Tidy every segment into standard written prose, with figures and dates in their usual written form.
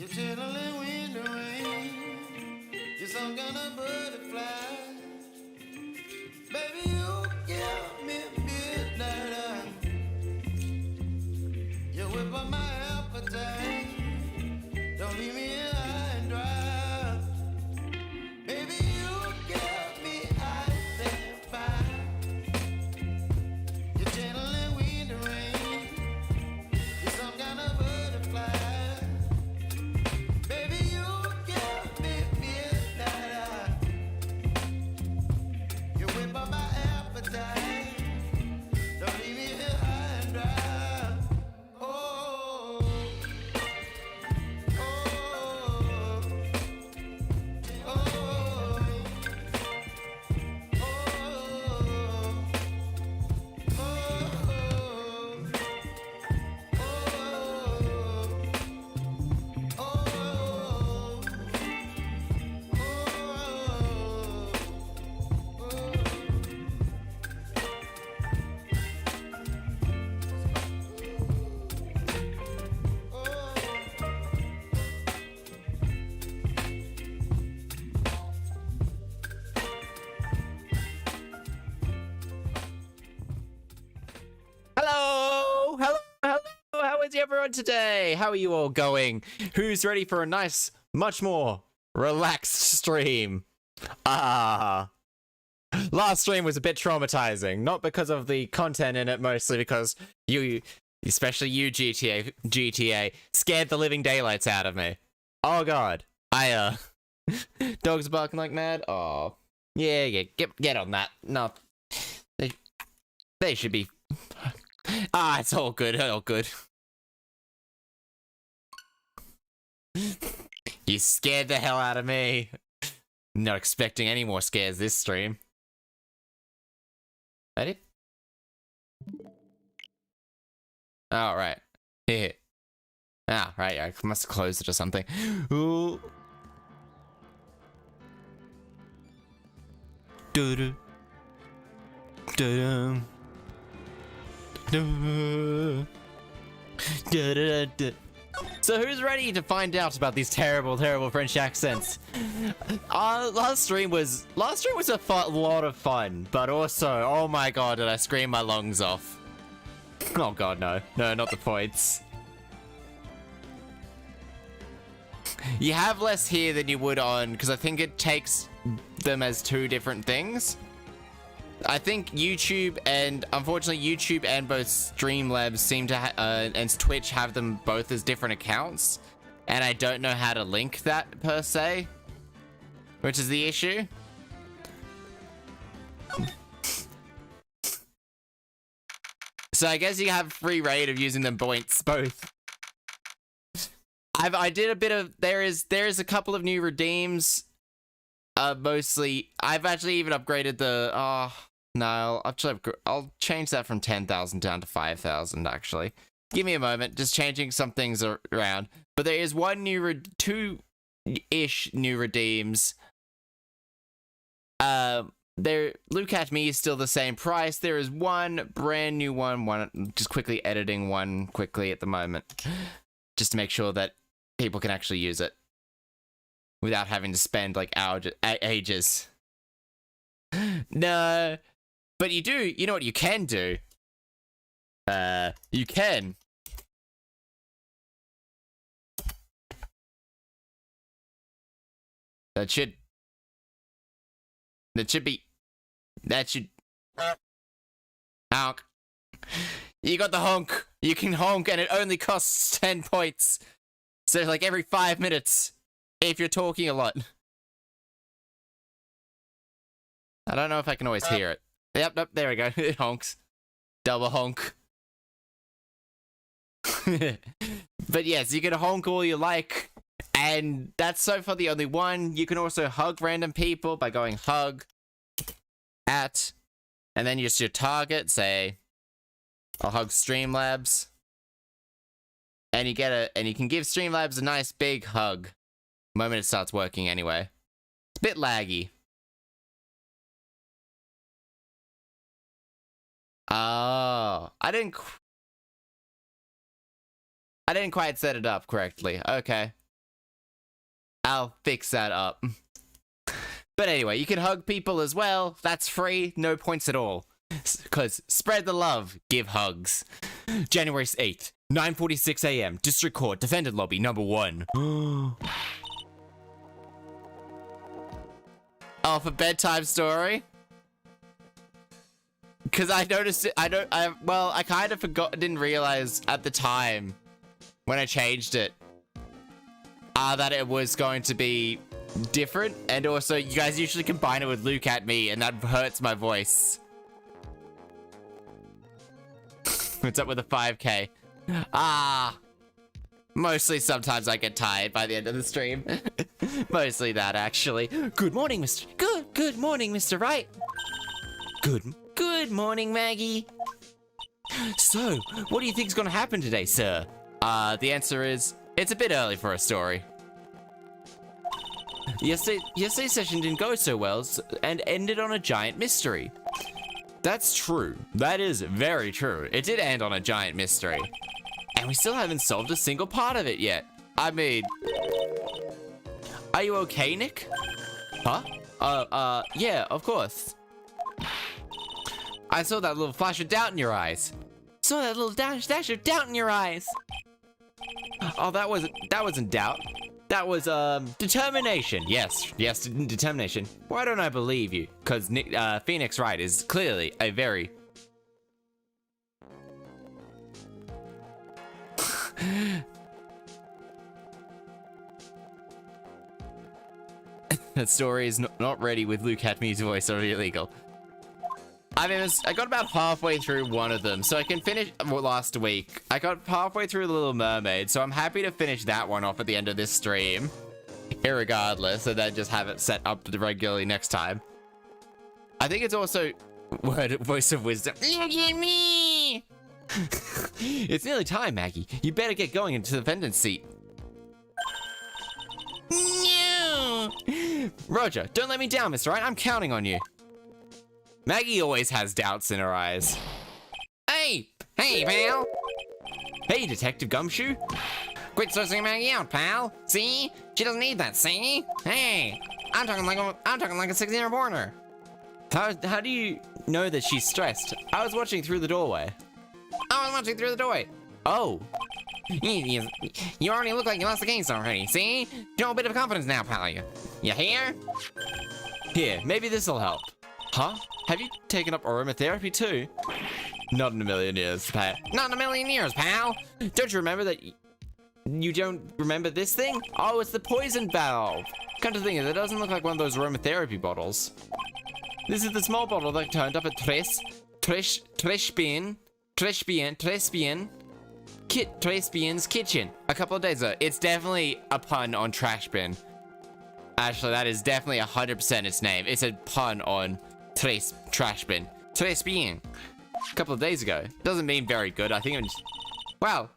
You're chilling when the rain. You're some kind of butterfly. Baby, you give me midnight. You whip up my appetite. Don't leave me here high and dry. Baby, you give me ice and fire. You're channeling wind and rain. You're some kind of butterfly. Baby, you give me midnight. You whip up my appetite. Don't leave me here high and dry. Oh, oh, Hello, hello, hello. How is everyone today? How are you all going? Who's ready for a nice, much more relaxed stream? Last stream was a bit traumatizing, not because of the content in it, mostly because you, especially you, GTA, scared the living daylights out of me. Oh god, dogs barking like mad. Oh, yeah, get on that. No, they should be. It's all good, all good. You scared the hell out of me. Not expecting any more scares this stream. Ready? Oh, right. Here. Right, I must have closed it or something. Ooh. Doo-doo. Doo-doo. So who's ready to find out about these terrible French accents? Last stream was a lot of fun, but also, oh my god, did I scream my lungs off? Oh god, no, not the points. You have less here than you would on, because I think it takes them as two different things. I think YouTube and, unfortunately, YouTube and both Streamlabs seem to, and Twitch have them both as different accounts. And I don't know how to link that, per se. Which is the issue. So I guess you have free reign of using them both. I did a bit of, there is a couple of new redeems. Mostly, I've actually even upgraded the, no, I'll change that from 10,000 down to 5,000, actually. Give me a moment, just changing some things around. But there is two-ish new redeems. Look at Me is still the same price. There is one brand new one, just quickly editing one quickly at the moment. Just to make sure that people can actually use it. Without having to spend, like, ages. No. But you know what you can do? You can. That should honk. You got the honk. You can honk and it only costs 10 points. So like every 5 minutes, if you're talking a lot. I don't know if I can always hear it. Yep, there we go. It honks. Double honk. But yes, you can honk all you like. And that's so far the only one. You can also hug random people by going hug at, and then just your target, say, I'll hug Streamlabs. And you can give Streamlabs a nice big hug. The moment it starts working anyway. It's a bit laggy. Oh, I didn't quite set it up correctly. Okay. I'll fix that up. But anyway, you can hug people as well. That's free, no points at all. Because spread the love, give hugs. January 8th, 9:46 a.m. District Court, Defendant Lobby, number 1. Oh, for bedtime story? Because I noticed it, I kind of forgot, didn't realize at the time when I changed it that it was going to be different. And also, you guys usually combine it with Luke at me, and that hurts my voice. What's up with the 5K? Mostly sometimes I get tired by the end of the stream. Mostly that, actually. Good morning, Mr. Good morning, Mr. Wright. Good morning, Maggie. So, what do you think's gonna happen today, sir? The answer is, it's a bit early for a story. Yesterday's session didn't go so well and ended on a giant mystery. That's true. That is very true. It did end on a giant mystery. And we still haven't solved a single part of it yet. I mean... Are you okay, Nick? Huh? Yeah, of course. I saw that little flash of doubt in your eyes. Saw that little dash of doubt in your eyes. Oh, that wasn't doubt. That was, determination. Yes, determination. Why don't I believe you? Because Phoenix Wright is clearly a very... That story is not ready with Luke Hatme's voice or illegal. I mean, I got about halfway through one of them, so I can finish last week. I got halfway through The Little Mermaid, so I'm happy to finish that one off at the end of this stream. Irregardless, and then just have it set up regularly next time. I think it's also voice of wisdom. Look at me! It's nearly time, Maggie. You better get going into the defendant's seat. No! Roger, don't let me down, Mr. Wright. I'm counting on you. Maggie always has doubts in her eyes. Hey, pal. Hey, Detective Gumshoe. Quit stressing Maggie out, pal. See? She doesn't need that, see? Hey, I'm talking like a 16-year reporter. How do you know that she's stressed? I was watching through the doorway. Oh. You already look like you lost the case already, see? Show a bit of confidence now, pal. You hear? Here, maybe this'll help. Huh? Have you taken up aromatherapy too? Not in a million years, pal. Not in a million years, pal. Don't you remember that? You don't remember this thing? Oh, it's the poison valve. Come to think of it, doesn't look like one of those aromatherapy bottles. This is the small bottle that turned up at Trespian's kitchen a couple of days ago. It's definitely a pun on trash bin. Actually, that is definitely 100% its name. It's a pun on trash bin. Trespian. A couple of days ago. Doesn't mean very good. I think it's... Wow.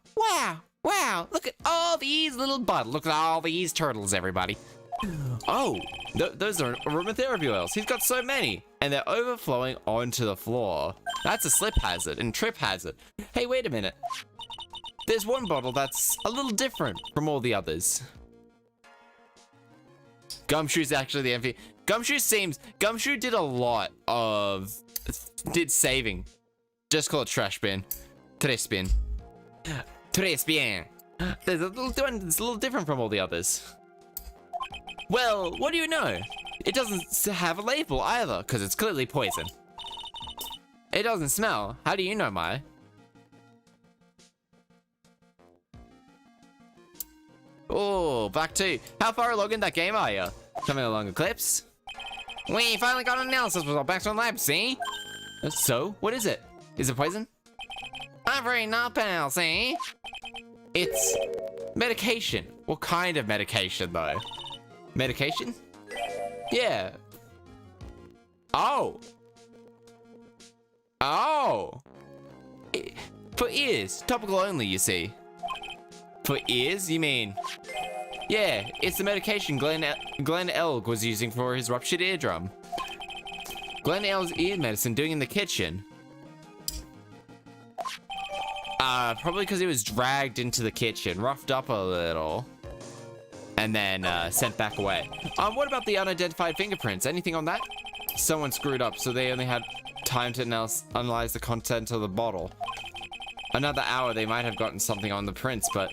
Look at all these little bottles. Look at all these turtles, everybody. Oh, those are aromatherapy oils. He's got so many. And they're overflowing onto the floor. That's a slip hazard and trip hazard. Hey, wait a minute. There's one bottle that's a little different from all the others. Gumshoe's actually the MVP. Gumshoe did a lot of... Did saving. Just call it trash bin. Trash bin. There's a little one that's a little different from all the others. Well, what do you know? It doesn't have a label either, because it's clearly poison. It doesn't smell. How do you know, Mai? Oh, back to... How far along in that game are you? Coming along Eclipse? We finally got an analysis result back to the lab, see? So, what is it? Is it poison? I'm afraid not, pal, see? It's medication. What kind of medication, though? Medication? Yeah. Oh. For ears. Topical only, you see. For ears? You mean... Yeah, it's the medication Glenn Elg was using for his ruptured eardrum. Glenn Elg's ear medicine doing in the kitchen. Probably because he was dragged into the kitchen, roughed up a little. and then sent back away. What about the unidentified fingerprints? Anything on that? Someone screwed up, so they only had time to analyze the content of the bottle. Another hour, they might have gotten something on the prints, but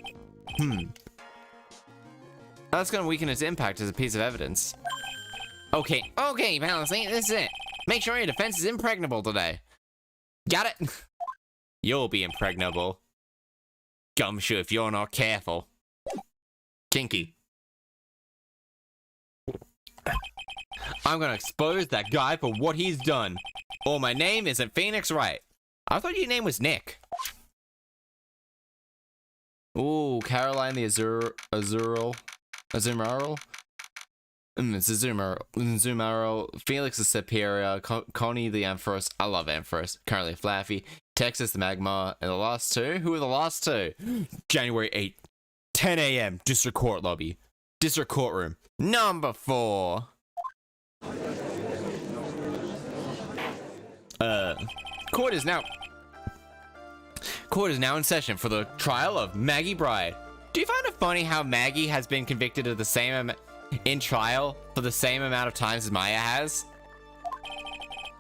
that's gonna weaken its impact as a piece of evidence. Okay, Palisade, this is it. Make sure your defense is impregnable today. Got it? You'll be impregnable. Gumshoe if you're not careful. Kinky. I'm gonna expose that guy for what he's done. Oh, my name isn't Phoenix Wright. I thought your name was Nick. Ooh, Caroline the Azural. It's Azumaril. Felix the Superior. Connie the Empress. I love Empress. Currently Flaffy. Texas the Magma. And the last two? Who are the last two? January 8th. 10 a.m. District Court Lobby. District Courtroom. Number 4. Court is now in session for the trial of Maggie Bride. Do you find it funny how Maggie has been convicted of the same in trial for the same amount of times as Maya has?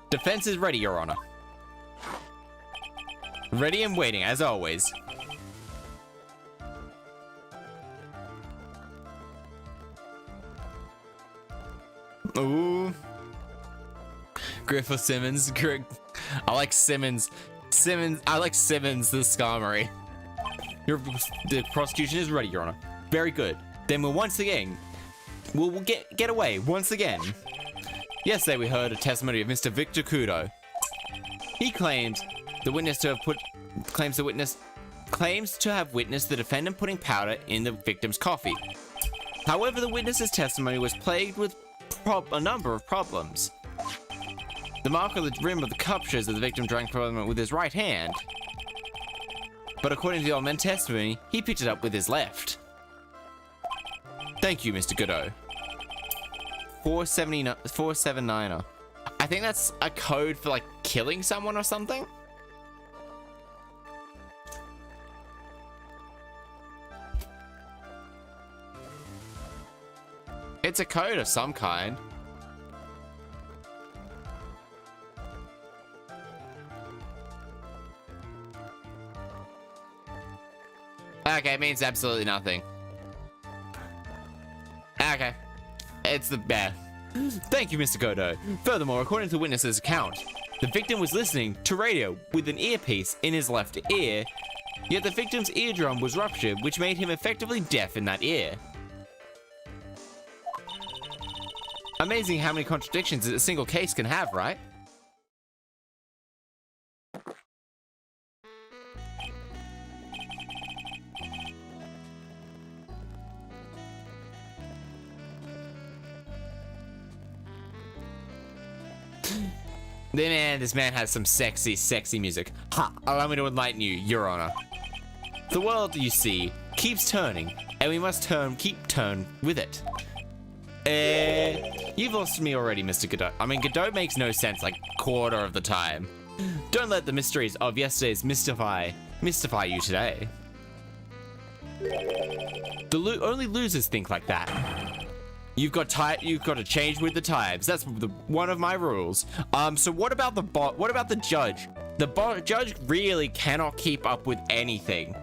Defense is ready, Your Honor. Ready and waiting, as always. Ooh. Griffith Simmons. I like Simmons. I like Simmons the Skarmory. The prosecution is ready, Your Honor. Very good. Then we'll get away once again. Yesterday we heard a testimony of Mr. Victor Kudo. He claims to have witnessed the defendant putting powder in the victim's coffee. However, the witness's testimony was plagued with a number of problems. The mark on the rim of the cup shows that the victim drank from it with his right hand. But according to the old man's testimony, he picked it up with his left. Thank you, Mr. Godot. 479er. I think that's a code for, like, killing someone or something? It's a code of some kind. Okay, it means absolutely nothing. Okay. It's the bear. Thank you, Mr. Godot. Furthermore, according to the witness's account, the victim was listening to radio with an earpiece in his left ear, yet the victim's eardrum was ruptured, which made him effectively deaf in that ear. Amazing how many contradictions a single case can have, right? This man has some sexy, sexy music. Ha! Allow me to enlighten you, Your Honor. The world, you see, keeps turning, and we must keep turn with it. You've lost me already, Mr. Godot. I mean, Godot makes no sense, like, quarter of the time. Don't let the mysteries of yesterday's mystify you today. The only losers think like that. You've got to change with the times. That's one of my rules. So what about the judge? The judge really cannot keep up with anything.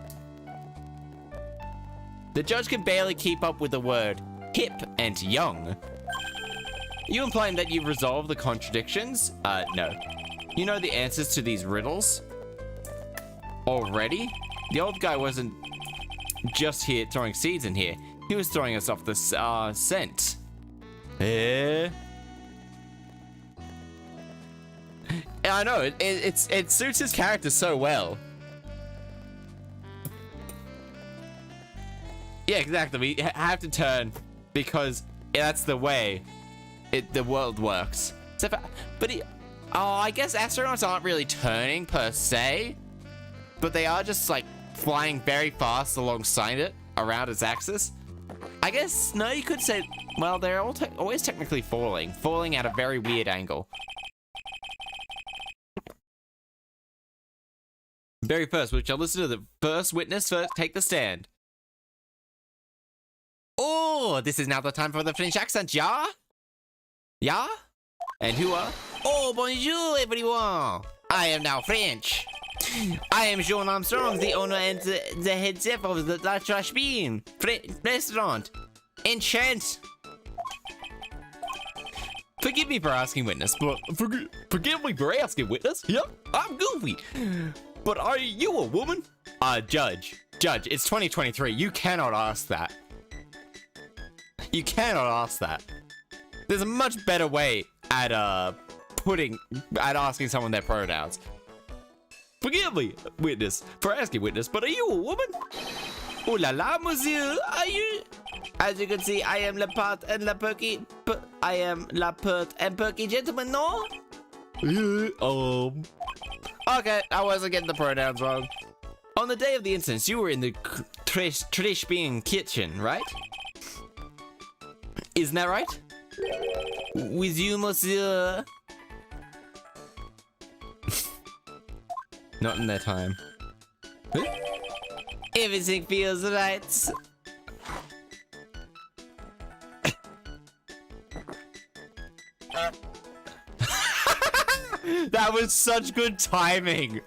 The judge can barely keep up with the word hip and young. You implying that you've resolved the contradictions? No. You know the answers to these riddles already? The old guy wasn't just here throwing seeds in here. He was throwing us off the scent. I know, it suits his character so well. Yeah, exactly. We have to turn because that's the way the world works. I guess astronauts aren't really turning per se, but they are just like flying very fast alongside it around its axis. I guess, no, you could say, well, they're always technically falling at a very weird angle. Very first, which I'll listen to the first witness first take the stand. Oh, this is now the time for the French accent, yeah? Yeah? And who are? Oh, bonjour, everyone. I am now French. I am Jean Armstrong, the owner and the head chef of the La Trash Bean restaurant. Enchant. Forgive me for asking witness, but forgive me for asking witness. Yep, I'm goofy. But are you a woman? Judge, it's 2023. You cannot ask that. You cannot ask that. There's a much better way at asking someone their pronouns. Forgive me, witness, for asking witness, but are you a woman? Oh la la, monsieur, are you? As you can see, I am la pert and la perky. I am la pert and perky gentleman, no? Okay, I wasn't getting the pronouns wrong. On the day of the incident, you were in the trash being kitchen, right? Isn't that right? With you, monsieur. Not in their time. Everything feels right. That was such good timing.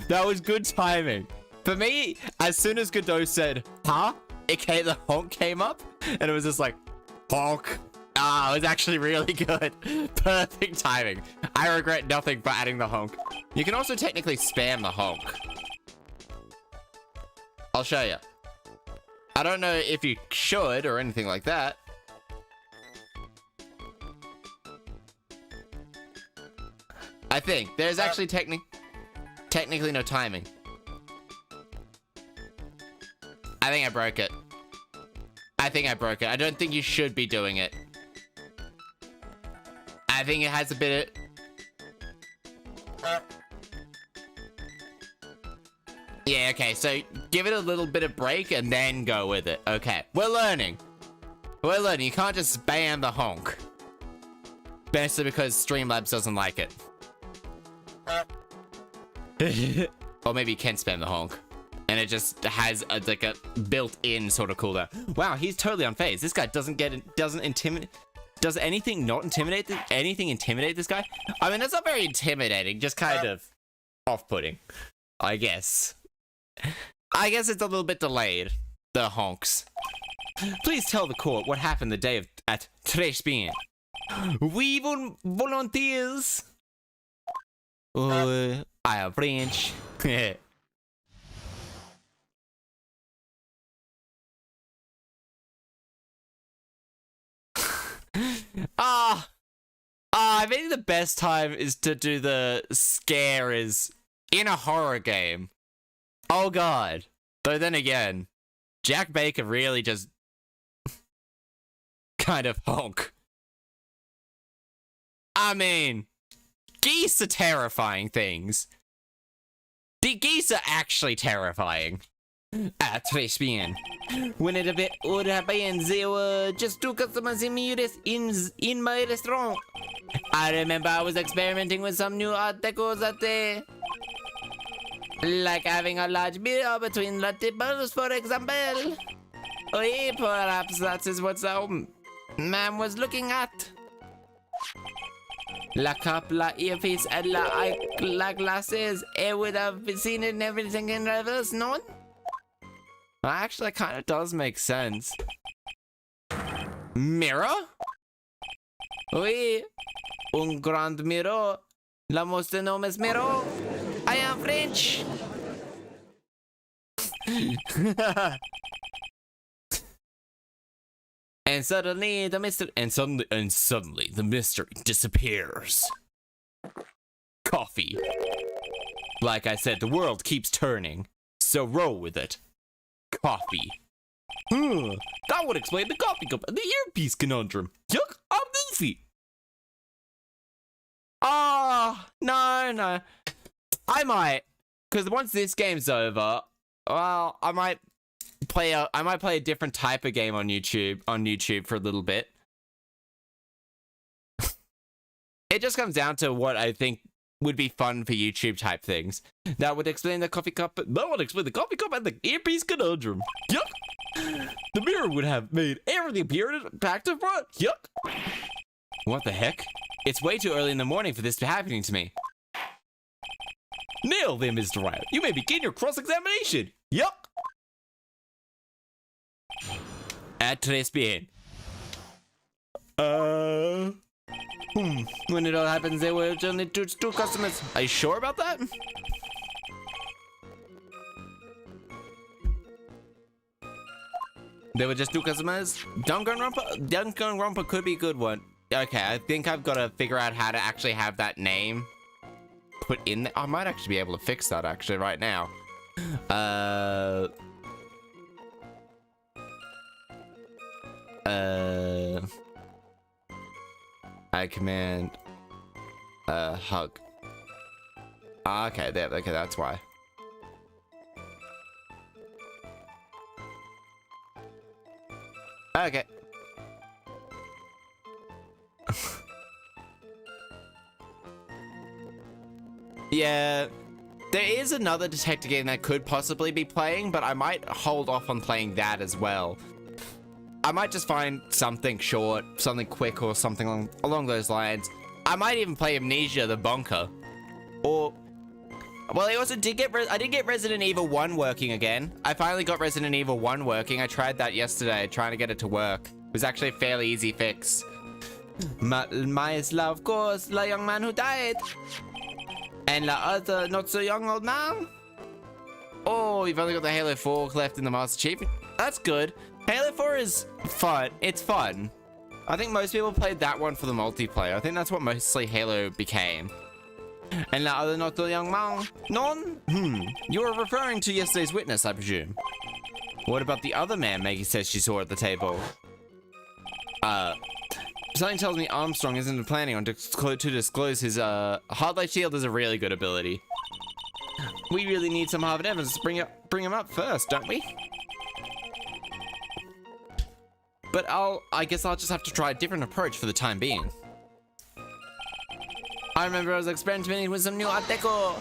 That was good timing. For me, as soon as Godot said, huh? The honk came up, and it was just like, honk. Ah, it was actually really good. Perfect timing. I regret nothing for adding the honk. You can also technically spam the honk. I'll show you. I don't know if you should or anything like that. I think there's actually technically no timing. I think I broke it. I don't think you should be doing it. I think it has a bit of... Yeah, okay, so give it a little bit of break and then go with it. Okay, we're learning. You can't just spam the honk. Especially because Streamlabs doesn't like it. Or maybe you can spam the honk. And it just has like a built-in sort of cooldown. Wow, he's totally unfazed. This guy doesn't intimidate. Does anything not intimidate anything intimidate this guy? I mean, that's not very intimidating, just kind of off-putting, I guess. I guess it's a little bit delayed, the honks. Please tell the court what happened the day at Trespien. We volunteers. I am French. I think the best time is to do the scare is in a horror game. Oh god. Though then again, Jack Baker really just kind of honk. I mean, geese are terrifying things. The geese are actually terrifying. Très bien. When it would have been, there were just 2 customers in my restaurant. I remember I was experimenting with some new art decors that day. Like having a large mirror between the tables, for example. Oh, perhaps that is what the man was looking at. La cup, la earpiece, and la glasses. It would have seen it and everything in reverse, no? Actually, that kind of does make sense. Mirror? Oui. Un grand mirror. La most enormous mirror. I am French. And suddenly the mystery the mystery disappears. Coffee. Like I said, the world keeps turning, so roll with it. Coffee. That would explain the coffee cup and the earpiece conundrum. Yuck, I'm goofy. No. I might, because once this game's over, well, I might play a different type of game on YouTube for a little bit. It just comes down to what I think would be fun for YouTube type things. That would explain the coffee cup. That would explain the coffee cup and the earpiece conundrum. Yuck! The mirror would have made everything appear back to front. Yuck! What the heck? It's way too early in the morning for this to be happening to me. Nail them, Mr. Wright. You may begin your cross-examination. Yuck! At today's bien. When it all happens, there were only two customers. Are you sure about that? There were just 2 customers? Danganronpa could be a good one. Okay, I think I've got to figure out how to actually have that name put in there. I might actually be able to fix that actually right now. I command hug. Okay, there. Okay, that's why. Okay. Yeah, there is another detective game that could possibly be playing, but I might hold off on playing that as well. I might just find something short, something quick, or something along those lines. I might even play Amnesia the Bonker. Or, well, I also did I did get Resident Evil 1 working again. I finally got Resident Evil 1 working. I tried that yesterday, trying to get it to work. It was actually a fairly easy fix. Maisla, of course, the young man who died. And the other not so young old man. Oh, you've only got the Halo 4 left in the Master Chief. That's good. Halo 4 is fun. It's fun. I think most people played that one for the multiplayer. I think that's what mostly Halo became. And the other not so young man. Non? You were referring to yesterday's witness, I presume. What about the other man Maggie says she saw at the table? Something tells me Armstrong isn't planning on to disclose his, Hardlight Shield is a really good ability. We really need some Harvard evidence to bring him up first, don't we? But I guess I'll just have to try a different approach for the time being. I remember I was experimenting with some new Art Deco.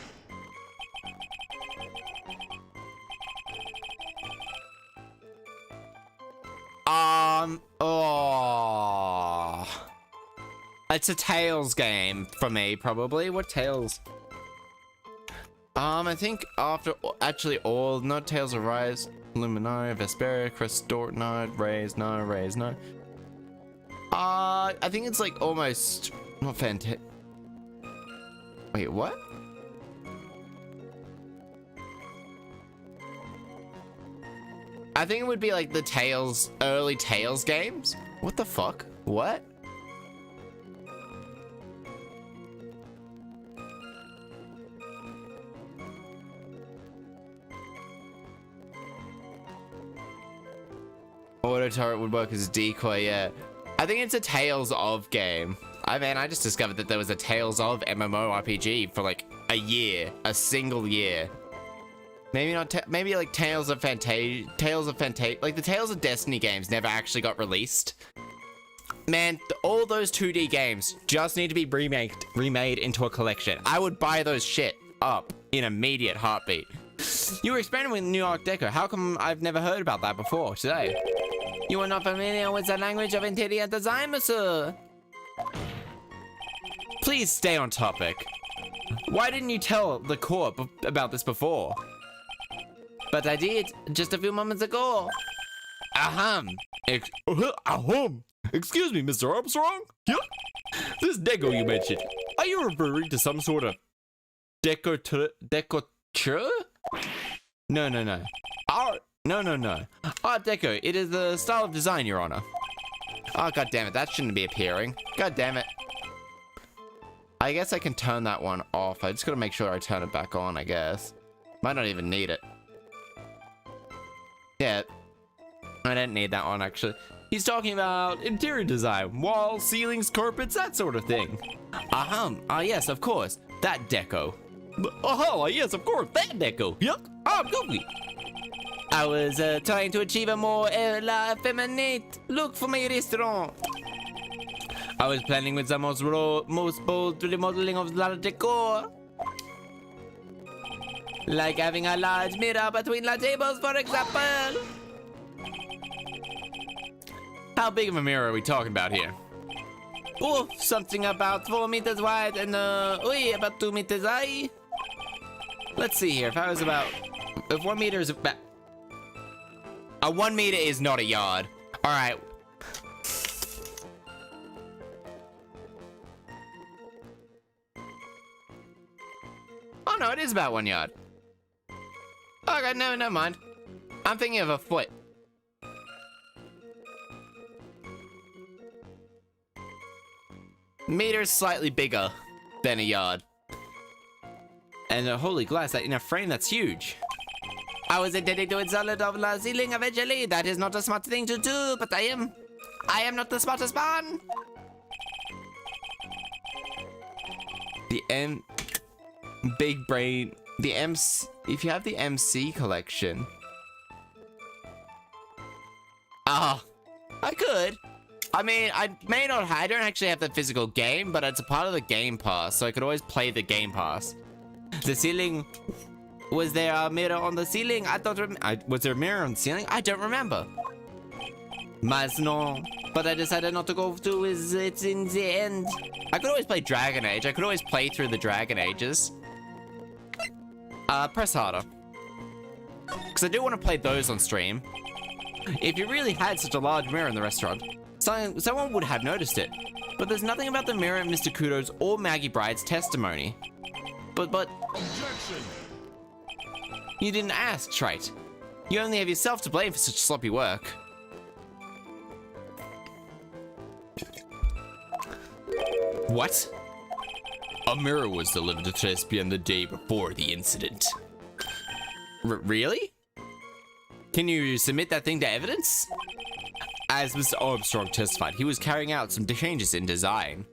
Oh. It's a Tails game for me, probably. What Tails? I think after actually all, not Tales of Rise, Luminaria, Vesperia, Crestort, no, Raise, no, Raise, no. I think it's like almost not fantastic. Wait, what? I think it would be like the Tales, early Tales games. What the fuck? What? Auto turret would work as a decoy, yeah. I think it's a Tales of game. I just discovered that there was a Tales of MMORPG for like a year, a single year. Maybe not, maybe like Tales of Fantasia, like the Tales of Destiny games never actually got released. Man, all those 2D games just need to be remade into a collection. I would buy those shit up in immediate heartbeat. You were experimenting with New Art Deco. How come I've never heard about that before today? You are not familiar with the language of interior design, monsieur. Please stay on topic. Why didn't you tell the court about this before? But I did, just a few moments ago. Ahem. Excuse me, Mr. Armstrong? Yeah? This deco you mentioned, are you referring to some sort of decorature? No. No. Art Deco, it is the style of design, Your Honor. Oh, god damn it, that shouldn't be appearing. God damn it. I guess I can turn that one off. I just gotta make sure I turn it back on, I guess. Might not even need it. Yeah, I don't need that one, actually. He's talking about interior design, walls, ceilings, carpets, that sort of thing. Yes, of course, that deco. Yes, of course, that deco. Yuck, goofy. I was trying to achieve a more effeminate look for my restaurant. I was planning with the most bold remodeling of the decor. Like having a large mirror between the tables, for example. How big of a mirror are we talking about here? Oh, something about 4 meters wide and about 2 meters high. Let's see here. If 1 meter is about... A 1 meter is not a yard. All right. Oh no, it is about 1 yard. Okay, no, never mind. I'm thinking of a foot. Meter's slightly bigger than a yard. And holy glass, that in a frame, that's huge. I was intending to install it over the ceiling eventually. That is not a smart thing to do, but I am not the smartest one. Big brain. If you have the MC collection. I could. I mean, I don't actually have the physical game, but it's a part of the Game Pass, so I could always play the Game Pass. The ceiling, was there a mirror on the ceiling? I don't remember. Was there a mirror on the ceiling? I don't remember. Mas no, but I decided not to go to it in the end. I could always play Dragon Age. I could always play through the Dragon Ages. Press harder. Because I do want to play those on stream. If you really had such a large mirror in the restaurant, someone would have noticed it. But there's nothing about the mirror in Mr. Kudo's or Maggie Bride's testimony. But... Objection! You didn't ask, Trite. You only have yourself to blame for such sloppy work. What? A mirror was delivered to Thespian the day before the incident. Really? Can you submit that thing to evidence? As Mr. Armstrong testified, he was carrying out some changes in design.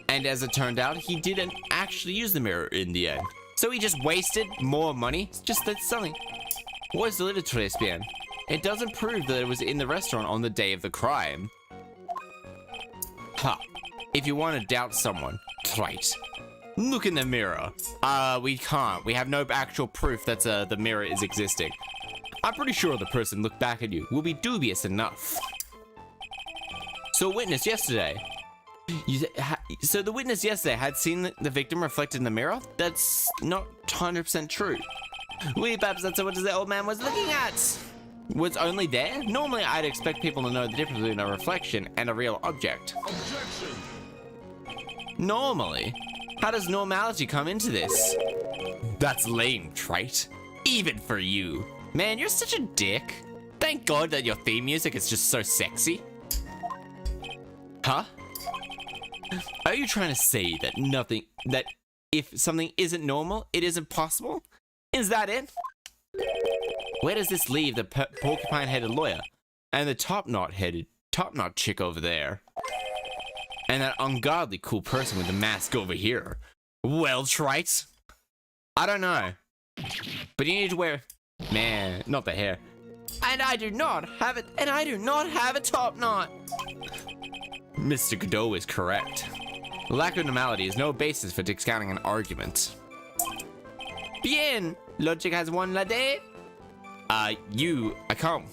And as it turned out, he didn't actually use the mirror in the end. So he just wasted more money? Just that something. What was delivered to Thespian? It doesn't prove that it was in the restaurant on the day of the crime. Ha. If you want to doubt someone, right. Look in the mirror. We can't. We have no actual proof that the mirror is existing. I'm pretty sure the person looked back at you will be dubious enough. So the witness yesterday had seen the victim reflected in the mirror? That's not 100% true. Perhaps that's what the old man was looking at. Was only there? Normally I'd expect people to know the difference between a reflection and a real object. Objection! Normally? How does normality come into this? That's lame, Trite. Even for you. Man, you're such a dick. Thank God that your theme music is just so sexy. Huh? Are you trying to say that if something isn't normal, it isn't possible? Is that it? Where does this leave the porcupine-headed lawyer? And the top-knot chick over there? And that ungodly cool person with the mask over here? Well, Trite? I don't know. But you need to wear... Man, not the hair. And I do not have it, and I do not have a top knot. Mr. Godot is correct. Lack of normality is no basis for discounting an argument. Bien! Logic has won la day. I can't.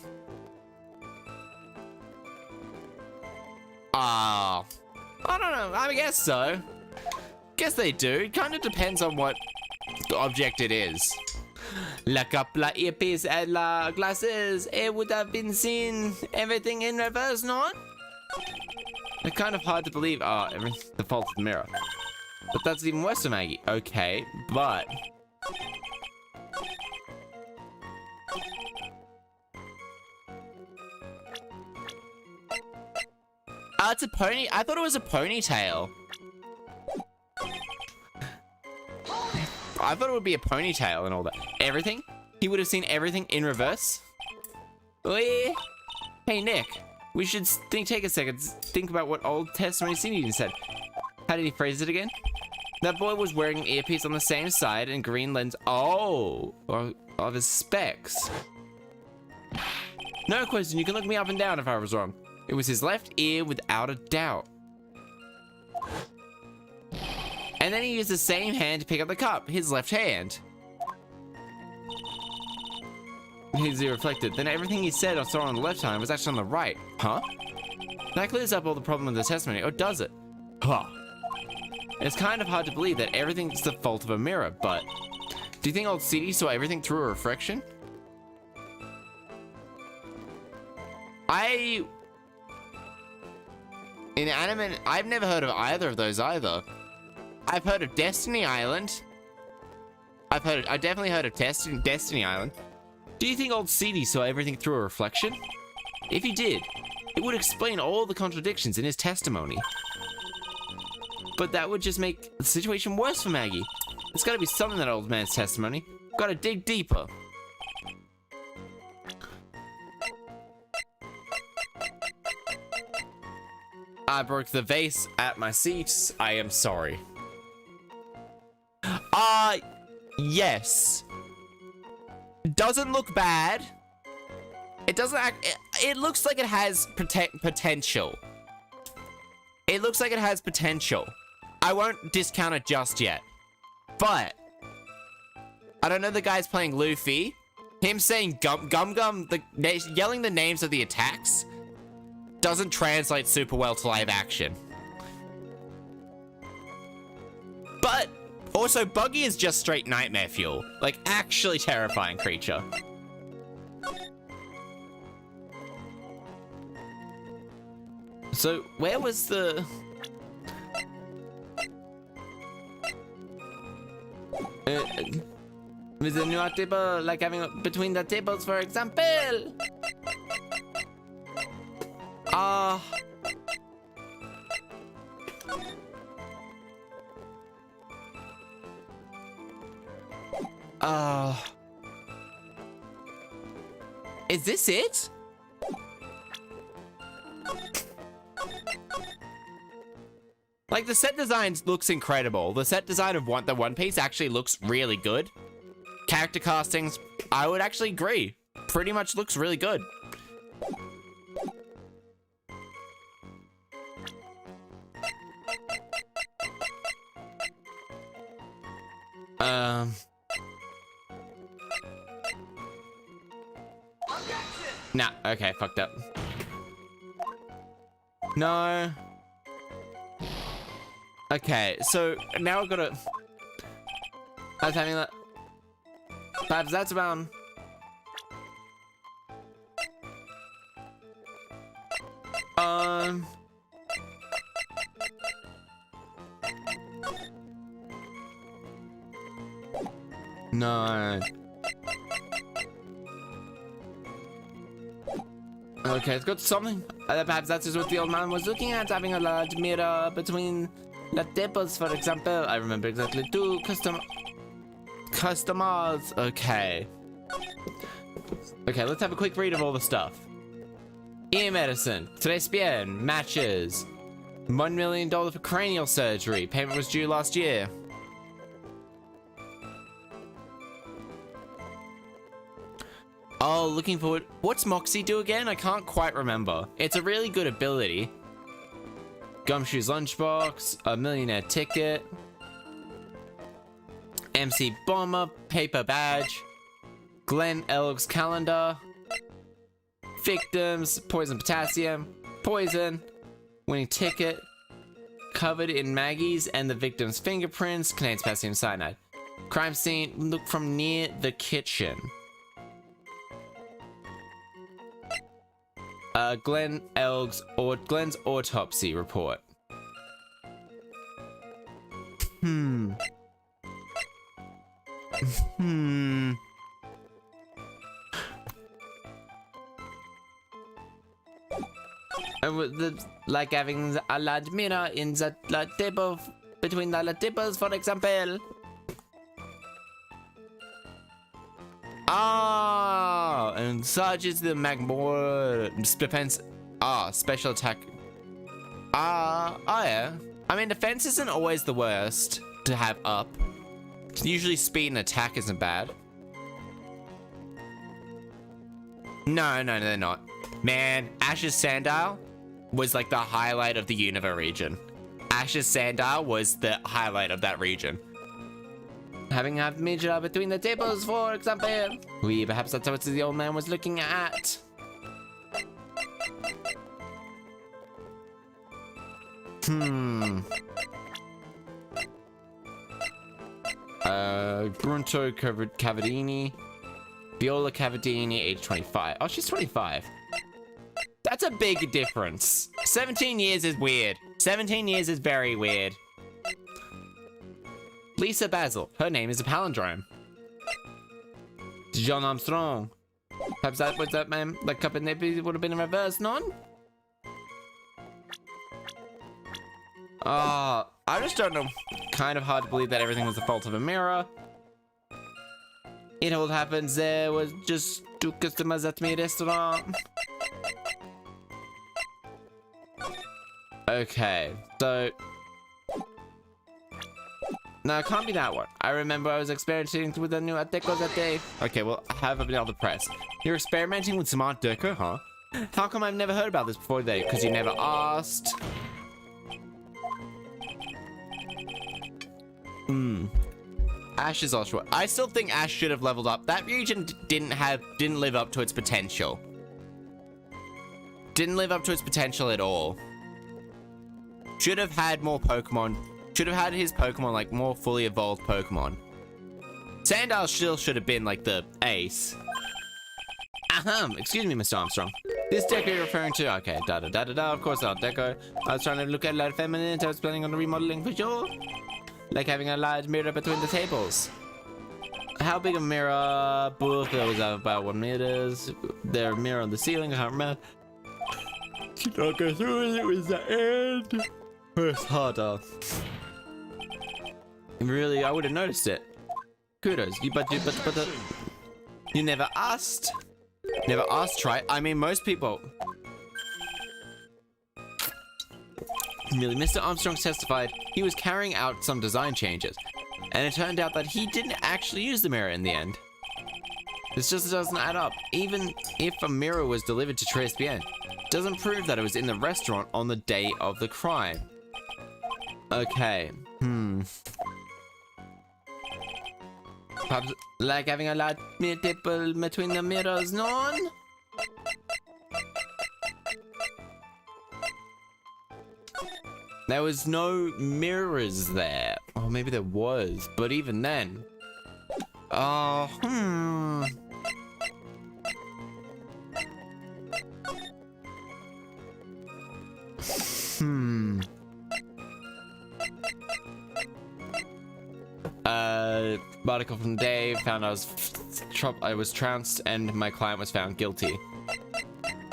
I don't know, I guess so. Guess they do. It kind of depends on what object it is. La cup, la earpiece, and la glasses. It would have been seen everything in reverse, not? It's kind of hard to believe. The fault of the mirror. But that's even worse for Maggie. Okay, but... it's a pony. I thought it was a ponytail. I thought it would be a ponytail and all that. Everything? He would have seen everything in reverse? Hey, Nick. We should take a second. Think about what old testimony Cindy said. How did he phrase it again? That boy was wearing an earpiece on the same side and green lens. Oh, of his specs. No question. You can look me up and down if I was wrong. It was his left ear without a doubt. And then he used the same hand to pick up the cup, his left hand. He reflected. Then everything he said or saw on the left hand was actually on the right. Huh? That clears up all the problem with the testimony, or does it? Huh. It's kind of hard to believe that everything's the fault of a mirror, but... Do you think old CD saw everything through a reflection? Inanimate... I've never heard of either of those either. I've heard of Destiny Island. I definitely heard of Destiny Island. Do you think old CD saw everything through a reflection? If he did, it would explain all the contradictions in his testimony. But that would just make the situation worse for Maggie. There's gotta be something in that old man's testimony. Gotta dig deeper. I broke the vase at my seat. I am sorry. Yes. Doesn't look bad. It doesn't act... It looks like it has potential. It looks like it has potential. I won't discount it just yet. But... I don't know the guy's playing Luffy. Him saying gum, yelling the names of the attacks doesn't translate super well to live action. But... Also, Buggy is just straight nightmare fuel. Like, actually terrifying creature. So, where was the... with the new table, like having between the tables, for example? Is this it? Like, the set design looks incredible. The set design of the One Piece actually looks really good. Character castings, I would actually agree. Pretty much looks really good. Nah, okay, fucked up. No. Okay, so now I've got to... I was having that... Perhaps that's around... No. Okay, it's got something. Perhaps that is what the old man was looking at, having a large mirror between the tables, for example. I remember exactly. Two customers. Okay. Okay, let's have a quick read of all the stuff. Ear medicine. Tres bien. Matches. $1 million for cranial surgery. Payment was due last year. Oh, looking forward. What's Moxie do again? I can't quite remember. It's a really good ability. Gumshoe's lunchbox, a millionaire ticket, MC Bomber, paper badge, Glenn Elg's calendar, victims, poison potassium, poison, winning ticket, covered in Maggie's and the victim's fingerprints, contains potassium cyanide. Crime scene, look from near the kitchen. Glenn's autopsy report. Like having a large mirror in the table between the tables, for example. Ah, and such is the Magmore defense. Special attack. Yeah. I mean, defense isn't always the worst to have up. Usually speed and attack isn't bad. No, they're not. Man, Ash's Sandile, was like the highlight of the Unova region. Ash's Sandal was the highlight of that region. Having a midget between the tables, for example. Perhaps that's what the old man was looking at. Grunto Cavadini. Viola Cavadini, age 25. Oh, she's 25. That's a big difference. 17 years is weird. 17 years is very weird. Lisa Basil. Her name is a palindrome. John Armstrong. Perhaps that was that man. The cup and nippy would have been in reverse, non? I just don't know. Kind of hard to believe that everything was the fault of a mirror. It all happens. There was just 2 customers at my restaurant. Okay, so... No, it can't be that one. I remember I was experimenting with a new Art Deco that day. Okay, well, I have been able to press. You're experimenting with some Art Deco, huh? How come I've never heard about this before today? Because you never asked. Ash is ultra. I still think Ash should have leveled up. That region didn't live up to its potential. Didn't live up to its potential at all. Should have had more Pokemon. Should have had his Pokemon like more fully evolved Pokemon. Sandal still should have been like the ace. Excuse me, Mr. Armstrong. This deco you're referring to? Okay, of course, Art Deco. I was trying to look at a lot feminine. I was planning on remodeling for sure. Like having a large mirror between the tables. How big a mirror? Booth, it was about 1 meters. There, mirror on the ceiling, I can't remember. Should not go through it, it was the end. It's harder. Really, I would have noticed it. Kudos. You never asked. Never asked, right? I mean, most people. Really, Mr. Armstrong testified he was carrying out some design changes, and it turned out that he didn't actually use the mirror in the end. This just doesn't add up. Even if a mirror was delivered to Tres Bien, doesn't prove that it was in the restaurant on the day of the crime. Okay. Perhaps like having a large table between the mirrors, non? There was no mirrors there. Oh, maybe there was, but even then. Article from the day found I was trounced and my client was found guilty.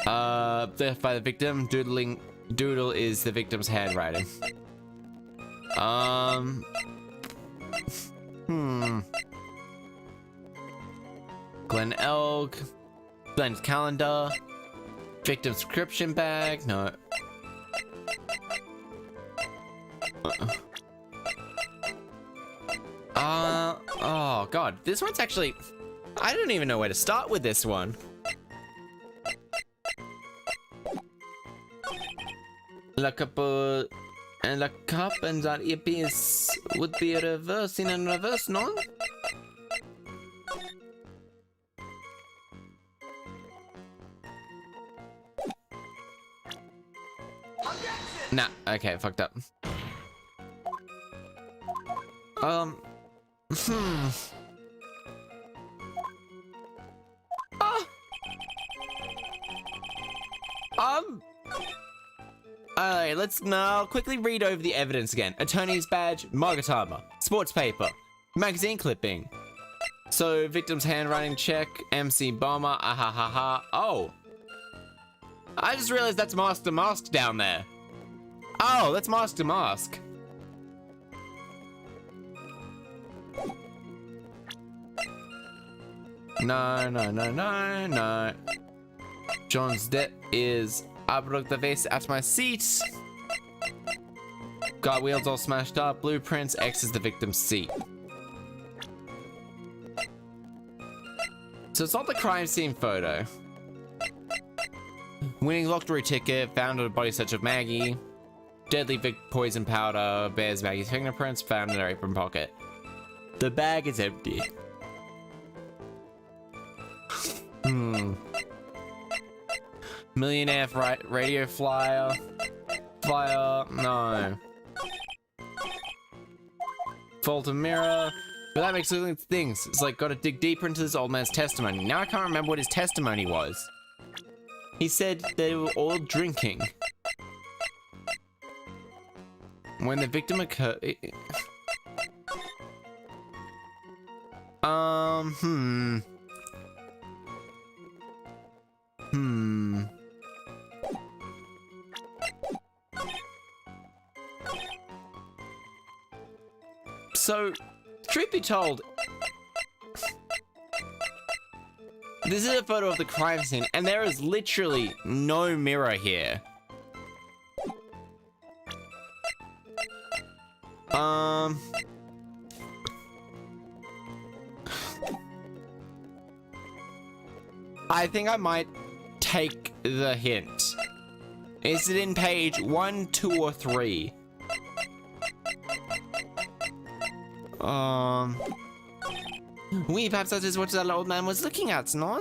Death by the victim. Doodle is the victim's handwriting. Glen Elg. Glenn's calendar. Victim subscription bag. No. Oh god, this one's actually... I don't even know where to start with this one. La cup and that earpiece would be a reverse in and reverse, no? Nah, okay, fucked up. Alright, let's now quickly read over the evidence again. Attorney's badge, Margatama, sports paper, magazine clipping. So, victim's handwriting check, MC Bomber, ahahaha. Oh! I just realized that's Mask to Mask down there. Oh, that's Mask to Mask. No. John's debt is... I broke the vase at my seat. Got wheels all smashed up. Blueprints. X is the victim's seat. So it's not the crime scene photo. Winning lottery ticket, found on a body such of Maggie. Deadly poison powder, bears Maggie's fingerprints, found in her apron pocket. The bag is empty. Millionaire radio flyer. No. Faulty mirror. But that makes little things. It's like, gotta dig deeper into this old man's testimony. Now I can't remember what his testimony was. He said they were all drinking when the victim occurred. So, truth be told, this is a photo of the crime scene, and there is literally no mirror here. I think I might take the hint. Is it in page 1, 2, or 3? Perhaps that is what that old man was looking at, no?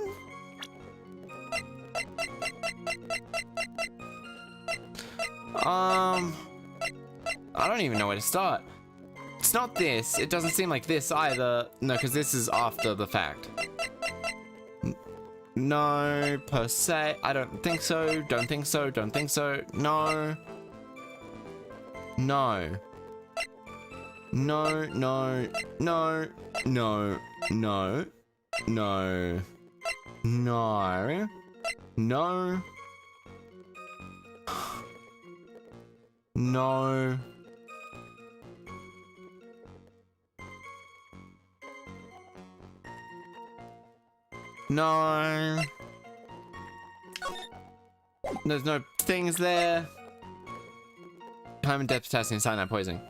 I don't even know where to start. It's not this. It doesn't seem like this either. No, because this is after the fact. No, per se. I don't think so. Don't think so. Don't think so. No. No. No, no, no, no, no, no, no, no, no. No. There's no things there. Time and depth testing, cyanide poisoning.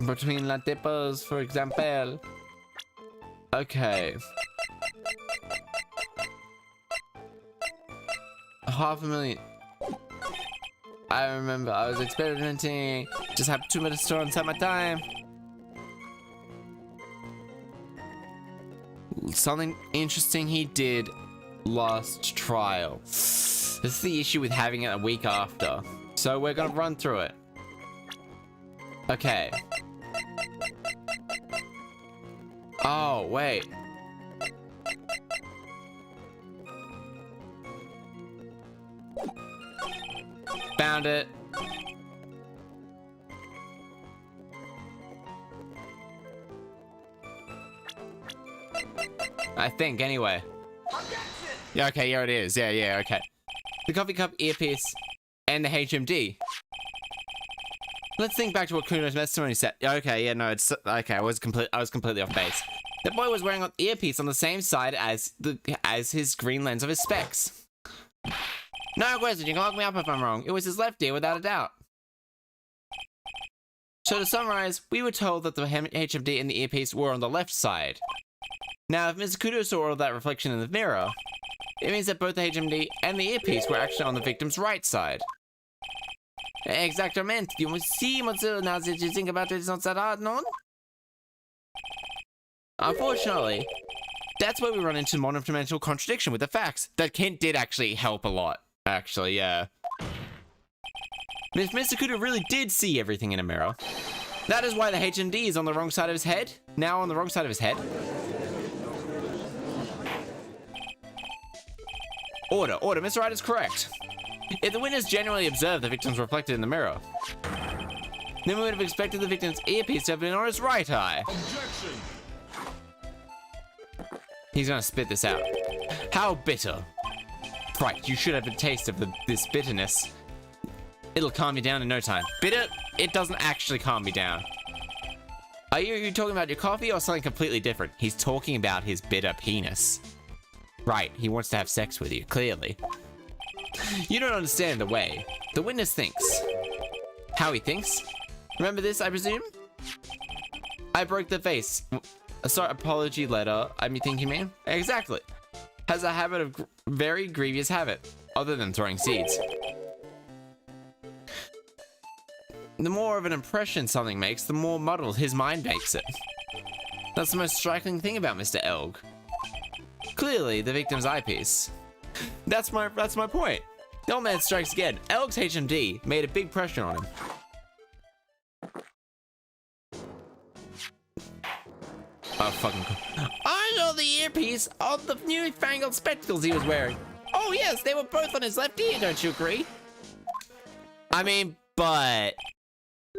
Between la dippers, for example. Okay. 500,000. I remember I was experimenting. Just had 2 minutes to store inside my time. Something interesting he did last trial. This is the issue with having it a week after. So we're gonna run through it. Okay. Oh, wait. Found it. I think, anyway. Yeah, okay, here it is. Yeah, okay. The coffee cup, earpiece, and the HMD. Let's think back to what Kuno's testimony said. Okay, yeah, no, it's okay. I was completely off base. The boy was wearing an earpiece on the same side as his green lens of his specs. No question, you can look me up if I'm wrong. It was his left ear, without a doubt. So to summarize, we were told that the HMD and the earpiece were on the left side. Now, if Mr. Kudo saw all of that reflection in the mirror, it means that both the HMD and the earpiece were actually on the victim's right side. Exactamente. You see, Mozilla, now that you think about it, it's not that hard, no? Unfortunately, that's where we run into monumental contradiction with the facts. That Kent did actually help a lot. Actually, yeah. If Mr. Kudo really did see everything in a mirror, that is why the HMD is on the wrong side of his head. Now on the wrong side of his head. Order, Mr. Wright is correct. If the witness genuinely observed the victim's reflected in the mirror, then we would have expected the victim's earpiece to have been on his right eye. Objection! He's gonna spit this out. How bitter. Right, you should have a taste of this bitterness. It'll calm you down in no time. Bitter? It doesn't actually calm me down. Are you talking about your coffee or something completely different? He's talking about his bitter penis. Right, he wants to have sex with you, clearly. You don't understand the way the witness thinks. How he thinks? Remember this, I presume? I broke the vase. Sorry, apology letter. I think you mean? Exactly. Has a habit of very grievous habit, other than throwing seeds. The more of an impression something makes, the more muddled his mind makes it. That's the most striking thing about Mr. Elg. Clearly, the victim's eyepiece. That's my point. The old man strikes again. Elg's HMD made a big pressure on him. Oh, fucking cool. I know the earpiece of the newfangled spectacles he was wearing. Oh, yes, they were both on his left ear, don't you agree? I mean, but...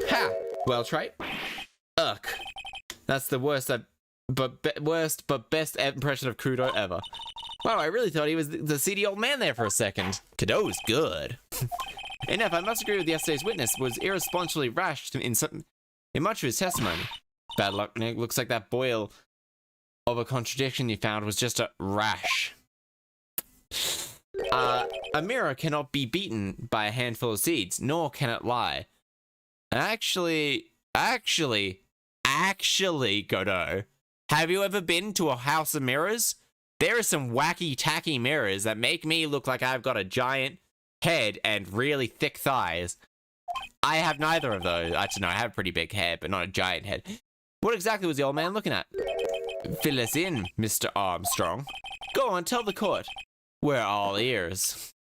Ha! Well, Trite. Ugh. That's the worst but best impression of Kudo ever. Wow, I really thought he was the seedy old man there for a second. Kudo's good. Enough, I must agree with yesterday's witness was irresponsibly rash in much of his testimony. Bad luck, Nick. Looks like that boil of a contradiction you found was just a rash. A mirror cannot be beaten by a handful of seeds, nor can it lie. Actually, Godot, have you ever been to a house of mirrors? There are some wacky, tacky mirrors that make me look like I've got a giant head and really thick thighs. I have neither of those. Actually, no, I have a pretty big head, but not a giant head. What exactly was the old man looking at? Fill us in, Mr. Armstrong. Go on, tell the court. We're all ears.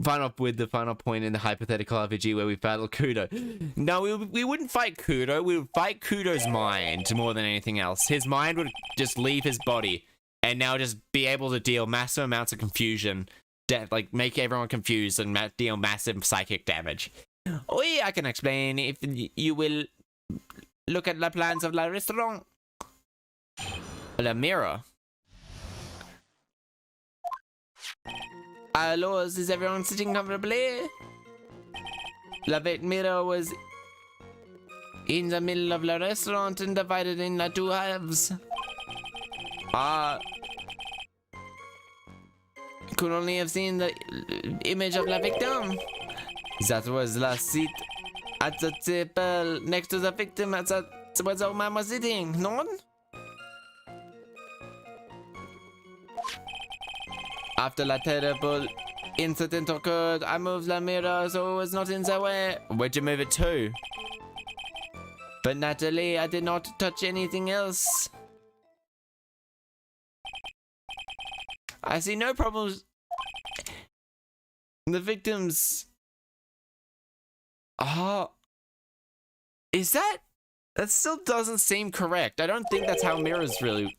Final point in the hypothetical RPG where we battle Kudo. No, we wouldn't fight Kudo. We would fight Kudo's mind more than anything else. His mind would just leave his body and now just be able to deal massive amounts of confusion. Like, make everyone confused and deal massive psychic damage. Oh yeah, I can explain if you will look at the plans of the restaurant. The mirror. Lords, is everyone sitting comfortably? The mirror was in the middle of the restaurant and divided into two halves. Could only have seen the image of the victim. That was the seat at the table next to the victim at the where the old man was sitting. No one? After the terrible incident occurred, I moved the mirror so it was not in the way. Where'd you move it to? But naturally, I did not touch anything else. I see no problems. The victims... is that... That still doesn't seem correct. I don't think that's how mirrors really...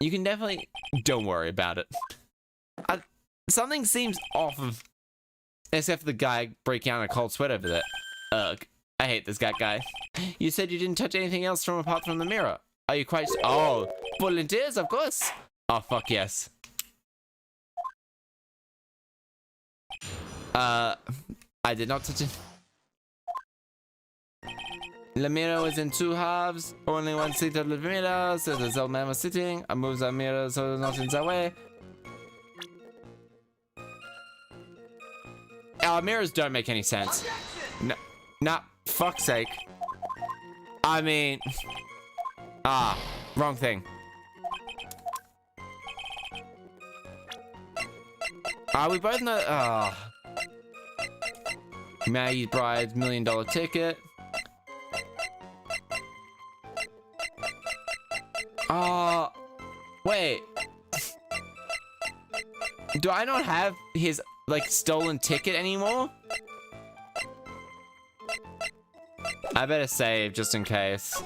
You can definitely... Don't worry about it. Something seems off of... Except for the guy breaking out in a cold sweat over there. Ugh. I hate this guy. You said you didn't touch anything else from apart from the mirror. Are you quite... Oh, volunteers, of course. Oh, fuck yes. I did not touch it. The mirror was in two halves. Only one seat of the mirror, so the old man was sitting. I moved the mirror so it was not in the way. Our mirrors don't make any sense. No, nah, fuck's sake. I mean... wrong thing. We both know... Maggie's Bride's $1 million ticket. Wait. Do I not have his, like, stolen ticket anymore? I better save just in case.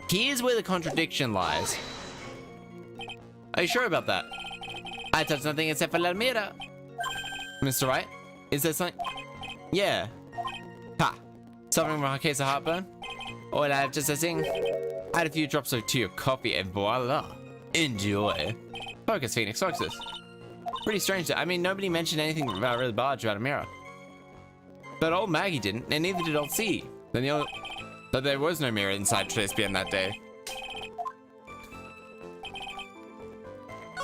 Here's where the contradiction lies. Are you sure about that? I touched nothing except for La Mira. Mr. Wright? Is there something? Yeah. Ha. Suffering from a case of heartburn? All I have just a thing. Add a few drops to your coffee and voila. Enjoy. Focus, Phoenix, focus. Pretty strange. I mean, nobody mentioned anything about really large about a mirror. But old Maggie didn't, and neither did old C. Then there was no mirror inside Tracebian that day.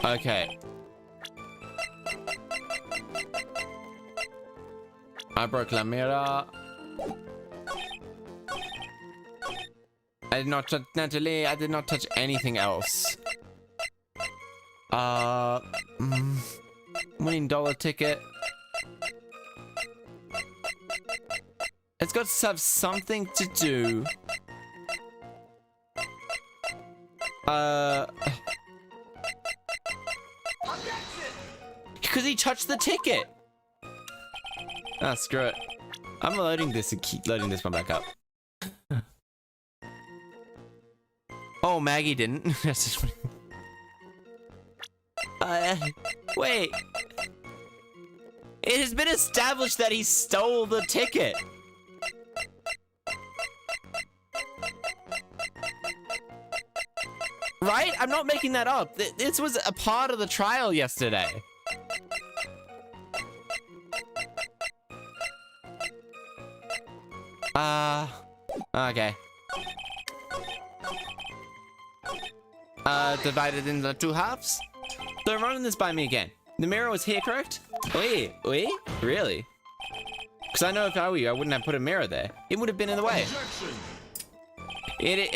Okay. I broke la mirror. I did not touch Natalie. I did not touch anything else. Winning dollar ticket. It's got to have something to do. Because he touched the ticket. Ah, screw it. I'm loading this and keep loading this one back up. Oh, Maggie didn't. Wait. It has been established that he stole the ticket. Right? I'm not making that up. This was a part of the trial yesterday. Okay. Divided into 2 halves. So running this by me again. The mirror was here, correct? Wait, really? Because I know if I were you, I wouldn't have put a mirror there. It would have been in the way.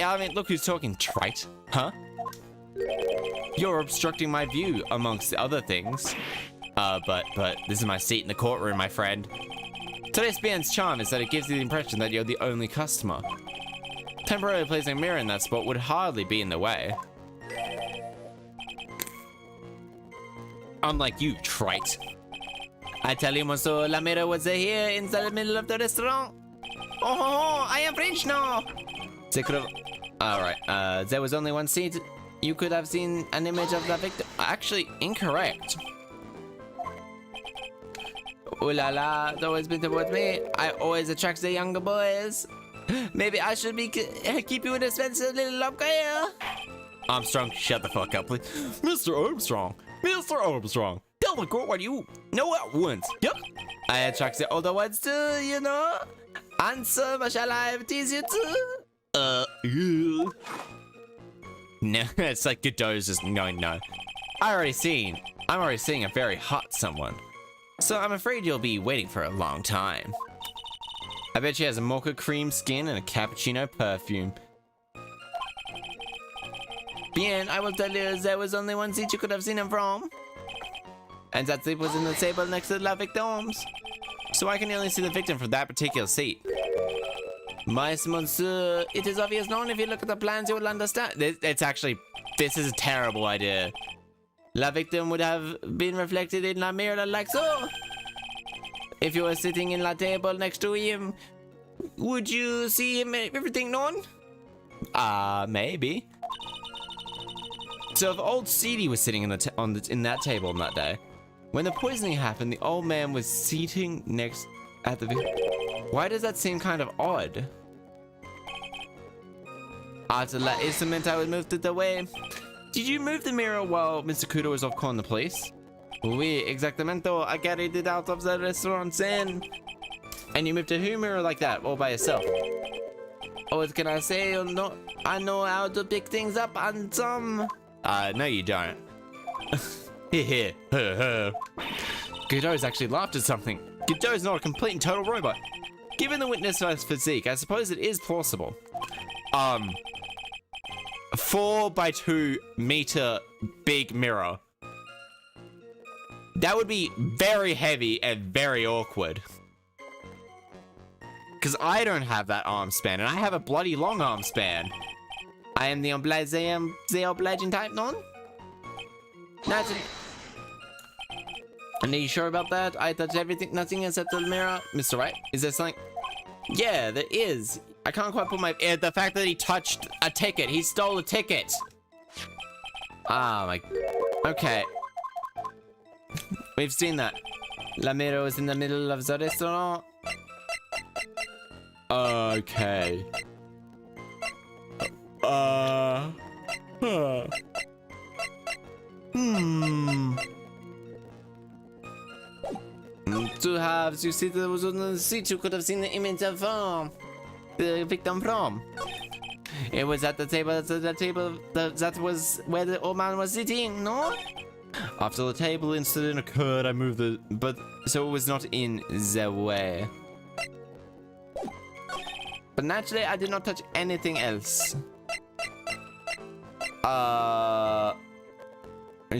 I mean, look who's talking, trite. Huh? You're obstructing my view, amongst other things. But this is my seat in the courtroom, my friend. Today's band's charm is that it gives you the impression that you're the only customer. Temporarily placing a mirror in that spot would hardly be in the way. Unlike you, trite. I tell you, monsieur, la mirror was here in the middle of the restaurant. Oh, I am French now. They could have... Alright, there was only one seat. You could have seen an image of the victim. Actually, incorrect. Ooh la la, it's always been towards me. I always attract the younger boys. Maybe I should be keep you in suspense a little longer here. Armstrong, shut the fuck up, please. Mr. Armstrong. Mr. Armstrong. Tell the court what you know at once. Yep. I attract the older ones too, you know. Answer, shall I tease you too? No, it's like Godot's just going no. I'm already seeing a very hot someone. So I'm afraid you'll be waiting for a long time. I bet she has a mocha cream skin and a cappuccino perfume. Bien, I will tell you there was only one seat you could have seen him from. And that seat was in the table next to la victims. So I can only see the victim from that particular seat. Mais monsieur, it is obvious known if you look at the plans you will understand. This is a terrible idea. La victim would have been reflected in la mirror like so. If you were sitting in la table next to him, would you see him everything known? Maybe. So if old Seedy was sitting in that table on that day, when the poisoning happened, the old man was sitting next at the... Why does that seem kind of odd? After that instrument, I would move it away. Did you move the mirror while Mr. Kudo was off calling the police? Oui, exactamento. I carried it out of the restaurant and you moved a mirror like that, all by yourself. Oh, what can I say? No, I know how to pick things up on some... no you don't. Here. Godot's actually laughed at something. Godot's not a complete and total robot. Given the witness's physique, I suppose it is plausible. 4 by 2 meter big mirror. That would be very heavy and very awkward. Because I don't have that arm span, and I have a bloody long arm span. I am the obliging type, non? Nothing. And are you sure about that? I touched everything, nothing except the mirror. Mr. Wright, is there something? Yeah, there is. I can't quite put my... the fact that he touched a ticket. He stole a ticket. Ah, my... Okay. We've seen that. La mirror was in the middle of the restaurant. Okay. Two halves, you see there was on the seat you could have seen the image of the victim from. It was at the table. That was where the old man was sitting. No. After the table incident occurred, I moved the. But so it was not in the way. But naturally, I did not touch anything else.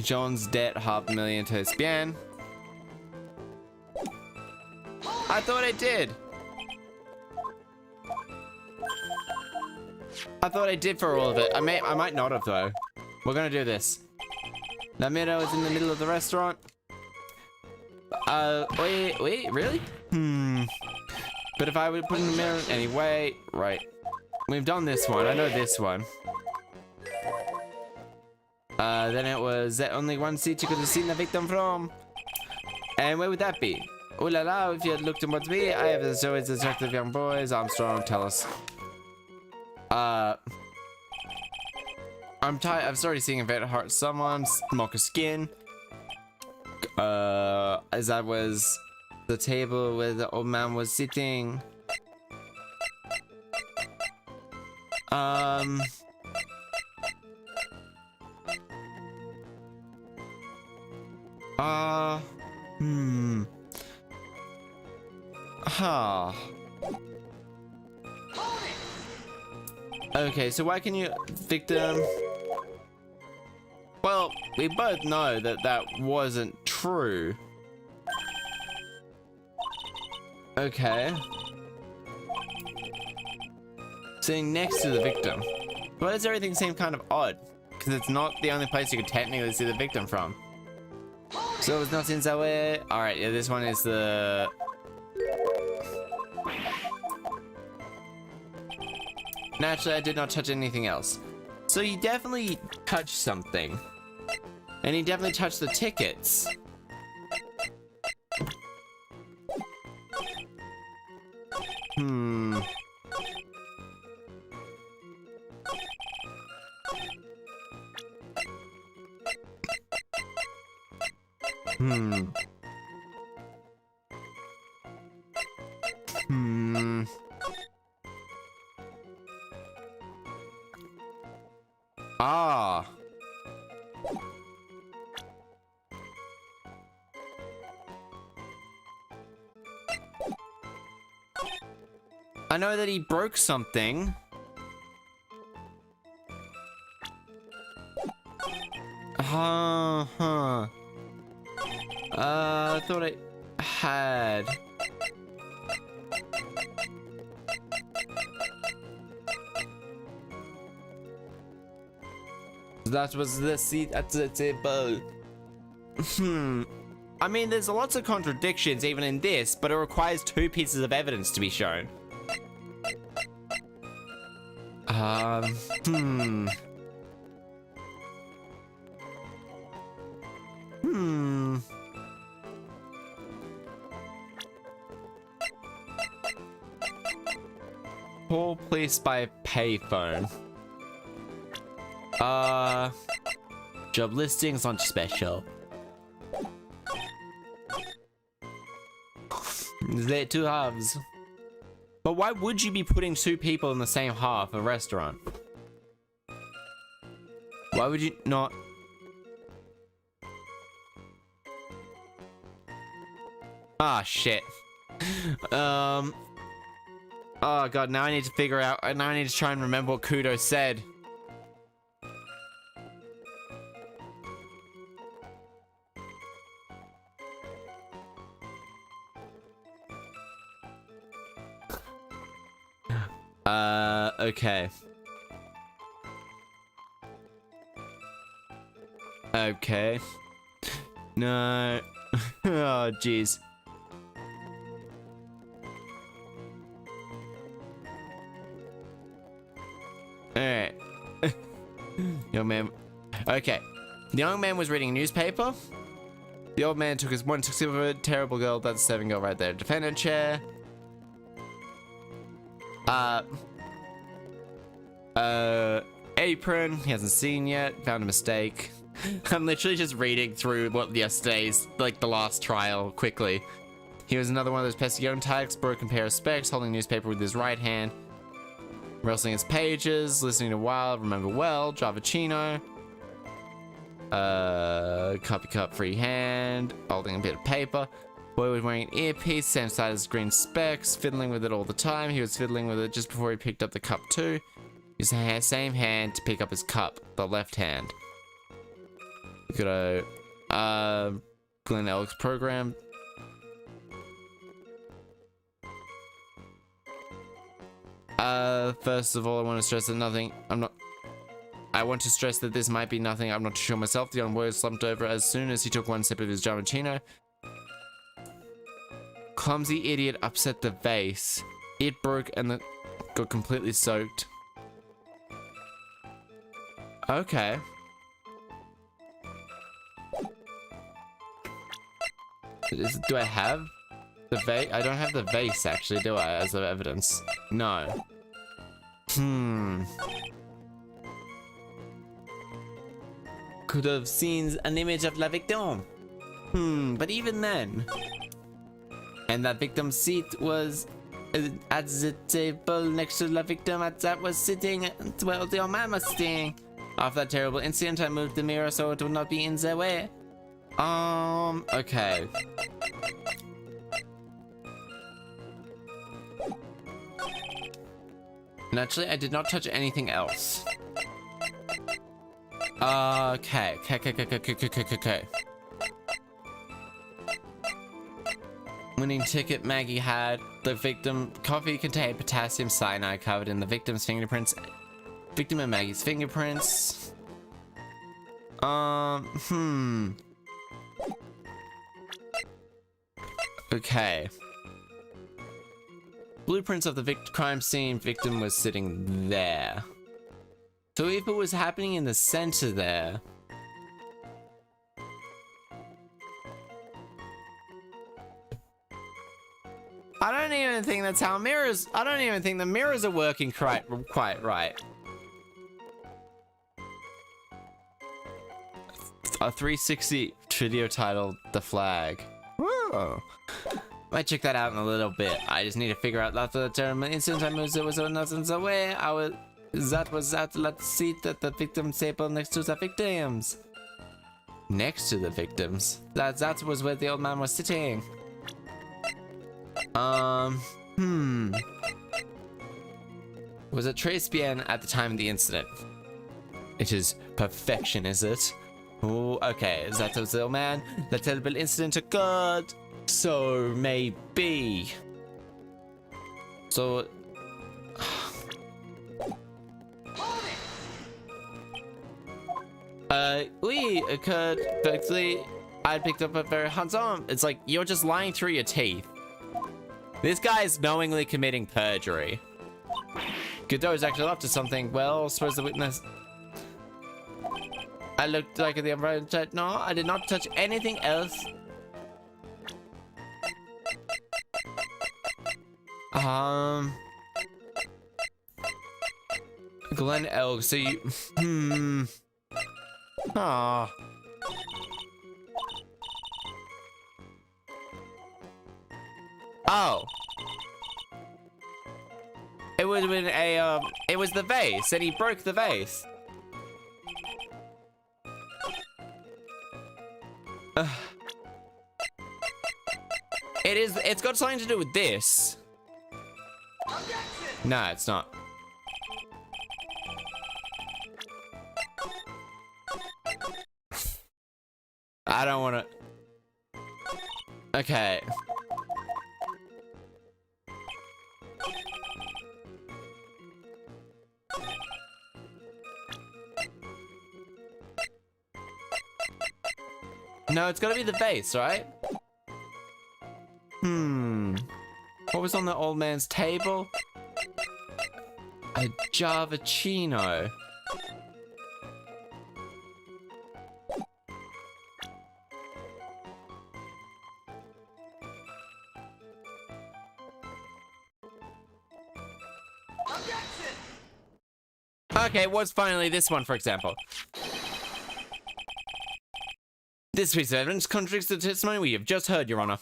John's debt, $500,000 to Spian. I thought I did. I thought I did for all of it. I might not have though. We're gonna do this. The mirror is in the middle of the restaurant. Wait, really? But if I would put in the mirror anyway, right. We've done this one. I know this one. Then it was only one seat you could have seen the victim from. And where would that be? Oh la la, if you had looked towards me, I have always attractive young boys. Armstrong, tell us. I'm tired. I've started seeing a very hard someone smoke a skin. As I was the table where the old man was sitting. Huh. Okay, so why can you victim? Well, we both know that that wasn't true. Okay. Sitting next to the victim. Why does everything seem kind of odd? Because it's not the only place you could technically see the victim from. So it's not in that way. Alright, yeah, this one is the... Naturally, I did not touch anything else. So he definitely touched something. And he definitely touched the tickets. Ah. I know that he broke something. I thought I had. That was the seat at the table. I mean, there's lots of contradictions even in this, but it requires 2 pieces of evidence to be shown. Call police by payphone. Job listings on special. They're 2 halves. But why would you be putting 2 people in the same half of a restaurant? Why would you not? Ah, shit. Oh god, now I need to figure out, now I need to try and remember what Kudo said. Okay. Okay. No. Oh, jeez. Alright. Young man. Okay. The young man was reading a newspaper. The old man took his one took a terrible girl, that's a 7 girl right there. Defendant chair. Apron, he hasn't seen yet, found a mistake. I'm literally just reading through what yesterday's, like the last trial, quickly. He was another one of those pesky young types, broken pair of specs, holding newspaper with his right hand. Rustling his pages, listening to Wild, Remember Well, Javachino. Copy cup, free hand, holding a bit of paper. Boy was wearing an earpiece, same size as green specs, fiddling with it all the time. He was fiddling with it just before he picked up the cup too. Used the same hand to pick up his cup, the left hand. We got a Glenn Elk's program. First of all, I want to stress that this might be nothing. I'm not too sure myself. The young boy slumped over as soon as he took one sip of his Giamicino. Clumsy idiot upset the vase. It broke and got completely soaked. Okay. Do I have the vase? I don't have the vase actually, do I, as evidence? No. Could have seen an image of la victim. But even then. And that victim's seat was at the table next to la victim that was sitting, well, the old man was sitting. After that terrible incident, I moved the mirror so it would not be in their way. Okay. Naturally, I did not touch anything else. Okay. Winning ticket Maggie had. The victim coffee contained potassium cyanide covered in the victim's fingerprints. Victim and Maggie's fingerprints. Okay. Blueprints of the crime scene. Victim was sitting there. So if it was happening in the center there. I don't even think that's how mirrors. I don't even think the mirrors are working quite right. A 360 video titled The Flag. Whoa. Might check that out in a little bit. I just need to figure out after the terrible incident I moved it was nothing away. That was at the seat at the victim's table next to the victims. Next to the victims? That was where the old man was sitting. Was it Trace bien at the time of the incident? It is perfection, is it? Oh, okay. Is that the old man? The terrible incident occurred. So maybe. So. We occurred perfectly. I picked up a very hands-on. It's like you're just lying through your teeth. This guy is knowingly committing perjury. Godot is actually up to something. Well, suppose the witness. I looked like the umbrella. No, I did not touch anything else. Glenn Elk, so you. Aw. Oh. It would have been a, it was the vase, and he broke the vase. It's got something to do with this. No, it's not. I don't want to. Okay. No, it's gotta be the vase, right? What was on the old man's table? A Giavicino. Okay, what's finally this one, for example? This piece of evidence contradicts the testimony we have just heard, Your Honor.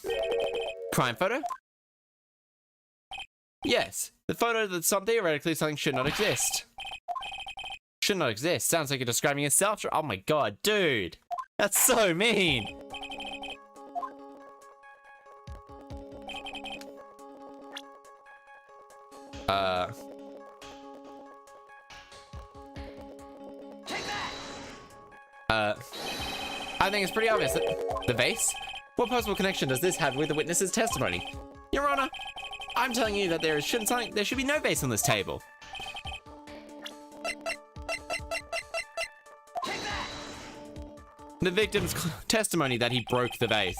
Crime photo? Yes, the photo that theoretically something should not exist. Should not exist. Sounds like you're describing yourself. Oh my god, dude. That's so mean. I think it's pretty obvious that the vase? What possible connection does this have with the witness's testimony? Your Honor, I'm telling you that there should be no vase on this table. The victim's testimony that he broke the vase.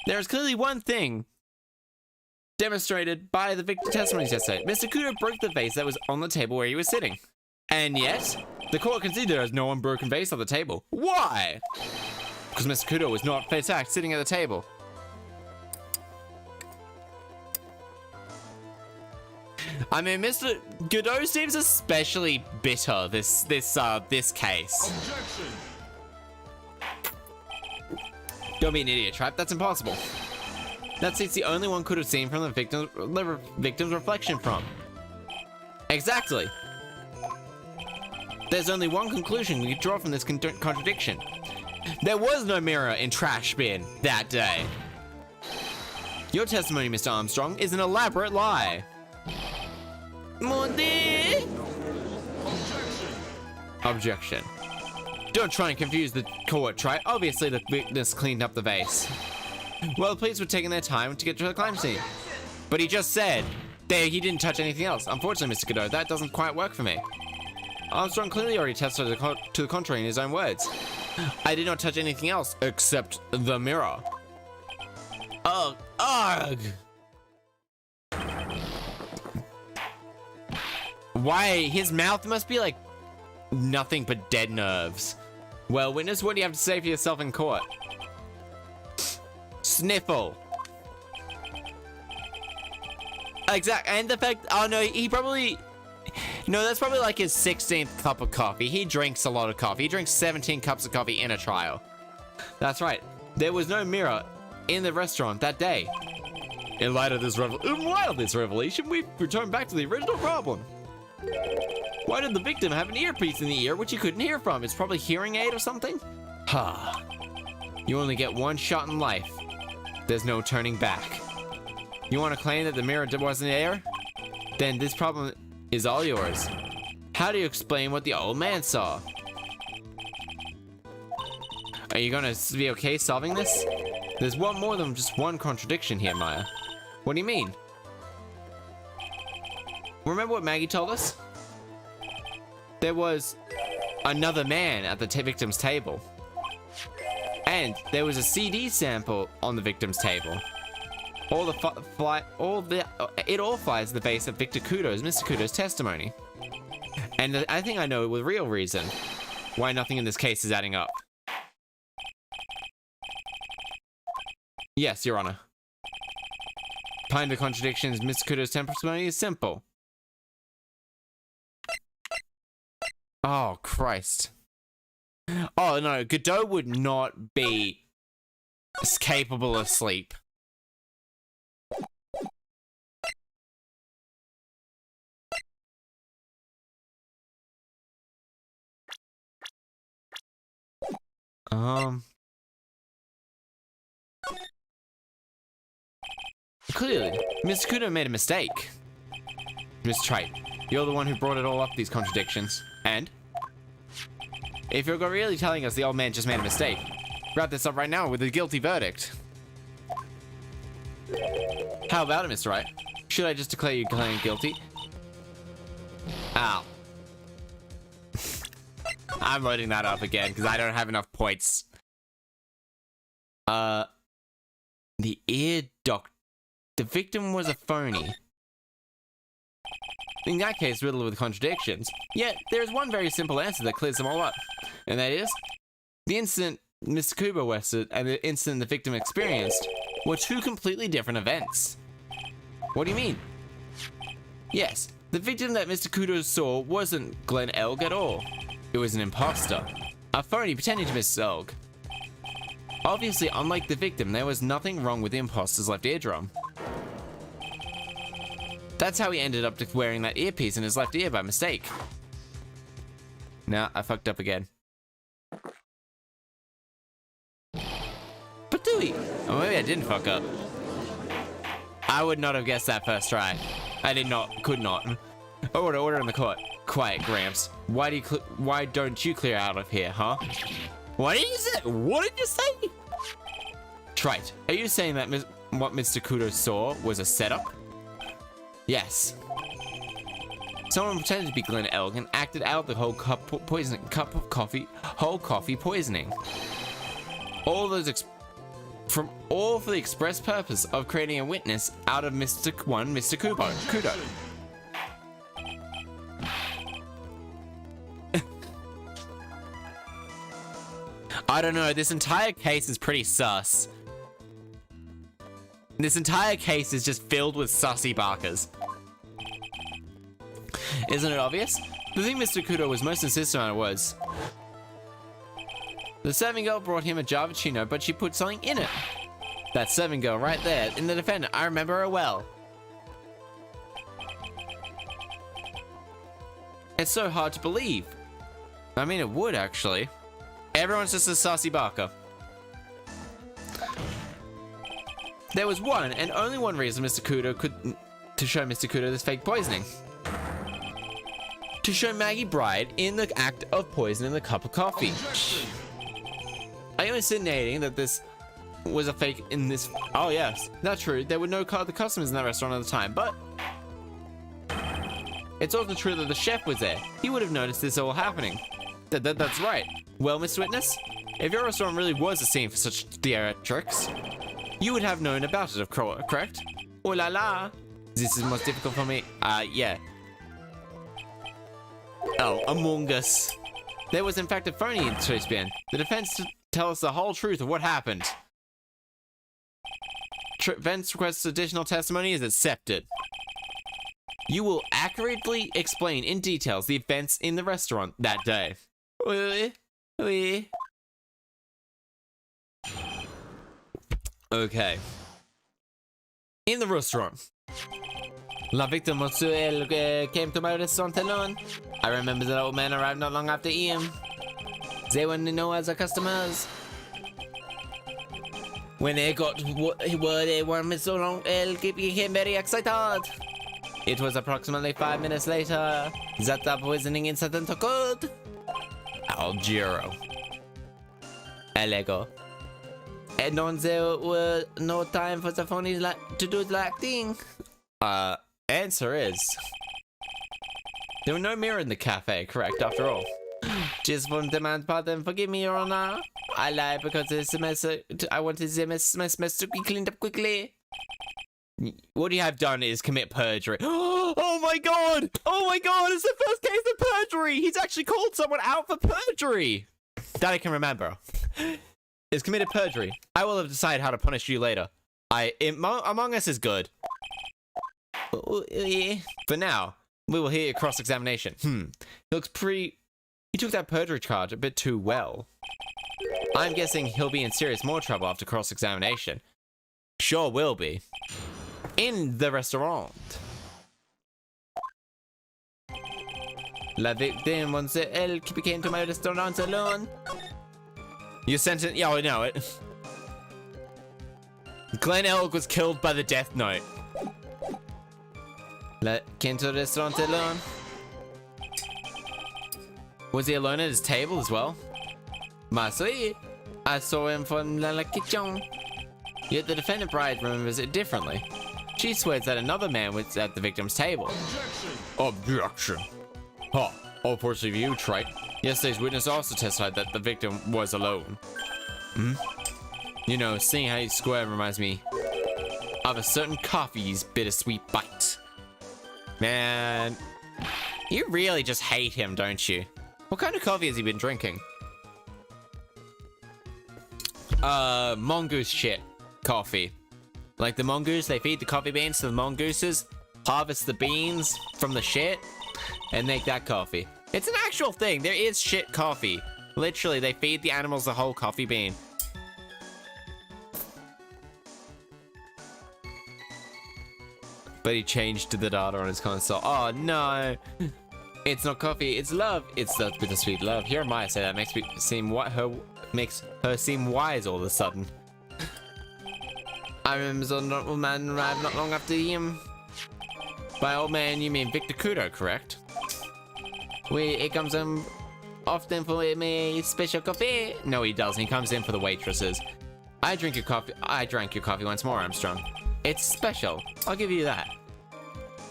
There is clearly one thing demonstrated by the victim's testimony yesterday. Mr. Kudo broke the vase that was on the table where he was sitting. And yet, the court considered there is no unbroken vase on the table. Why? Because Mr. Kudo was not in fact sitting at the table. I mean, Mr. Godot seems especially bitter this case. Objection. Don't be an idiot, Trap. That's impossible. That seat's the only one could have seen from the victim's reflection from. Exactly. There's only one conclusion we could draw from this contradiction. There was no mirror in trash bin that day. Your testimony, Mr. Armstrong, is an elaborate lie. Mundi! Objection. Don't try and confuse the court, Try. Obviously, the witness cleaned up the vase. Well, the police were taking their time to get to the crime scene. But he just said he didn't touch anything else. Unfortunately, Mr. Godot, that doesn't quite work for me. Armstrong clearly already testified to the contrary in his own words. I did not touch anything else except the mirror. Ugh. Ugh. Why? His mouth must be like nothing but dead nerves. Well, witness, what do you have to say for yourself in court? Sniffle. Exact. And the fact, oh no, he probably, no, that's probably like his 16th cup of coffee. He drinks a lot of coffee. He drinks 17 cups of coffee in a trial. That's right. There was no mirror in the restaurant that day. In light of this revelation, we return back to the original problem. Why did the victim have an earpiece in the ear which he couldn't hear from? It's probably hearing aid or something? Ha. You only get one shot in life. There's no turning back. You want to claim that the mirror wasn't there? Then this problem is all yours. How do you explain what the old man saw? Are you gonna be okay solving this? There's more than just one contradiction here, Maya. What do you mean? Remember what Maggie told us? There was another man at the victim's table. And there was a CD sample on the victim's table. It all flies to the base of Mr. Kudo's testimony. And I think I know the real reason why nothing in this case is adding up. Yes, Your Honor. Behind the contradictions, Mr. Kudo's testimony is simple. Oh, Christ. Oh, no. Godot would not be capable of sleep. Clearly, Mr. Kudo made a mistake. Mr. Wright, you're the one who brought it all up, these contradictions. And? If you're really telling us the old man just made a mistake, wrap this up right now with a guilty verdict. How about it, Mr. Wright? Should I just declare you guilty? Ow. I'm loading that up again because I don't have enough points. The ear doctor. The victim was a phony. In that case, riddled with contradictions. Yet, there is one very simple answer that clears them all up. And that is, the incident Mr. Kubo witnessed and the incident the victim experienced were two completely different events. What do you mean? Yes, the victim that Mr. Kudo saw wasn't Glenn Elg at all. It was an imposter. A phony pretending to be Mrs. Elg. Obviously, unlike the victim, there was nothing wrong with the imposter's left eardrum. That's how he ended up wearing that earpiece in his left ear by mistake. Nah, I fucked up again. But do we? Oh, maybe I didn't fuck up. I would not have guessed that first try. I could not. Order in the court. Quiet, Gramps. Why don't you clear out of here, huh? What did you say? What did you say? Trite, are you saying that what Mr. Kudo saw was a setup? Yes. Someone pretended to be Glenn Elg and acted out the whole cup of coffee poisoning. All for the express purpose of creating a witness out of Mr. Kudo. I don't know, this entire case is pretty sus. This entire case is just filled with sussy barkers. Isn't it obvious? The thing Mr. Kudo was most insistent on was... The serving girl brought him a Javachino, but she put something in it. That serving girl right there, in the defendant, I remember her well. It's so hard to believe. I mean, it would, actually. Everyone's just a saucy barker. There was one and only one reason Mr. Kudo to show Mr. Kudo this fake poisoning. To show Maggie Bride in the act of poisoning the cup of coffee. Are you insinuating that this was a fake in this? Oh yes, that's true. There were no other customers in that restaurant at the time, but it's also true that the chef was there. He would have noticed this all happening. That's right. Well, Mr. Witness, if your restaurant really was a scene for such theatrics, you would have known about it, correct? Oh la la. This is most difficult for me. Yeah. Oh, Among Us. There was in fact a phony in Tribulations. The defense to tell us the whole truth of what happened. Defense requests additional testimony is accepted. You will accurately explain in details the events in the restaurant that day. Oui. Okay. In the restaurant. La victim monsieur came to my restaurant alone. I remember the old man arrived not long after him. They were known as the customers. When they got what they wanted so long, El became very excited. It was approximately 5 minutes later that the poisoning incident occurred. Algero. Elego. And on there were no time for the phony to do the acting. Answer is... There were no mirror in the cafe, correct, after all. Just one demand pardon, forgive me, Your Honor. I lied because I wanted the mess to be cleaned up quickly. What you have done is commit perjury. Oh my god! Oh my god, it's the first case of perjury! He's actually called someone out for perjury! That I can remember. It's committed perjury. I will have decided how to punish you later. Among Us is good. For now, we will hear your cross-examination. He looks pretty... He took that perjury charge a bit too well. I'm guessing he'll be in more trouble after cross-examination. Sure will be. In the restaurant. La victime once elle came to my restaurant alone. You sent it? Yeah, I know it. Glenn Elg was killed by the Death Note. Came to the restaurant alone. Was he alone at his table as well? Masui, I saw him from la kitchen. Yet the defendant bride remembers it differently. She swears that another man was at the victim's table. Objection. Huh. Unfortunately for you, Trite. Yesterday's witness also testified that the victim was alone. You know, seeing how you square reminds me of a certain coffee's bittersweet bite. Man, you really just hate him, don't you? What kind of coffee has he been drinking? Mongoose shit coffee. Like the mongoose, they feed the coffee beans to the mongooses, harvest the beans from the shit, and make that coffee. It's an actual thing. There is shit coffee. Literally, they feed the animals the whole coffee bean. But he changed to the data on his console. Oh no! It's not coffee, it's love. It's the bittersweet love. Here am I say that makes me seem makes her seem wise all of a sudden. I remember the old man arrived not long after him. By old man, you mean Victor Kudo, correct? He comes in often for me special coffee. No, he doesn't. He comes in for the waitresses. I drank your coffee once more, Armstrong. It's special. I'll give you that.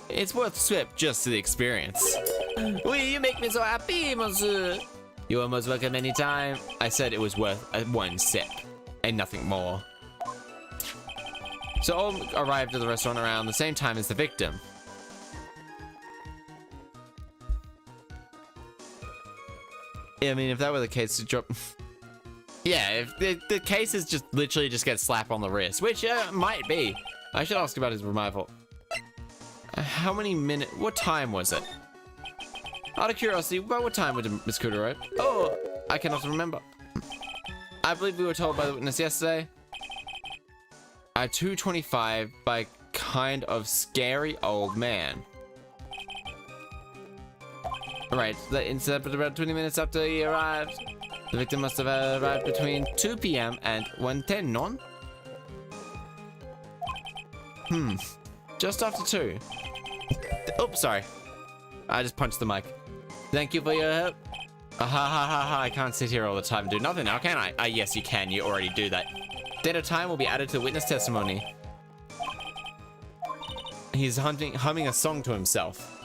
It's worth a sip just to the experience. You make me so happy, monsieur. You are most welcome anytime. I said it was worth one sip and nothing more. So all arrived at the restaurant around the same time as the victim. Yeah, I mean, if that were the case, to drop. Yeah, if the case is just literally just get slapped on the wrist, which might be. I should ask about his revival. How many minutes? What time was it? Out of curiosity, about what time would Miss Kudo arrive? Oh, I cannot remember. I believe we were told by the witness yesterday. At 2:25 by kind of scary old man. Right, instead of about 20 minutes after he arrived, the victim must have arrived between 2 p.m. and 1:10, non? Just after 2. Oops, sorry. I just punched the mic. Thank you for your help. Ha ha ha ha, I can't sit here all the time and do nothing now, can I? Yes, you can. You already do that. Date of time will be added to the witness testimony. He's humming a song to himself.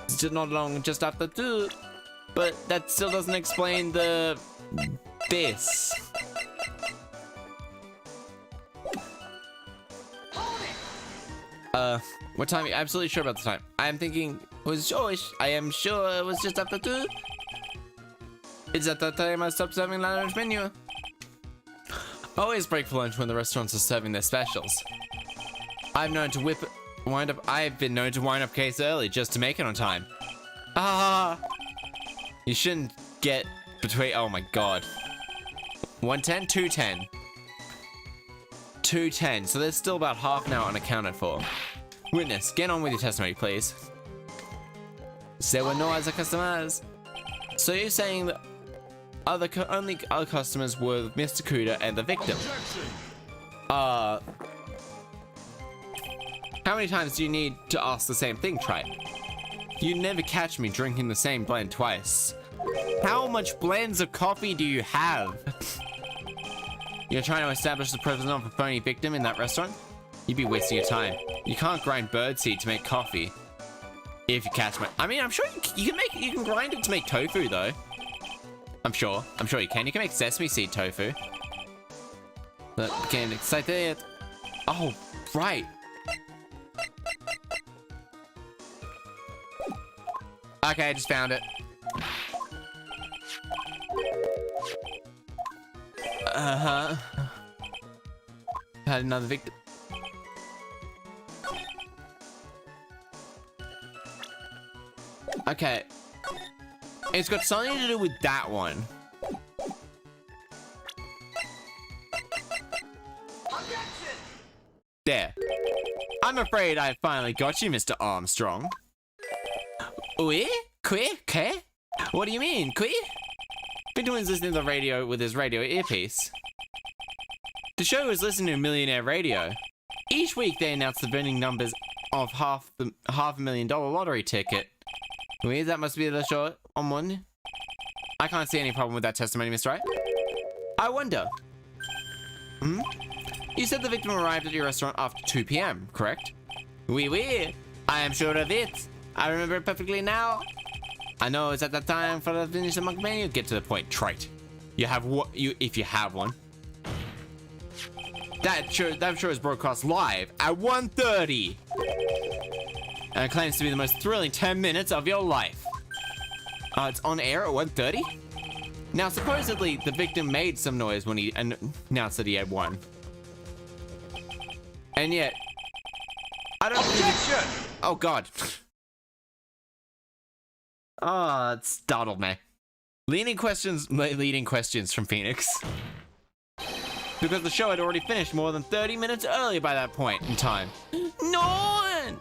It's just not long, just after 2. But that still doesn't explain the... this. What time? You're absolutely sure about the time. I am thinking I am sure it was just after 2. It's at that time I stopped serving lunch menu. Always break for lunch when the restaurants are serving their specials. I've been known to wind up case early just to make it on time. You shouldn't get between. Oh my god. 1:10, 2:10. 2:10. So there's still about half an hour unaccounted for. Witness, get on with your testimony, please. There were no other customers. So you're saying that only other customers were Mr. Kudo and the victim? How many times do you need to ask the same thing, Tripe? You never catch me drinking the same blend twice. How much blends of coffee do you have? You're trying to establish the presence of a phony victim in that restaurant? You'd be wasting your time. You can't grind birdseed to make coffee. If you catch my... I mean, I'm sure you can grind it to make tofu, though. I'm sure you can. You can make sesame seed tofu. But getting excited. Oh, right. Okay, I just found it. Had another victim. Okay. It's got something to do with that one. There. I'm afraid I finally got you, Mr. Armstrong. Oui? Qui? Que? What do you mean, qui? Benjamin's listening to the radio with his radio earpiece. The show is listening to Millionaire Radio. Each week they announce the winning numbers of $500,000 lottery ticket. Oui, that must be the show on one. I can't see any problem with that testimony, Mr. Wright. I wonder. You said the victim arrived at your restaurant after 2 p.m., correct? Oui, oui. I am sure of it. I remember it perfectly now. I know it's at that time for the finish the monk menu. Get to the point, trite. You have what? If you have one. That show is broadcast live at 1:30. And it claims to be the most thrilling 10 minutes of your life. It's on air at 1:30? Now, supposedly, the victim made some noise when he announced that he had won. And yet... I don't believe... Oh, God. Oh, it startled me. Leading questions from Phoenix. Because the show had already finished more than 30 minutes earlier by that point in time. on!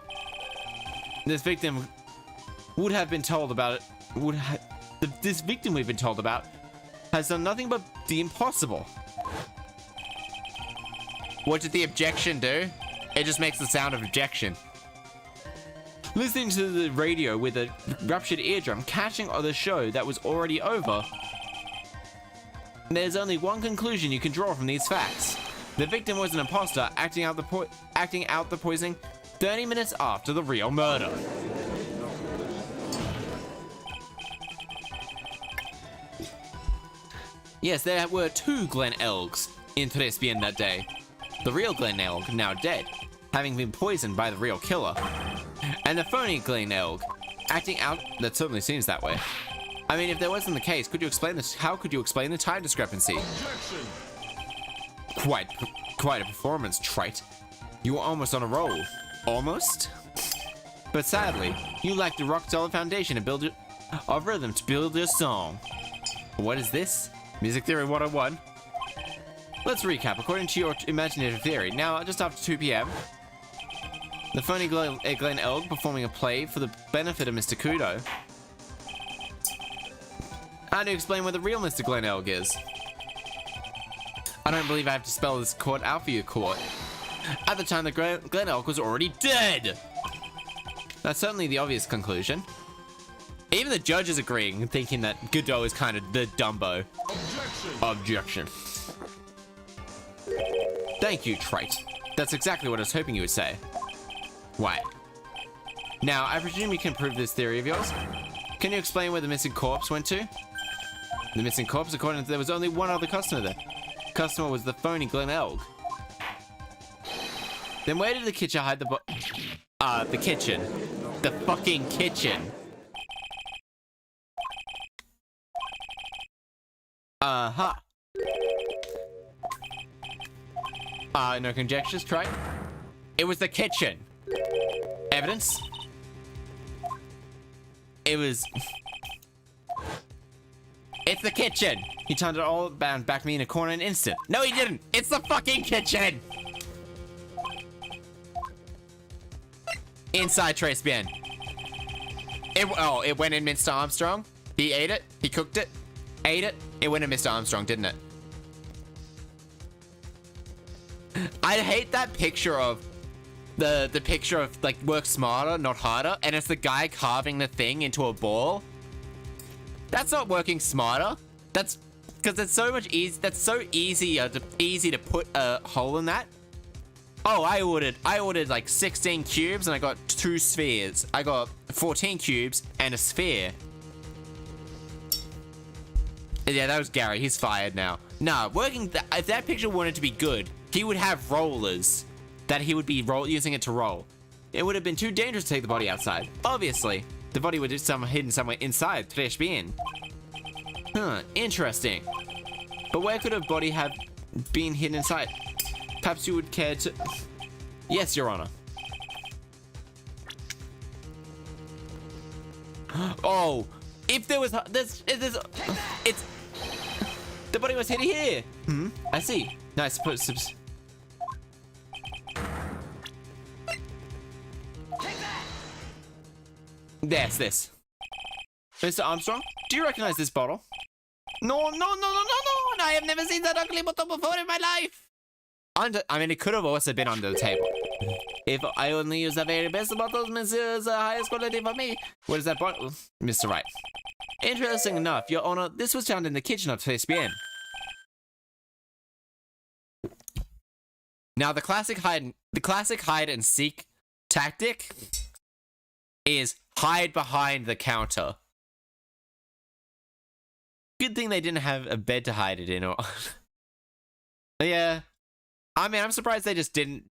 This victim would have been told about it. This victim we've been told about has done nothing but the impossible. What did the objection do? It just makes the sound of objection. Listening to the radio with a ruptured eardrum, catching on the show that was already over. There's only one conclusion you can draw from these facts. The victim was an imposter acting out the poisoning 30 minutes after the real murder. Yes, there were two Glen Elgs in Tribulations that day. The real Glen Elg, now dead, having been poisoned by the real killer. And the phony Glen Elg, acting out, that certainly seems that way. I mean, if that wasn't the case, could you explain this? How could you explain the time discrepancy? Objection. Quite a performance, Trite. You were almost on a roll. Almost? But sadly, you lacked the rock-solid foundation of rhythm to build your song. What is this? Music Theory 101? Let's recap. According to your imaginative theory, now just after 2 p.m., the phony Glen Elg performing a play for the benefit of Mr. Kudo. How do you explain where the real Mr. Glen Elg is? I don't believe I have to spell this court out for you, court. At the time, the Glen Elg was already dead! That's certainly the obvious conclusion. Even the judge is agreeing, thinking that Godot is kind of the Dumbo. Objection. Thank you, Trite. That's exactly what I was hoping you would say. Why? Now, I presume you can prove this theory of yours? Can you explain where the missing corpse went to? The missing corpse, according to there was only one other customer there. The customer was the phony Glen Elg. Then where did the kitchen hide the kitchen. The fucking kitchen. Uh-huh. No conjectures, Trite? It was the kitchen. Evidence? It was... It's the kitchen! He turned it all and backed me in a corner in an instant. No, he didn't! It's the fucking kitchen! Inside Trace Bien. It went in Mr. Armstrong. He ate it. He cooked it. Ate it. It went in Mr. Armstrong, didn't it? I hate that picture of the picture of like work smarter, not harder, and it's the guy carving the thing into a ball. That's not working smarter. That's because it's so much easy. That's so easy to put a hole in that. Oh, I ordered like 16 cubes and I got 2 spheres. I got 14 cubes and a sphere. Yeah, that was Gary. He's fired now. Nah, if that picture wanted to be good, he would have rollers that he would be using it to roll. It would have been too dangerous to take the body outside. Obviously, the body would be hidden somewhere inside Trash Bin. Huh, interesting. But where could a body have been hidden inside? Perhaps you would care to... Yes, Your Honor. Oh, if there was... It's... The body was hidden here. I see. Nice. There's this. Mr. Armstrong, do you recognize this bottle? No. I have never seen that ugly bottle before in my life. I mean, it could have also been under the table. If I only use the very best bottles, Monsieur, is the highest quality for me. What is that bottle? Mr. Wright. Interesting enough, Your Honor, this was found in the kitchen of Trace Bien. Now, the classic hide and seek tactic is hide behind the counter. Good thing they didn't have a bed to hide it in. Or yeah, I mean, I'm surprised they didn't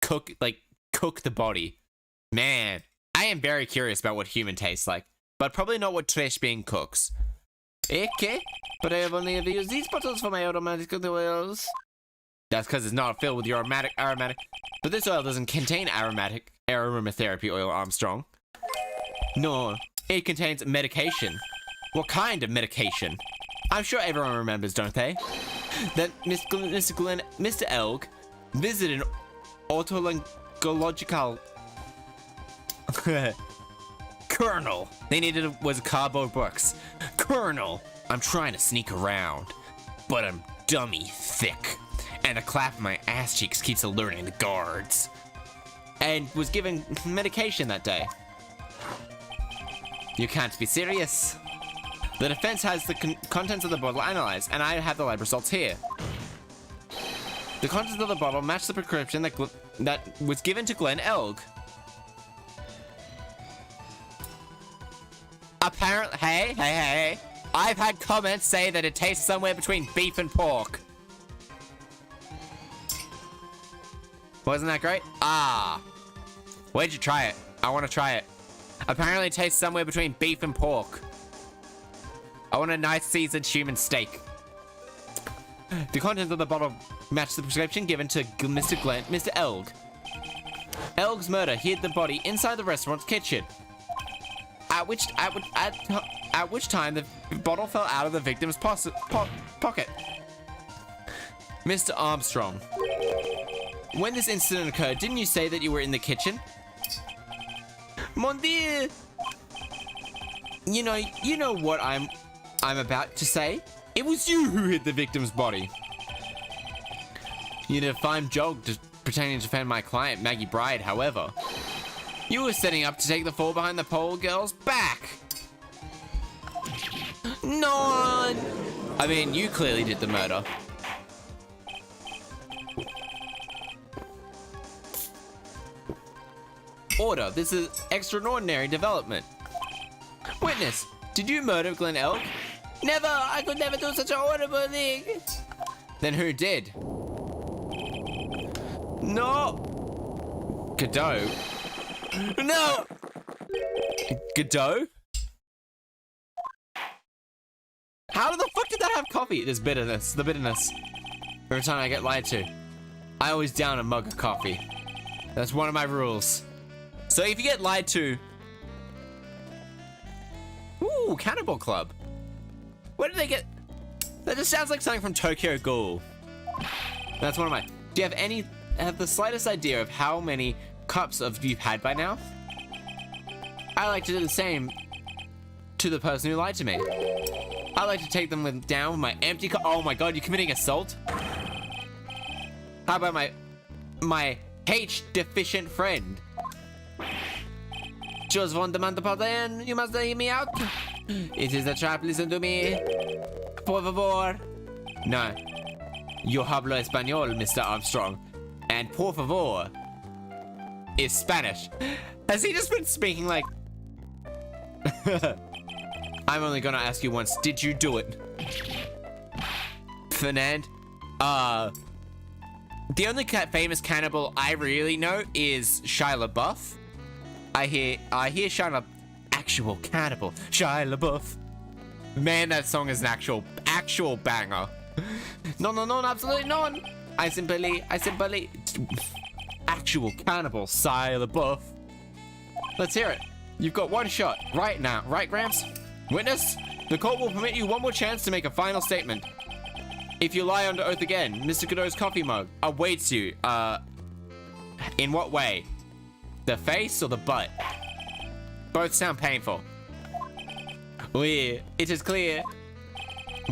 cook the body. Man, I am very curious about what human tastes like, but probably not what Trash Bin cooks. Okay, but I have only ever used these bottles for my aromatic oils. That's because it's not filled with your aromatic. But this oil doesn't contain aromatherapy oil, Armstrong. No, it contains medication. What kind of medication? I'm sure everyone remembers, don't they? That Mr. Elg visited an pharmacological Colonel. They needed was cardboard box. Colonel, I'm trying to sneak around, but I'm dummy thick, and the clap of my ass cheeks keeps alerting the guards. And was given medication that day. You can't be serious. The defense has the contents of the bottle analyzed, and I have the lab results here. The contents of the bottle match the prescription that was given to Glenn Elg. Apparently, hey, I've had comments say that it tastes somewhere between beef and pork. Wasn't that great? Ah. Where'd you try it? I want to try it. Apparently it tastes somewhere between beef and pork. I want a nice seasoned human steak. The contents of the bottle match the prescription given to Mr. Elg. Elg's murder hid the body inside the restaurant's kitchen. At which time the bottle fell out of the victim's pocket. Mr. Armstrong, when this incident occurred, didn't you say that you were in the kitchen? Mon Dieu! You know what I'm about to say? It was you who hid the victim's body. You did a fine job pretending to defend my client, Maggie Bride, however. You were setting up to take the fall behind the pole girl's back. No! I mean, you clearly did the murder. Order, this is extraordinary development. Witness, did you murder Glenn Elk? Never! I could never do such a horrible thing! Then who did? No! Godot? No! Godot? How the fuck did that have coffee? There's bitterness, the bitterness. Every time I get lied to, I always down a mug of coffee. That's one of my rules. So if you get lied to... Ooh, Cannibal Club. Where did they get... That just sounds like something from Tokyo Ghoul. That's one of my... Do you have the slightest idea of how many cups of you've had by now? I like to do the same to the person who lied to me. I like to take them down with my empty cup. Oh my god, you're committing assault? How about my H-deficient friend? Just one demand the pardon, you must hear me out. It is a trap, listen to me. Por favor. No. Yo hablo español, Mr. Armstrong. And por favor is Spanish. Has he just been speaking like... I'm only gonna ask you once, did you do it? Fernand? The only famous cannibal I really know is Shia LaBeouf. I hear Shia actual cannibal. Shia LaBeouf. Man, that song is an actual banger. No, absolutely not. I simply actual cannibal Shia LaBeouf. Let's hear it. You've got one shot right now, right, Gramps? Witness, the court will permit you one more chance to make a final statement. If you lie under oath again, Mr. Godot's coffee mug awaits you. In what way? The face or the butt? Both sound painful. Oui, it is clear.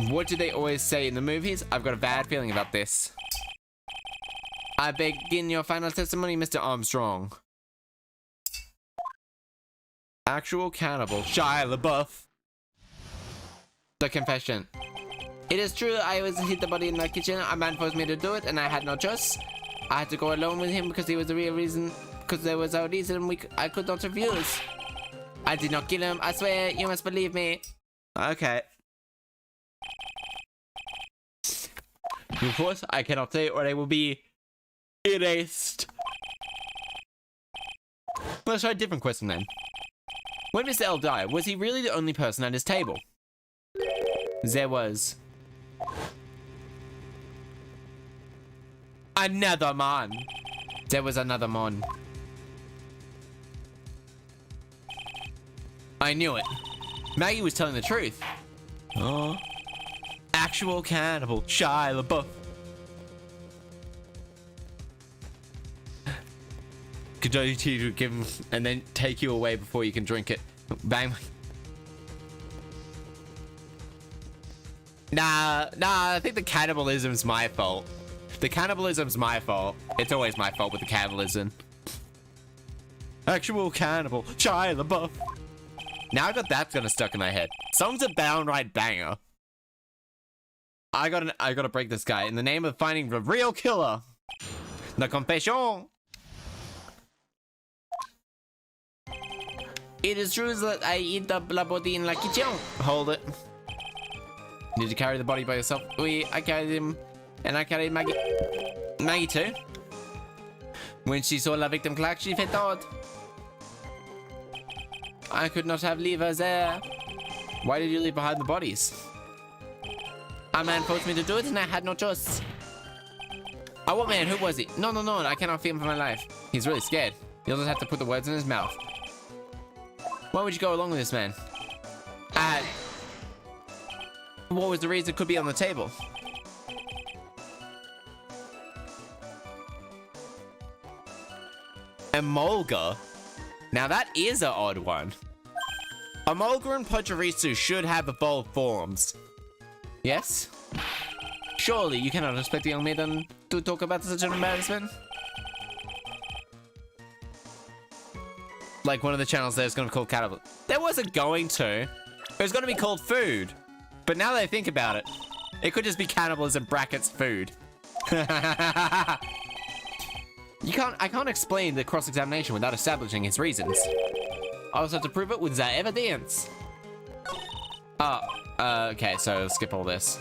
What do they always say in the movies? I've got a bad feeling about this. I begin your final testimony, Mr. Armstrong. Actual cannibal, Shia LaBeouf. The confession. It is true, I was hid the body in my kitchen. A man forced me to do it, and I had no choice. I had to go alone with him because he was the real reason. Because there was a reason I could not refuse. I did not kill him. I swear, you must believe me. Okay. Of course, I cannot say, or they will be erased. Let's try a different question then. When Mr. L died, was he really the only person at his table? There was another man. There was another man. I knew it. Maggie was telling the truth. Oh. Actual cannibal, Shia LaBeouf. Cadoty to give him and then take you away before you can drink it. Bang. Nah, I think the cannibalism's my fault. The cannibalism's my fault. It's always my fault with the cannibalism. Actual cannibal, Shia LaBeouf. Now I got that gonna stuck in my head. Song's a downright banger. I gotta break this guy in the name of finding the real killer. La confession. It is true that I eat the body in la kitchen. Hold it. Need to carry the body by yourself. I carried him, and I carried Maggie. Maggie too. When she saw la victim clack, she fait odd. I could not have leave her there. Why did you leave behind the bodies? A man forced me to do it, and I had no choice. Oh, what man? Who was he? No, I cannot feel him for my life. He's really scared. You'll just have to put the words in his mouth. Why would you go along with this man? What was the reason? Could be on the table. Emolga. Now that is an odd one. Emolga and Pachirisu should have evolved forms. Yes? Surely you cannot expect the young maiden to talk about such an embarrassment? Like one of the channels there is going to be called Cannibal. There wasn't going to. It was going to be called Food. But now that I think about it, it could just be cannibalism brackets food. I can't explain the cross-examination without establishing his reasons. I also have to prove it with the evidence. Okay, so skip all this.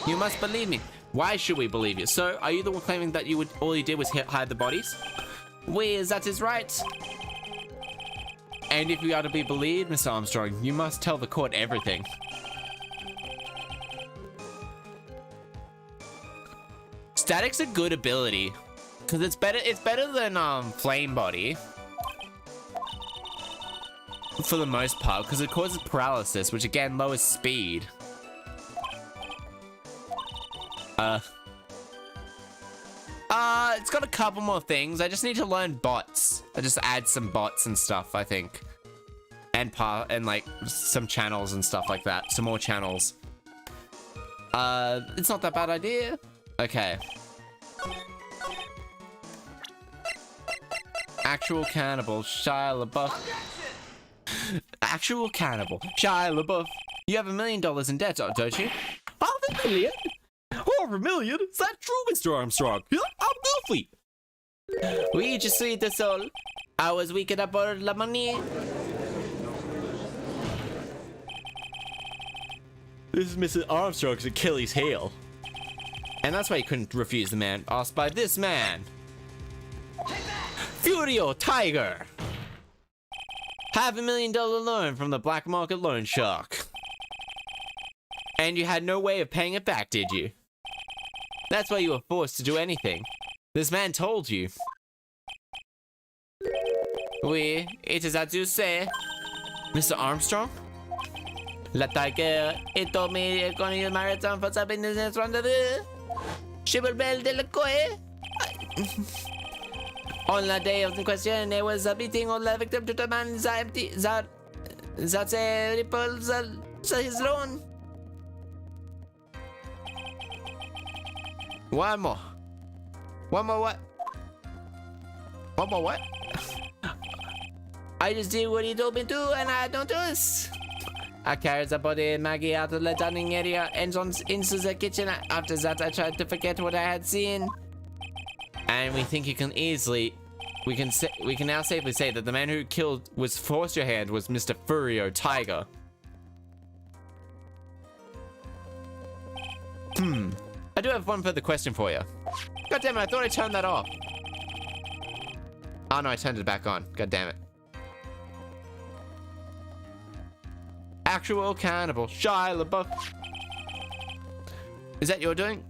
You must believe me. Why should we believe you? So, are you the one claiming that all you did was hide the bodies? That is right. And if you are to be believed, Mr. Armstrong, you must tell the court everything. Static's a good ability. Because it's better than Flame Body. For the most part, because it causes paralysis, which again lowers speed. It's got a couple more things. I just need to learn bots. I just add some bots and stuff, I think. And like some channels and stuff like that. Some more channels. It's not that bad idea. Okay. Actual cannibal, Shia LaBeouf. Actual cannibal, Shia LaBeouf. You have $1 million in debt, don't you? $500 million? Over $1 million? Is that true, Mr. Armstrong? I'm wealthy. We just see the soul. I was wicked about la money. This is Mr. Armstrong's Achilles heel. And that's why he couldn't refuse the man asked by this man. Furio Tiger. $500 million loan from the black market loan shark. And you had no way of paying it back, did you? That's why you were forced to do anything. This man told you. Oui, it is as you say. Mr. Armstrong? La Tiger, he told me he's going to use my return for some business rendezvous. She will build the coe. On the day of the question, there was a meeting of the victim to demand that repulse his loan. One more what? One more what? I just did what he told me to, and I had no choice. I carried the body of Maggie out of the dining area and into the kitchen. After that, I tried to forget what I had seen. And we think we can now safely say that the man who killed was forced your hand was Mr. Furio Tiger. I do have one further question for you. God damn it, I thought I turned that off. Oh no, I turned it back on. God damn it. Actual cannibal, Shia LaBeouf. Is that your doing?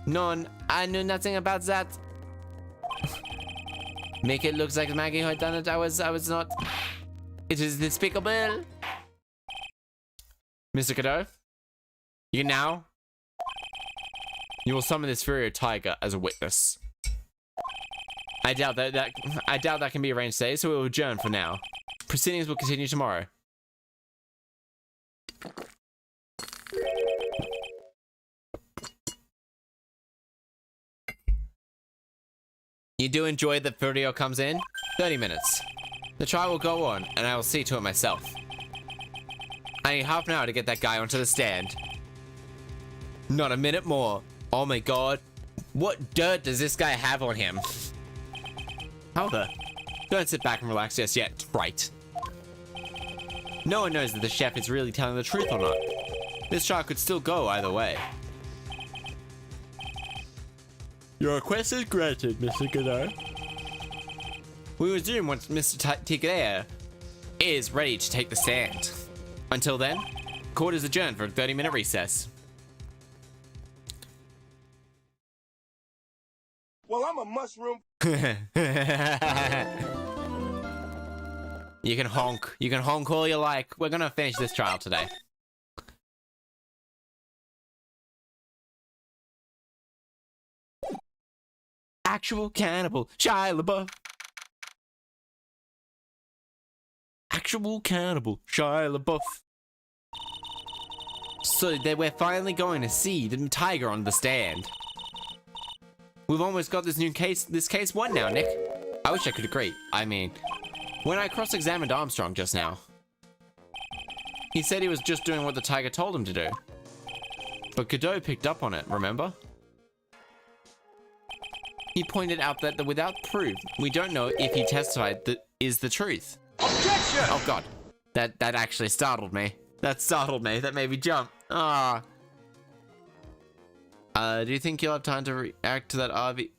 None. I knew nothing about that. Make it look like Maggie had done it. I was not. It is despicable. Mr. Cadeau, you now You will summon this furious tiger as a witness. I doubt that can be arranged today, so we will adjourn for now. Proceedings will continue tomorrow. You do enjoy that video comes in? 30 minutes. The trial will go on, and I will see to it myself. I need half an hour to get that guy onto the stand. Not a minute more. Oh my god. What dirt does this guy have on him? How the? Don't sit back and relax just yet, right? No one knows that the chef is really telling the truth or not. This trial could still go either way. Your request is granted, Mr. Godard. We resume once Mr. Tigre is ready to take the stand. Until then, court is adjourned for a 30-minute recess. Well, I'm a mushroom. You can honk. You can honk all you like. We're gonna finish this trial today. Actual cannibal, Shia LaBeouf. Actual cannibal, Shia LaBeouf. So we're finally going to see the tiger on the stand. We've almost got this case won now, Nick. I wish I could agree. I mean, when I cross-examined Armstrong just now, he said he was just doing what the tiger told him to do. But Godot picked up on it, remember? He pointed out that without proof, we don't know if he testified that is the truth. Objection! Oh god, that actually startled me. That startled me. That made me jump. Ah. Do you think you'll have time to react to that RV?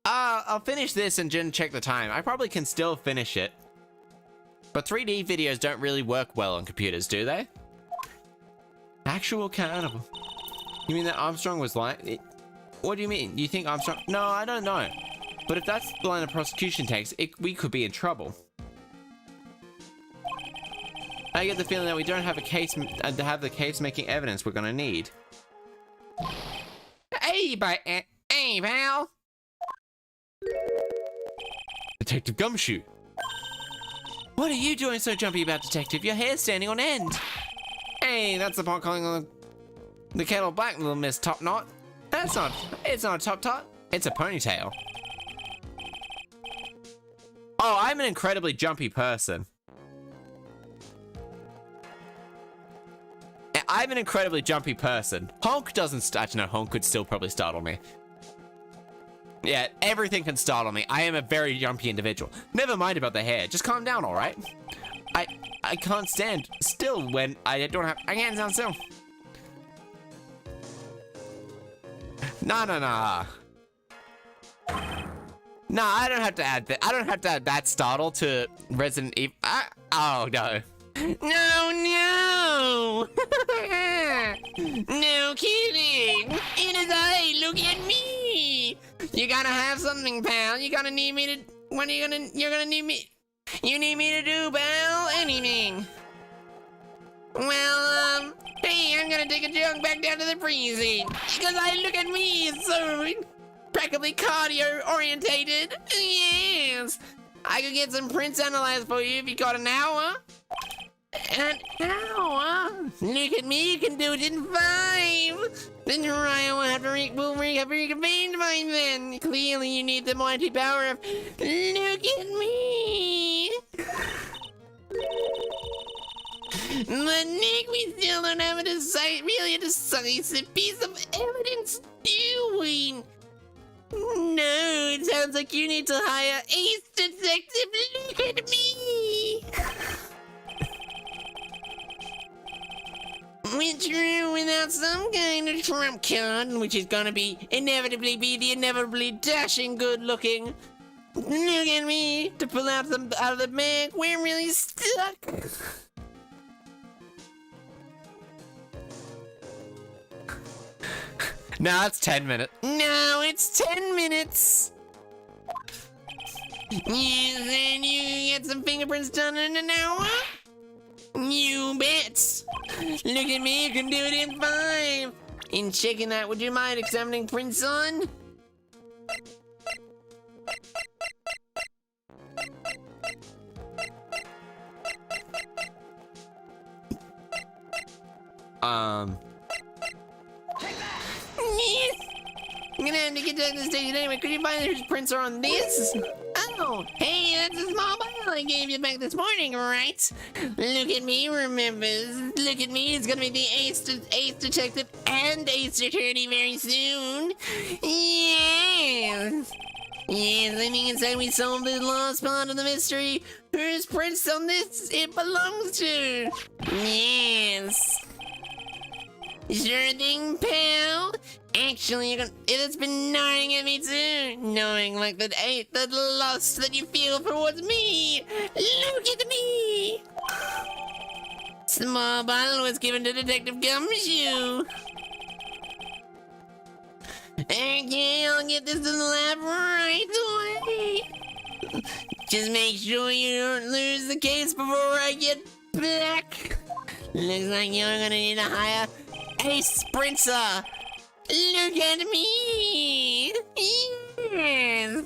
I'll finish this and then check the time. I probably can still finish it. But 3D videos don't really work well on computers, do they? Actual cannibal. You mean that Armstrong was lying? What do you mean? You think Armstrong? No, I don't know. But if that's the line of prosecution takes, we could be in trouble. I get the feeling that we don't have a case to have the case-making evidence we're gonna need. Hey, pal. Detective Gumshoe. What are you doing so jumpy about, Detective? Your hair's standing on end. Hey, that's the pot calling on the kettle black, little Miss Top Knot. It's not a top tot. It's a ponytail. Oh, I'm an incredibly jumpy person. I'm an incredibly jumpy person. Honk doesn't actually, no, Honk could still probably startle me. Yeah, everything can startle me. I am a very jumpy individual. Never mind about the hair. Just calm down, all right? I can't stand still when I can't stand still. Nah. Nah, I don't have to add that. I don't have to add that startle to Resident Evil. Oh no. No! No kidding! It is I! Look at me! You gotta have something, pal. You're gonna need me to... What are you gonna... You're gonna need me... You need me to do, pal? Anything. Well, hey, I'm gonna take a jog back down to the precinct. Because look at me, it's so... practically cardio-orientated. Yes! I could get some prints analyzed for you if you got an hour. An hour? Look at me, you can do it in 5. Then Ryan will have to reconvened by then. Clearly you need the mighty power of... Look at me! But Nick, we still don't have a decisive piece of evidence, do we? No, it sounds like you need to hire Ace Detective. Look at me! Which room without some kind of trump card, which is gonna be the inevitably dashing good looking. Look at me to pull out of the bag. We're really stuck. No, it's 10 minutes. No, it's 10 minutes. Yes, and you can get some fingerprints done in an hour. You bet! Look at me, I can do it in 5! In checking that, would you mind examining Prince on? I'm gonna have to get to the station anyway. Could you find there's prints on this? Oh, hey, that's a small bottle I gave you back this morning, right? Look at me, remembers. Look at me, it's gonna be the ace detective and ace attorney very soon. Yes! Yes, I think it's time we solved the lost part of the mystery. Whose prints on this it belongs to? Yes. Sure thing, pal. Actually, it's been gnawing at me too. Knowing like the lust that you feel towards me. Look at me. Small bottle was given to Detective Gumshoe. Okay, I'll get this to the lab right away. Just make sure you don't lose the case before I get back. Looks like you're gonna need to hire a sprinter. Look at me! Yes!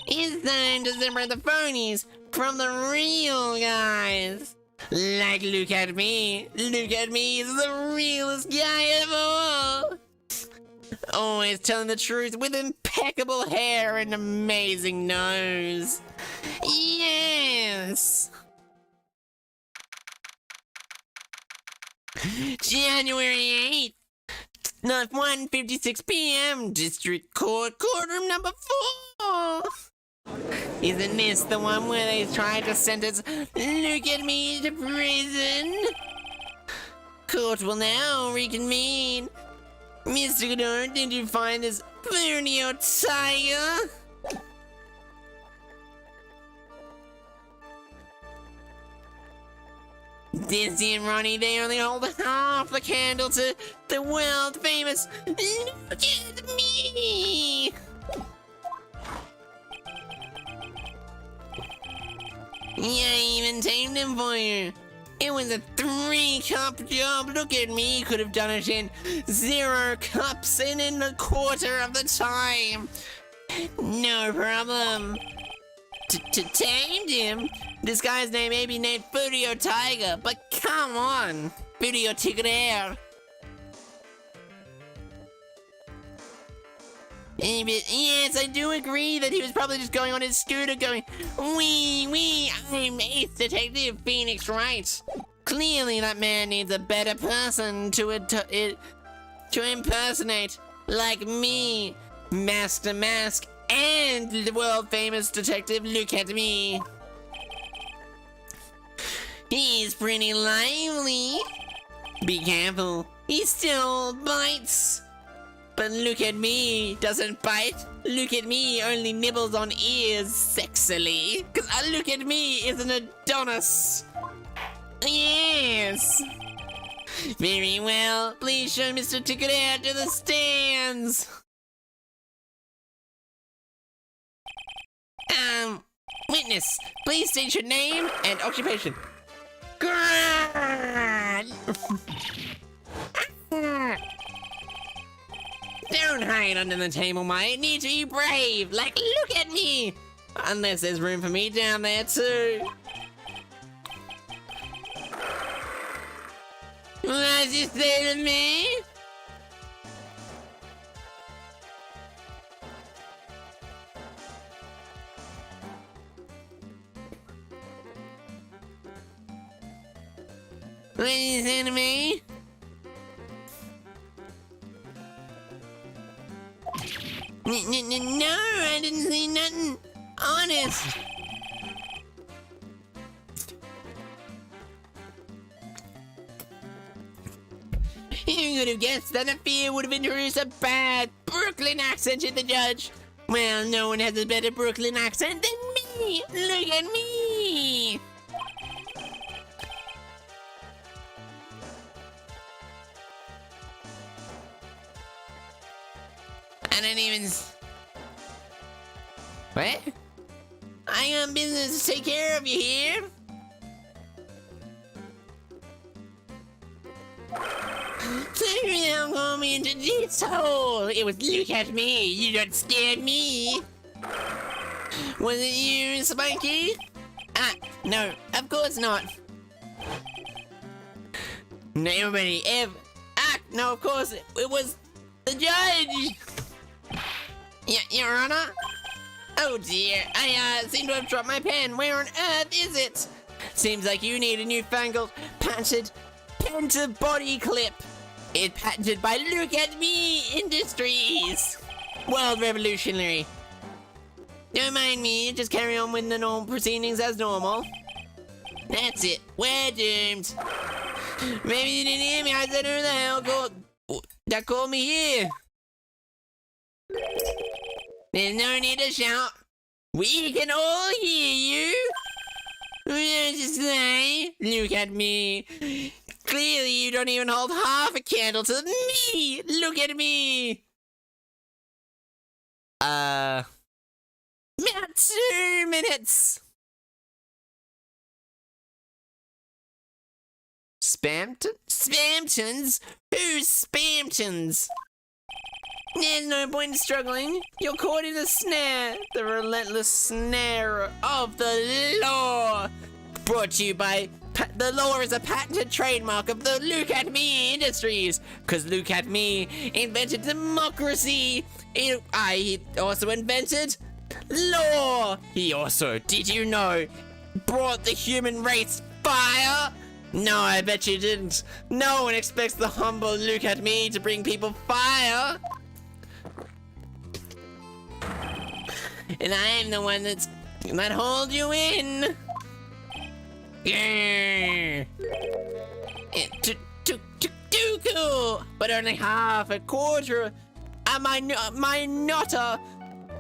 It's time to separate the phonies from the real guys. Like, look at me. Look at me, he's the realest guy of all. Always telling the truth with impeccable hair and amazing nose. Yes! January 8th. Not 1:56 p.m. District Court, courtroom number 4. Isn't this the one where they tried to sentence Look at Me to prison? Court will now reconvene. Mr. Godard, did you find this Borneo tiger? Dizzy and Ronnie, they only hold half the candle to the world famous Look at Me! Yeah, I even tamed him for you. It was a 3-cup job. Look at me, could have done it in 0 cups and in a quarter of the time. No problem. Tamed him? This guy's name may be named Furio Tiger, but come on, Furio Tigre. Yes, I do agree that he was probably just going on his scooter going, wee, I'm Ace Detective Phoenix Wright. Clearly that man needs a better person to impersonate, like me, mask to mask, and the world famous detective Look at Me. He's pretty lively. Be careful, he still bites. But Look at Me doesn't bite. Look at Me only nibbles on ears sexily. Cause Look at Me is an Adonis. Yes. Very well. Please show Mr. Ticketer to the stands. Witness, please state your name and occupation. Grant! Don't hide under the table, mate. Need to be brave. Like, look at me. Unless there's room for me down there, too. What'd you say to me? What did you say to me? No, I didn't see nothing. Honest. You could have guessed that the fear would have introduced a bad Brooklyn accent to the judge. Well, no one has a better Brooklyn accent than me. Look at me. I don't even... What? I got business to take care of you here. Don't call me into this hole. It was look at me. You don't scare me. Was it you, Spiky? No, of course not. Nobody ever. No, of course it was the judge. Your Honor. Oh dear, I seem to have dropped my pen. Where on earth is it? Seems like you need a newfangled patented body clip. It's patented by Look at Me Industries. World revolutionary. Don't mind me, just carry on with the normal proceedings as normal. That's it, we're doomed. Maybe you didn't hear me, I said who the hell called me here. There's no need to shout. We can all hear you. Just say, look at me. Clearly you don't even hold half a candle to me. Look at me. About 2 minutes. Spamtons? Who's Spamtons? There's no point in struggling. You're caught in a snare. The relentless snare of the law. Brought to you by... The law is a patented trademark of the Look at Me Industries. Because Look at Me invented democracy. He also invented law. He also, did you know, brought the human race fire? No, I bet you didn't. No one expects the humble Look at Me to bring people fire. And I'm the one that hold you in. Yeah. Too cool. But only half, a quarter. My notter.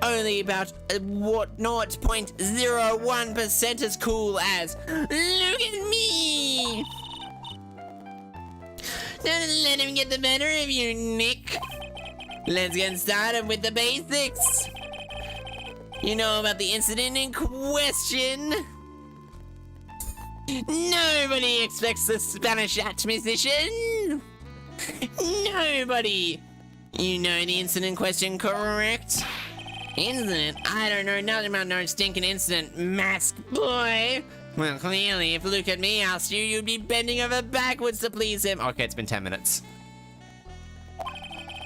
Only about 0.01% as cool as Look at me. Don't let him get the better of you, Nick. Let's get started with the basics. You know about the incident in question? Nobody expects the Spanish musician. Nobody. You know the incident in question, correct? Incident? I don't know nothing about no stinking incident, mask boy. Well, clearly, if Look at Me asked you, you'd be bending over backwards to please him. Okay, it's been 10 minutes.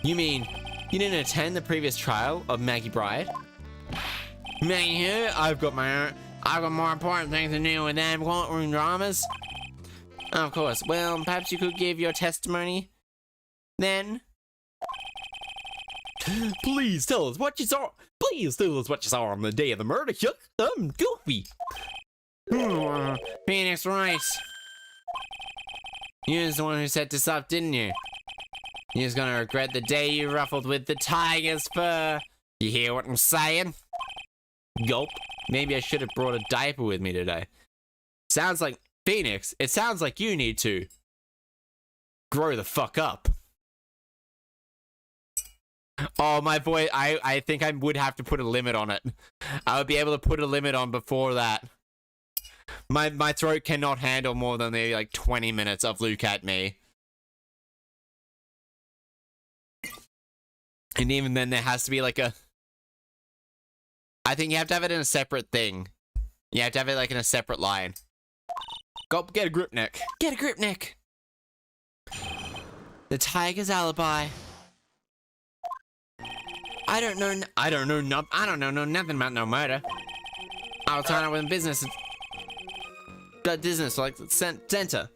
You mean you didn't attend the previous trial of Maggie Bride? Maggie here? I've got more important things to do with damn courtroom dramas. Of course. Well, perhaps you could give your testimony then. Please tell us what you saw. Please tell us what you saw on the day of the murder. Goofy. Phoenix Wright. You was the one who set this up, didn't you? You're gonna regret the day you ruffled with the tiger's fur. You hear what I'm saying? Gulp. Maybe I should have brought a diaper with me today. Sounds like, Phoenix, it sounds like you need to grow the fuck up. Oh, my voice, I think I would have to put a limit on it. I would be able to put a limit on before that. My throat cannot handle more than maybe like 20 minutes of Look at Me. And even then there has to be like a... I think you have to have it in a separate thing. You have to have it like in a separate line. Go, get a grip, Nick. Get a grip, Nick. The tiger's alibi. I don't know nothing about no murder. I was tied up with business. Business like center.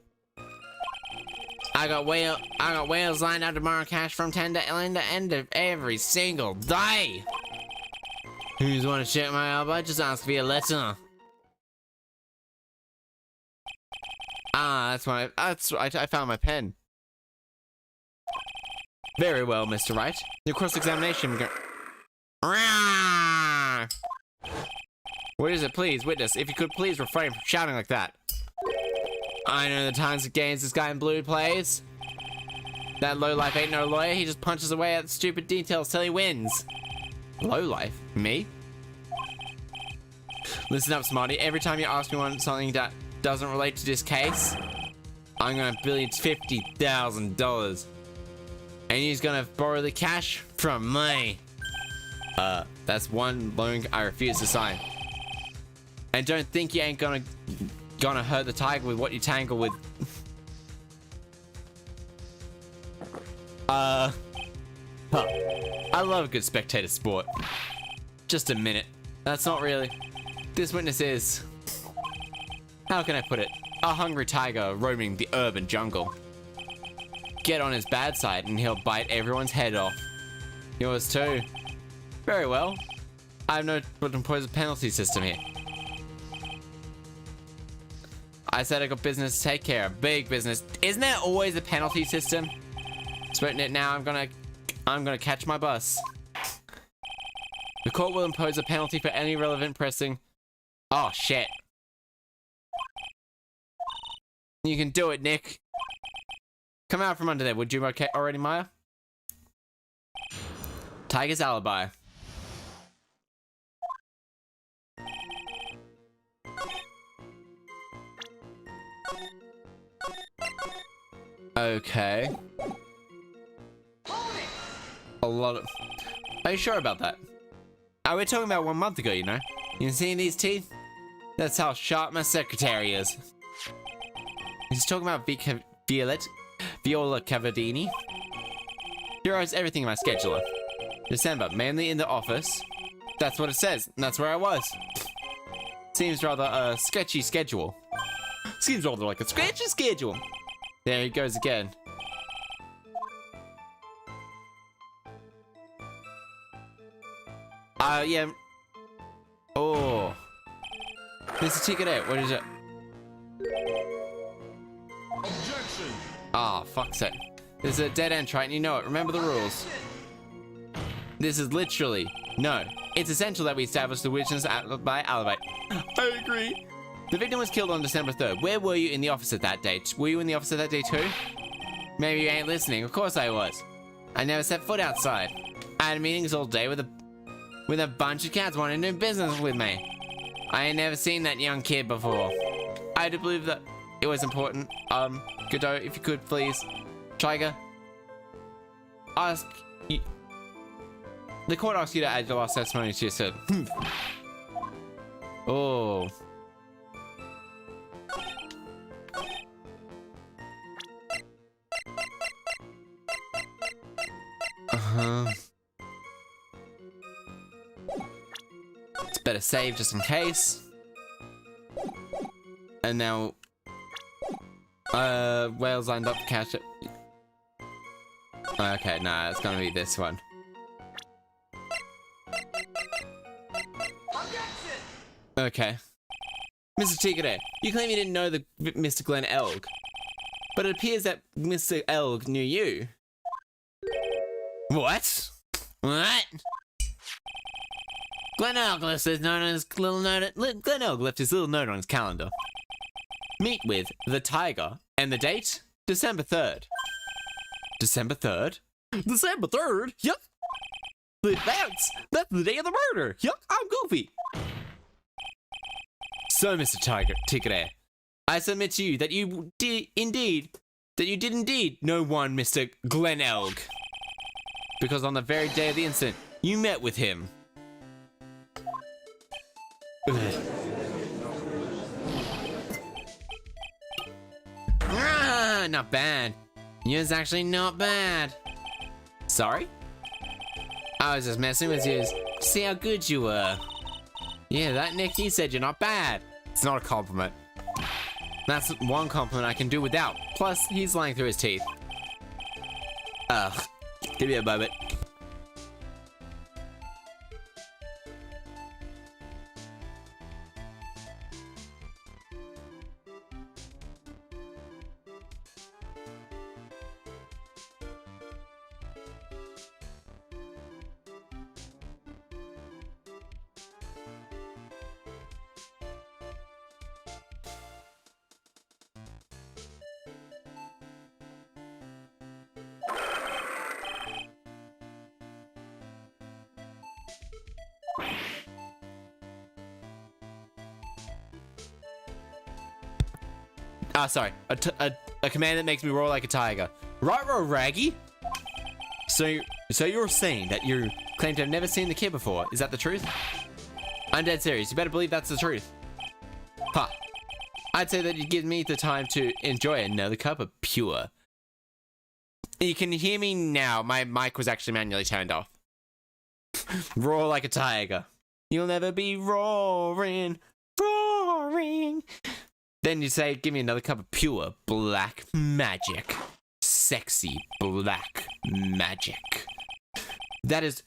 I got whales lined up to borrow cash from tender to end of every single day. Who's want to check my alibi? Just ask via letter. Ah, that's why. I found my pen. Very well, Mr. Wright. Your cross-examination. What is it, please, witness? If you could please refrain from shouting like that. I know the times of games this guy in blue plays. That lowlife ain't no lawyer. He just punches away at the stupid details till he wins. Lowlife? Me? Listen up, Smarty. Every time you ask me something that doesn't relate to this case, I'm gonna bill you $50,000. And he's gonna borrow the cash from me. That's one loan I refuse to sign. And don't think you ain't gonna hurt the tiger with what you tangle with. Huh. I love a good spectator sport. Just a minute. That's not really. This witness is, how can I put it? A hungry tiger roaming the urban jungle. Get on his bad side and he'll bite everyone's head off. Yours too. Very well. I have no but impose a penalty system here. I said I got business to take care of. Big business. Isn't there always a penalty system? Sweating it now, I'm gonna catch my bus. The court will impose a penalty for any relevant pressing. Oh shit. You can do it, Nick. Come out from under there, would you? Okay, already, Maya? Tiger's alibi. Okay. A lot of... Are you sure about that? Oh, we're talking about 1 month ago, you know? You seeing these teeth? That's how sharp my secretary is. He's talking about Viola Cavadini. He writes everything in my scheduler. December, mainly in the office. That's what it says, and that's where I was. Seems rather a sketchy schedule. Seems rather like a sketchy schedule. There he goes again. Yeah. Oh. There's a ticket out. What is it? Objection. Ah, fuck's sake. This is a dead end, Triton. You know it. Remember the rules. This is literally... No. It's essential that we establish the witness by alibi. I agree. The victim was killed on December 3rd. Where were you in the office at that date? Were you in the office at that day too? Maybe you ain't listening. Of course I was. I never set foot outside. I had meetings all day with a bunch of cats wanting to do business with me. I ain't never seen that young kid before. I had to believe that it was important. Godot, if you could please. Tiger. Ask you. The court asked you to add your last testimony to your cert. Oh. It's better save just in case. And now, whales lined up to catch it. Okay, nah, it's gonna be this one. Okay. Mr. Tigre, you claim you didn't know the Mr. Glenn Elg, but it appears that Mr. Elg knew you. What? What? Glenn Elg left his little note on his calendar. Meet with the tiger, and the date? December 3rd. December 3rd? December 3rd? Yup. That's the day of the murder. Yup, I'm goofy. So, Mr. Tigre, I submit to you that you did indeed know one Mr. Glenn Elg. Because on the very day of the incident, you met with him. Not bad. Yours actually not bad. Sorry? I was just messing with you. See how good you were. Yeah, that Nick, he said you're not bad. It's not a compliment. That's one compliment I can do without. Plus, he's lying through his teeth. Ugh. Give me a moment. Sorry. A command that makes me roar like a tiger. Right, Raggy? So you're saying that you claim to have never seen the kid before. Is that the truth? I'm dead serious. You better believe that's the truth. Ha. I'd say that you give me the time to enjoy another cup of pure. You can hear me now. My mic was actually manually turned off. Roar like a tiger. You'll never be roaring, roaring. Then you say, give me another cup of pure black magic. Sexy black magic. That is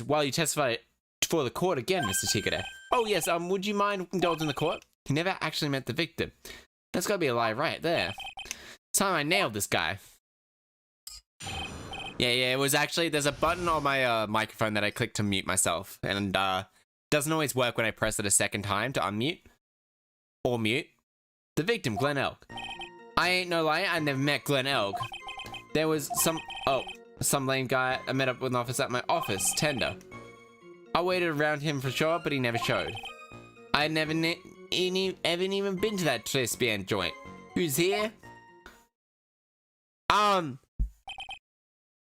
while you testify for the court again, Mr. Ticketer. Oh yes, would you mind indulging the court? He never actually met the victim. That's gotta be a lie right there. It's time I nailed this guy. Yeah, it was actually, there's a button on my microphone that I clicked to mute myself, and doesn't always work when I press it a second time to unmute or mute. The victim, Glenn Elk. I ain't no lie, I never met Glenn Elk. There was some lame guy I met up with an office at my office, tender. I waited around him for sure, but he never showed. I had never even been to that lesbian joint. Who's here?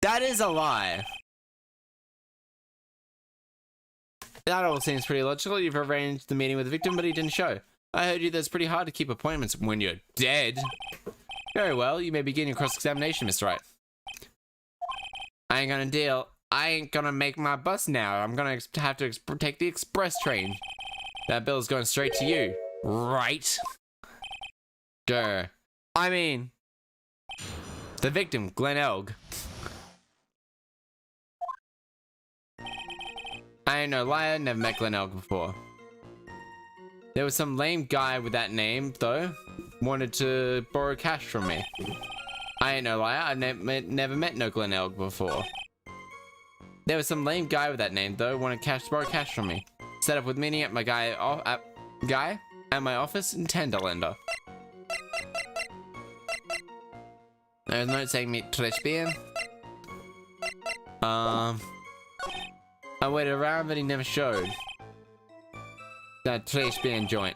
That is a lie. That all seems pretty logical. You've arranged the meeting with the victim, but he didn't show. I heard you that it's pretty hard to keep appointments when you're dead. Very well, you may begin your cross-examination, Mr. Wright. I ain't gonna make my bus now. I'm gonna have to take the express train. That bill's going straight to you. Right? Grr. I mean, the victim, Glenn Elg. I ain't no liar, never met Glenn Elg before. There was some lame guy with that name, though, wanted to borrow cash from me. I ain't no liar, I never met no Glenn Elg before. There was some lame guy with that name, though, wanted to borrow cash from me. Set up with meeting at my guy at my office in Tenderlander. There's a note saying meet Trishbian. I waited around, but he never showed. That Trishbian joint.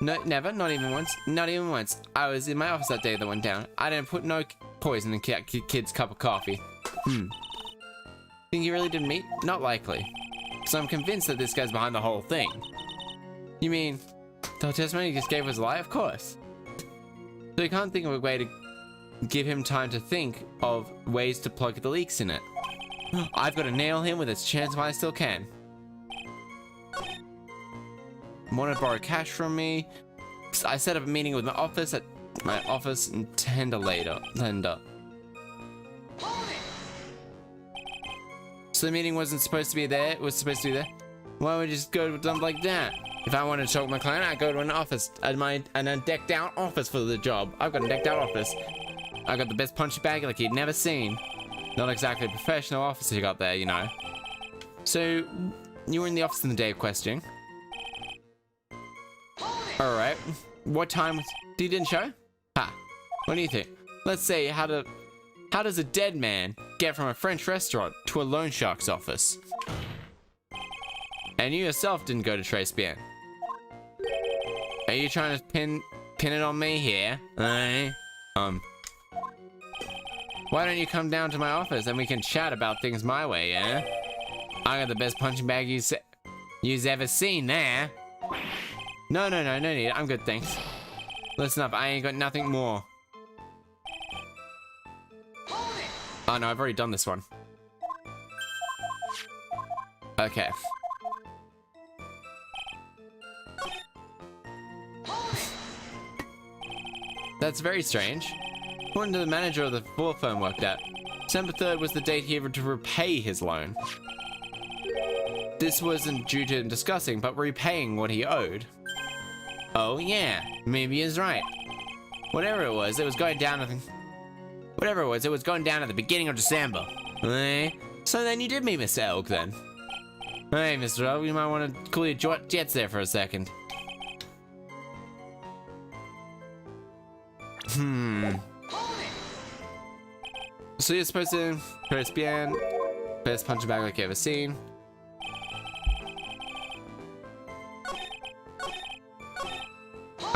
No, never, not even once. Not even once. I was in my office that day that went down. I didn't put no poison in kid's cup of coffee. Think you really didn't meet? Not likely. So I'm convinced that this guy's behind the whole thing. You mean, the testimony he just gave was a lie? Of course. So you can't think of a way to give him time to think of ways to plug the leaks in it. I've got to nail him with a chance while I still can. Want to borrow cash from me? I set up a meeting with my office in Tenderlander. So the meeting wasn't supposed to be there? It was supposed to be there? Why would you just go to a dump like that? If I wanted to talk to my client, I'd go to an office. A decked out office for the job. I've got a decked out office. I got the best punching bag like you'd never seen. Not exactly a professional officer you got there, you know. So, you were in the office on the day of questioning. Alright. What time you didn't show? Ha. What do you think? Let's say, how does a dead man get from a French restaurant to a loan shark's office? And you yourself didn't go to Trace Bien. Are you trying to pin it on me here? Why don't you come down to my office and we can chat about things my way, yeah? I got the best punching bag you've ever seen there. No need. I'm good, thanks. Listen up, I ain't got nothing more. Oh no, I've already done this one. Okay. That's very strange. According to the manager of the law firm worked at, December 3rd was the date he had to repay his loan. This wasn't due to him discussing, but repaying what he owed. Oh yeah, maybe he's right. Whatever it was, it was going down at the beginning of December. So then you did meet Mr. Elk then. Hey, Mr. Elk, you might want to cool your jets there for a second. So you're supposed to press bien, best punching bag like you've ever seen.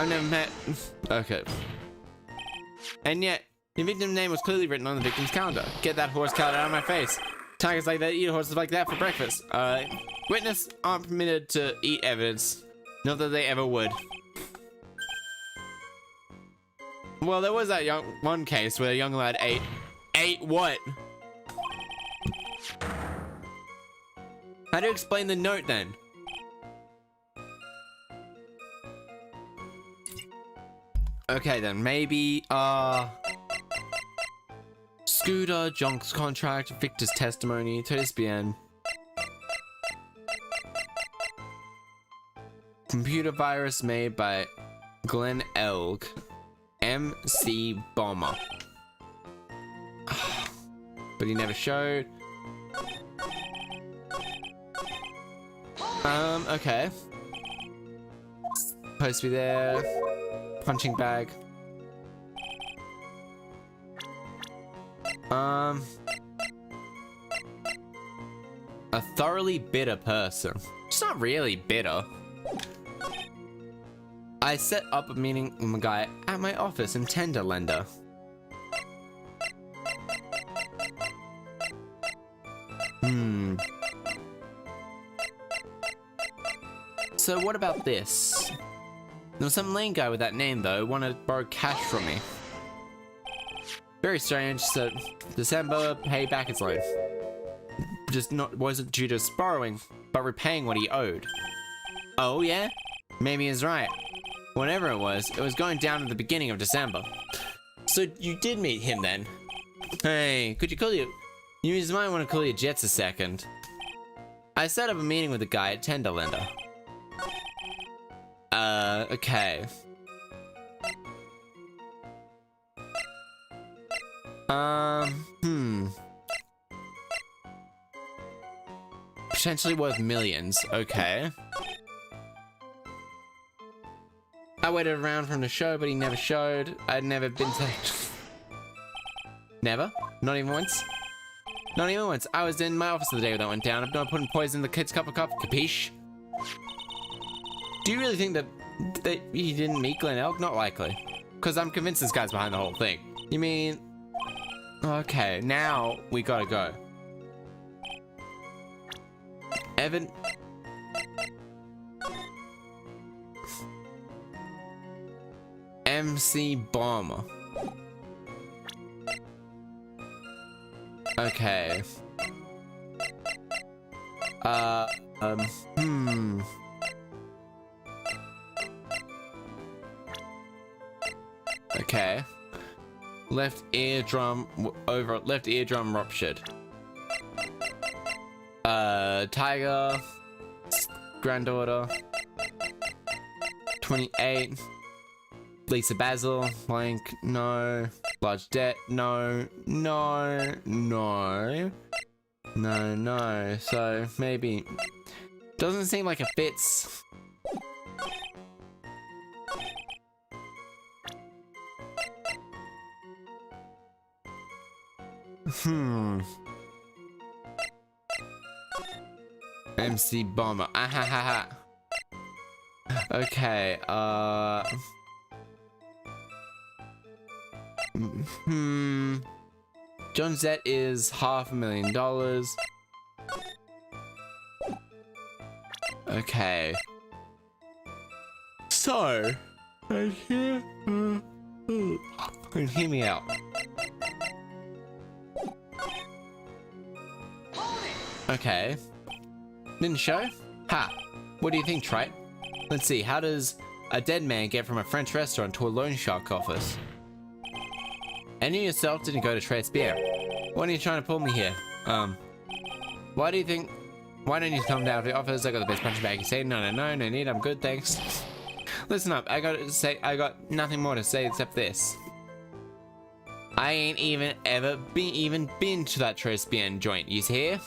I've never met. Okay. And yet, the victim's name was clearly written on the victim's calendar. Get that horse calendar out of my face. Tigers like that eat horses like that for breakfast. Witness aren't permitted to eat evidence. Not that they ever would. Well, there was that one case where a young lad ate what? How do you explain the note then? Okay then, maybe, Scooter, Jonk's contract, Victor's testimony, Tribulations. Computer virus made by Glenn Elg, MC Bomber. But he never showed. Okay. Supposed to be there. Punching bag. A thoroughly bitter person. She's not really bitter. I set up a meeting with a guy at my office in Tenderlender. So what about this? There was some lame guy with that name though, wanted to borrow cash from me. Very strange, so December, pay back his loan. Wasn't due to borrowing, but repaying what he owed. Oh yeah? Maybe he's right. Whatever it was going down at the beginning of December. So you did meet him then? Hey, could you call you might want to call your jets a second. I set up a meeting with the guy at Tenderlender. Okay. Potentially worth millions, okay. I waited around for him to show, but he never showed. I'd never been to... Never? Not even once? Not even once. I was in my office the day when that went down. I'm not putting poison in the kid's cup of coffee, capiche? Do you really think that he didn't meet Glenn Elk? Not likely. Because I'm convinced this guy's behind the whole thing. You mean... Okay, now we gotta go. Evan... MC Bomber. Okay. Okay. Left eardrum ruptured. Tiger. Granddaughter. 28. Lisa Basil. Blank. No. Large debt. No. No. No. No, no. So, maybe... Doesn't seem like it fits. MC Bomber. Ahahaha. Okay, John Zett is $500,000. Okay. So, hear me out. Okay. Didn't show? Ha! What do you think, Trite? Let's see, how does a dead man get from a French restaurant to a loan shark office? And you yourself didn't go to Tribulations. What are you trying to pull me here? Why don't you come down to the office? I got the best punching bag. You say, no need, I'm good, thanks. Listen up, I got nothing more to say except this. I ain't even ever been to that Tribulations joint, you hear?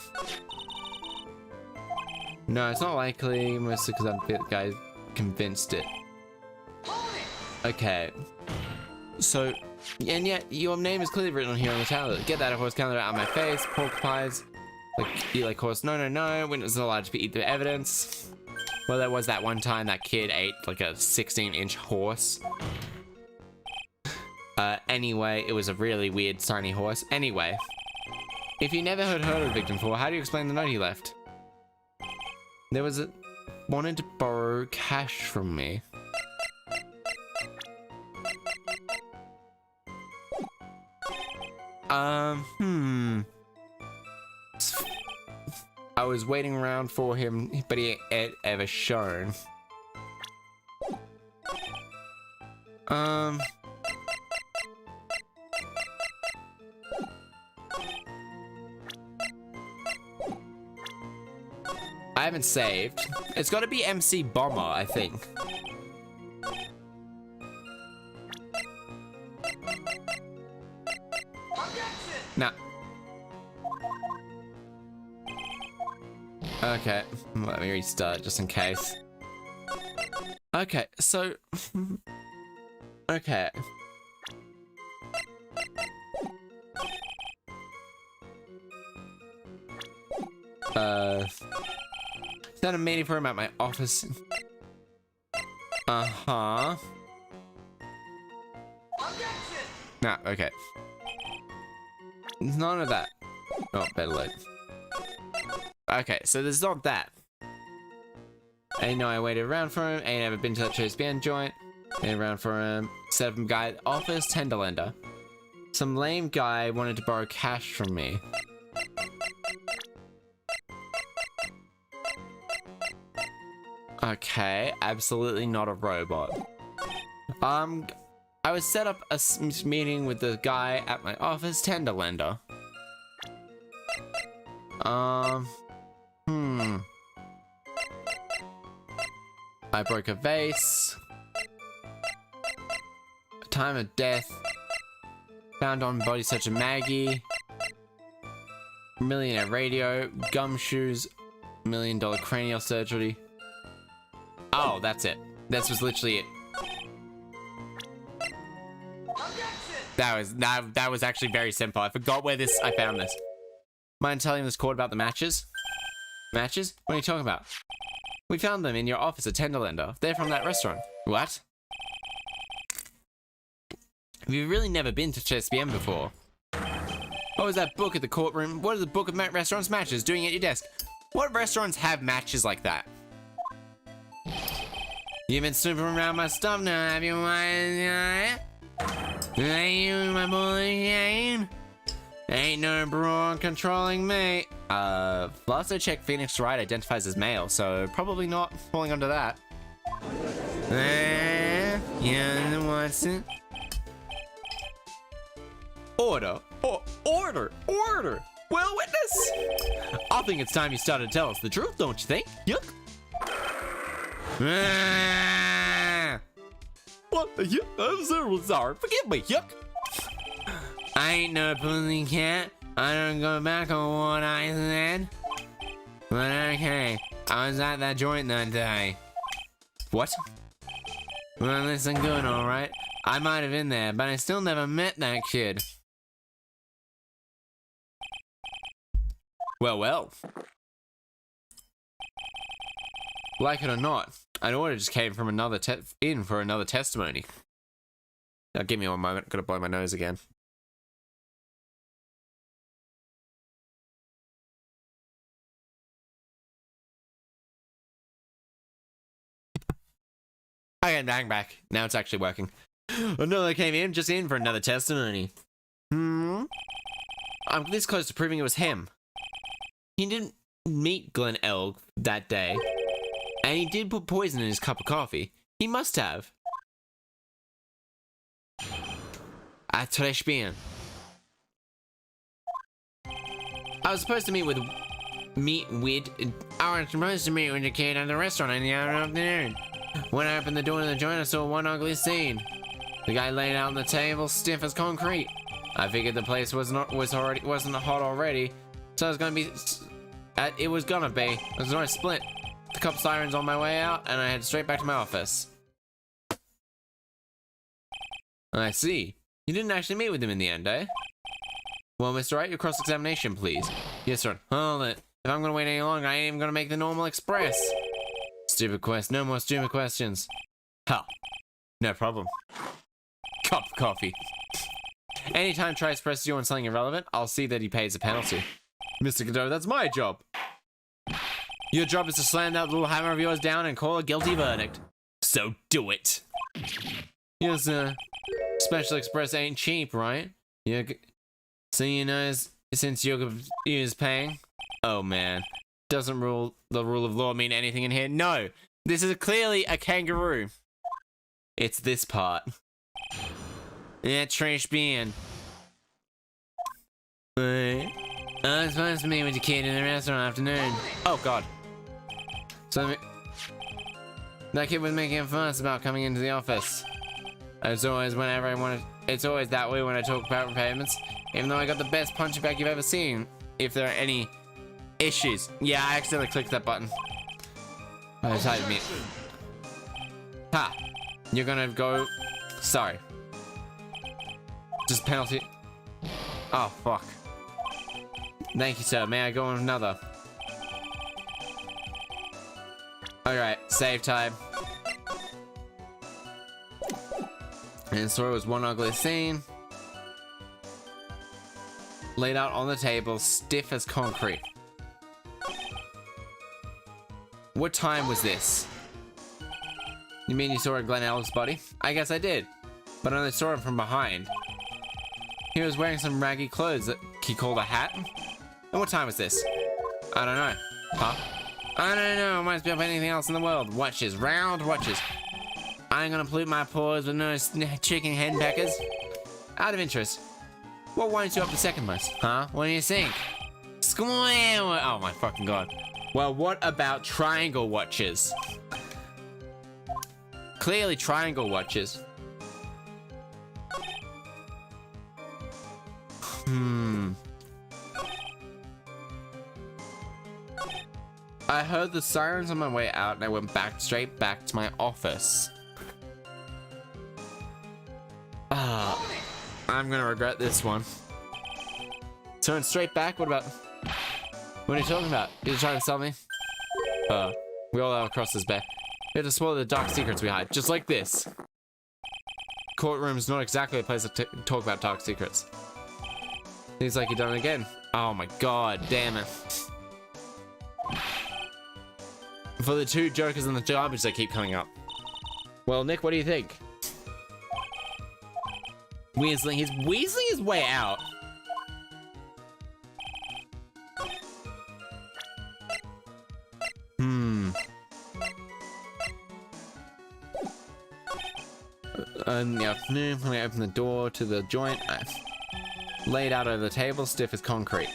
No, it's not likely, mostly because I'm the guy convinced it. Okay. So, and yet, your name is clearly written on here on the calendar. Get that horse calendar out of my face, pork pies. Eat like horse, no. Witnesses are allowed to eat the evidence. Well, there was that one time that kid ate like a 16-inch horse. Anyway, it was a really weird tiny horse. Anyway, if you never heard of victim 4, how do you explain the note he left? There was a... wanted to borrow cash from me. I was waiting around for him, but he ain't ever shown. I haven't saved. It's got to be MC Bomber, I think. Nah. Okay, let me restart just in case. Okay, so... okay. Set a meeting for him at my office. Uh-huh. Nah, okay. None of that. Oh, better load. Okay, so there's not that. Ain't no, I waited around for him. Ain't ever been to that HSBN joint. Waited around for him. Set up a guy at the office, tender lender. Some lame guy wanted to borrow cash from me. Okay, absolutely not a robot. I was set up a meeting with the guy at my office, tender lender. I broke a vase. Time of death. Found on body such a Maggie. Millionaire radio. Gumshoes. $1 million cranial surgery. Oh, that's it. This was literally it. That was actually very simple. I forgot where I found this. Mind telling this court about the matches? Matches? What are you talking about? We found them in your office at Tenderlander. They're from that restaurant. What? We've really never been to SBM before. What was that book at the courtroom? What is the book of restaurants matches doing at your desk? What restaurants have matches like that? You've been snooping around my stuff now, have you? Hey, my boy, ain't no broad controlling me. Last I checked, Phoenix Wright identifies as male, so probably not falling under that. Yeah, what's it? Order. Order. Well, witness! I think it's time you started to tell us the truth, don't you think? Yuck. What the yuck? I'm so sorry. Forgive me, yuck. I ain't no pussy cat. I don't go back on what I said. But okay, I was at that joint that day. What? Well, listen good, alright. I might have been there, but I still never met that kid. Well. Like it or not, an order just came from another for another testimony. Now, give me one moment. Gotta blow my nose again. Okay, back. Now it's actually working. Another came in, just in for another testimony. I'm this close to proving it was him. He didn't meet Glenn L. that day. And he did put poison in his cup of coffee. He must have. At Tribulations. I was supposed to meet with the kid at the restaurant in the afternoon. When I opened the door to the joint, I saw one ugly scene. The guy laid out on the table, stiff as concrete. I figured the place wasn't hot already, so it was gonna be. There was no split. The cop sirens on my way out, and I head straight back to my office. I see. You didn't actually meet with him in the end, eh? Well, Mr. Wright, your cross-examination, please. Yes, sir. Hold it. If I'm gonna wait any longer, I ain't even gonna make the normal express. Stupid quest. No more stupid questions. Huh. No problem. Cup of coffee. Anytime Trice presses you on something irrelevant, I'll see that he pays a penalty. Mr. Godot, that's my job. Your job is to slam that little hammer of yours down and call a guilty verdict. So do it. Yes, Special Express ain't cheap, right? Yeah. So you know, since you're paying. Oh man, doesn't the rule of law mean anything in here? No, this is clearly a kangaroo. It's this part. Yeah, trash bin. I was supposed to meet with your kid in the restaurant afternoon. Oh god. So that kid was making a fuss about coming into the office. It's always it's always that way when I talk about repayments. Even though I got the best punching bag you've ever seen. If there are any issues. Yeah, I accidentally clicked that button. I typed me. Ha! You're gonna go. Sorry. Just penalty. Oh fuck. Thank you, sir. May I go on another? Alright, save time. And the story was one ugly scene. Laid out on the table, stiff as concrete. What time was this? You mean you saw Glenn Ellis' body? I guess I did, but I only saw him from behind. He was wearing some raggy clothes that he called a hat. And what time was this? I don't know. Huh? I don't know. It might be of anything else in the world. Watches, round watches. I ain't gonna pollute my paws with no chicken hen peckers. Out of interest, what winds you up the second most? Huh? What do you think? Squam! Oh my fucking god. Well, what about triangle watches? Clearly triangle watches. I heard the sirens on my way out and I went straight back to my office. I'm gonna regret this one. Turn straight back? What are you talking about? You're trying to sell me? We all have across this bay. We have to swallow the dark secrets we hide, just like this. Courtroom is not exactly a place to talk about dark secrets. Seems like you've done it again. Oh my god, damn it. For the two jokers in the garbage that keep coming up. Well, Nick, what do you think? He's weaseling his way out. In the afternoon, when I opened the door to the joint, I laid out over the table, stiff as concrete.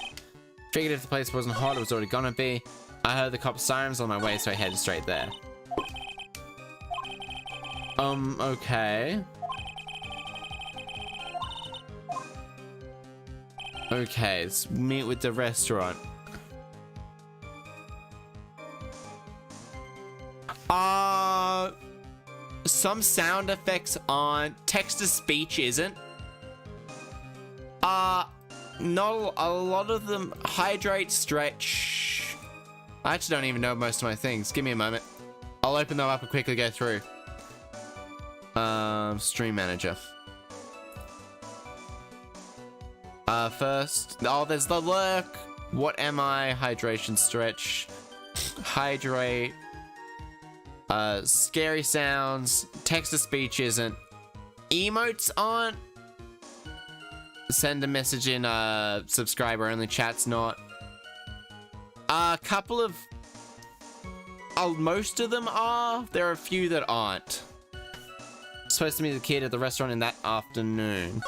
Figured if the place wasn't hot, it was already gonna be. I heard the cop's sirens on my way, so I headed straight there. Okay. Okay, let's meet with the restaurant. Some sound effects on text-to-speech isn't. Not a lot of them. Hydrate, stretch. I actually don't even know most of my things. Give me a moment. I'll open them up and quickly go through. Stream manager. First, there's the lurk. What am I? Hydration, stretch, hydrate. Scary sounds. Text-to-speech isn't. Emotes aren't. Send a message in subscriber only chat's not. A couple of most of them are. There are a few that aren't. Supposed to meet the kid at the restaurant in that afternoon.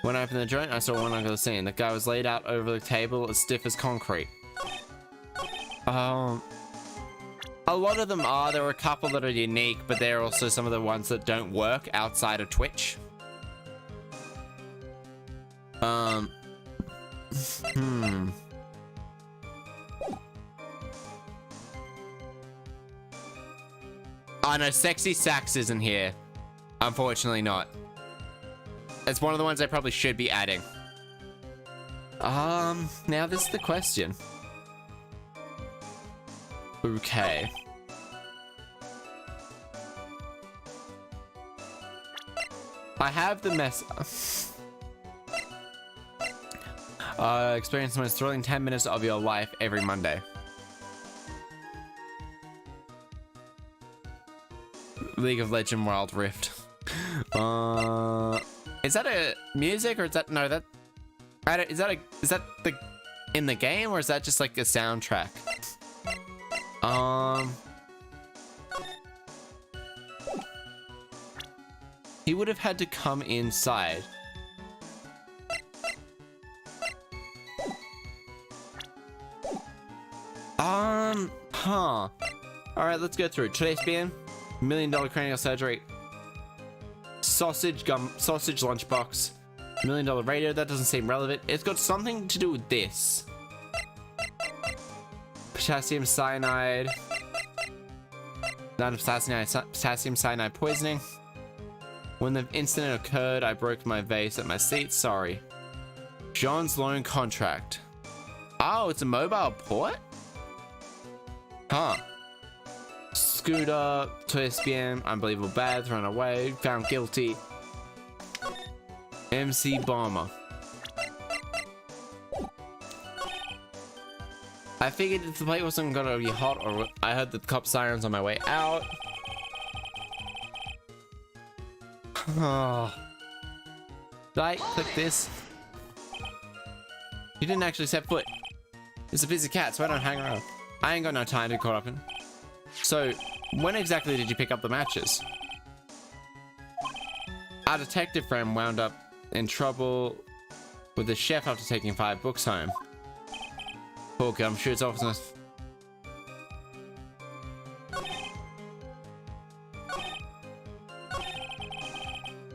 When I opened the joint, I saw one ugly scene. The guy was laid out over the table as stiff as concrete. A lot of them are. There are a couple that are unique, but there are also some of the ones that don't work outside of Twitch. Oh no, Sexy Sax isn't here. Unfortunately not. It's one of the ones I probably should be adding. Now this is the question. Okay. I have the mess. Experience the most thrilling 10 minutes of your life every Monday. League of Legends Wild Rift. Is that a music or is that no? Is that the in the game or is that just like a soundtrack? He would have had to come inside. All right, let's go through. Today's being $1 million cranial surgery, sausage lunchbox, $1 million radio. That doesn't seem relevant. It's got something to do with this. Potassium cyanide. Not of potassium cyanide poisoning. When the incident occurred, I broke my vase at my seat. Sorry. John's loan contract. Oh, it's a mobile port? Huh. Scooter, TSBM, unbelievable bad, thrown away, found guilty. MC Bomber. I figured if the plate wasn't gonna be hot, or I heard the cop sirens on my way out. Oh. Did I click this? You didn't actually set foot. It's a busy cat, so I don't hang around. I ain't got no time to get caught up in. So, when exactly did you pick up the matches? Our detective friend wound up in trouble with the chef after taking 5 books home. Okay, I'm sure it's often.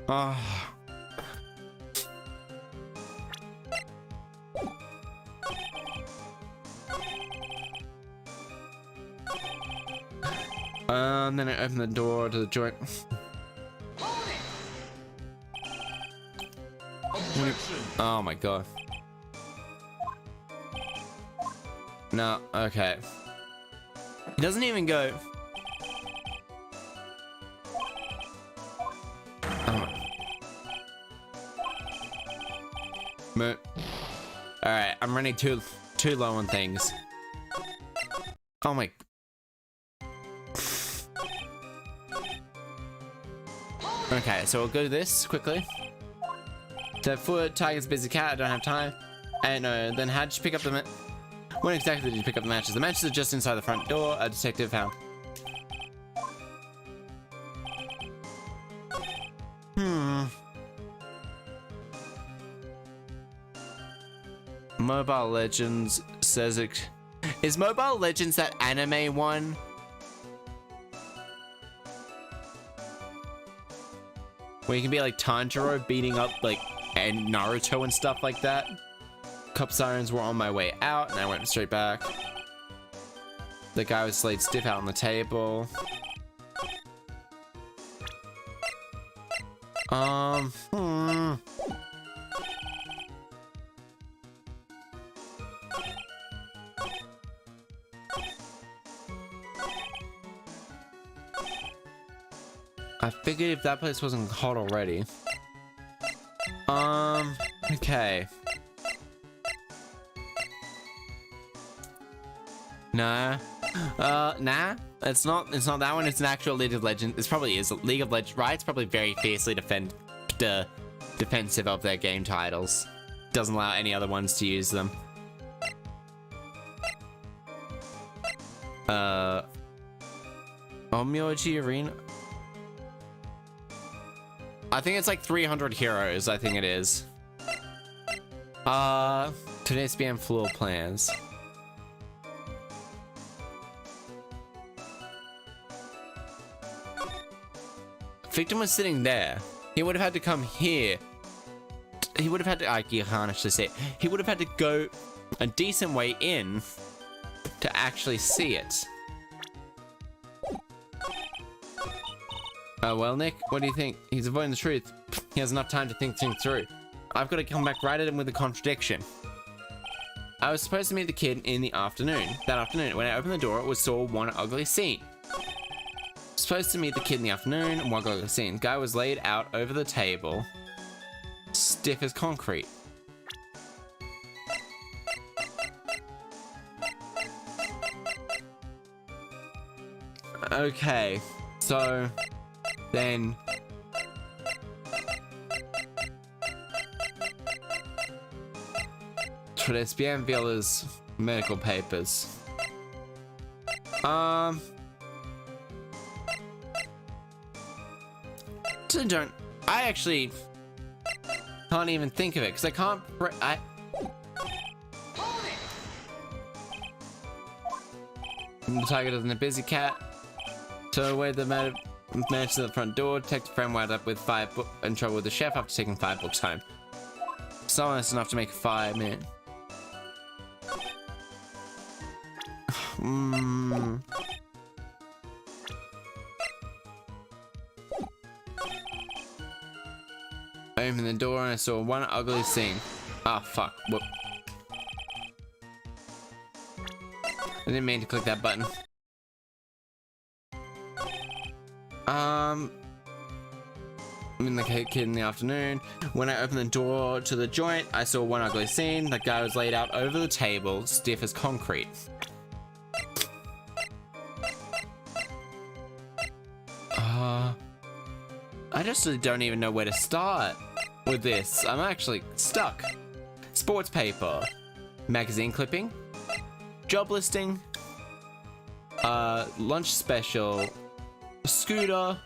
Oh. And then I opened the door to the joint. Oh my god. No, okay. He doesn't even go. Oh. Alright, I'm running too low on things. Oh my. Okay, so we'll go to this quickly. So foot, tiger's busy cat, I don't have time. I don't know, then how did you pick up the when exactly did you pick up the matches? The matches are just inside the front door, a detective found. Mobile Legends says it. Is Mobile Legends that anime one? Where you can be like Tanjiro beating up like and Naruto and stuff like that. Cop sirens were on my way out and I went straight back. The guy was laid stiff out on the table. I figured if that place wasn't hot already. Okay. Nah. Nah. It's not that one. It's an actual League of Legends. It probably is. League of Legends, right? It's probably very fiercely defensive of their game titles. Doesn't allow any other ones to use them. Omyoji Arena. I think it's like 300 heroes, I think it is. Today's spam floor plans. Victim was sitting there. He would have had to come here. He would have had to, I can't actually say it. He would have had to go a decent way in to actually see it. Well, Nick, what do you think? He's avoiding the truth. He has enough time to think things through. I've got to come back right at him with a contradiction. I was supposed to meet the kid in the afternoon. That afternoon, when I opened the door, it was saw one ugly scene. Supposed to meet the kid in the afternoon, and what got the scene? Guy was laid out over the table, stiff as concrete. Okay, so then Tribulations Viola's medical papers. I actually can't even think of it because I can't. The tiger doesn't a busy cat. So away the man to the front door. Detective friend wound up with 5 books in trouble with the chef after taking 5 books home. Someone is enough to make a 5-minute. I opened the door and I saw one ugly scene. Ah, fuck. Whoop. I didn't mean to click that button. I'm in the kid in the afternoon. When I opened the door to the joint, I saw one ugly scene. The guy was laid out over the table, stiff as concrete. I just don't even know where to start with this. I'm actually stuck. Sports paper, magazine clipping, job listing, lunch special, scooter,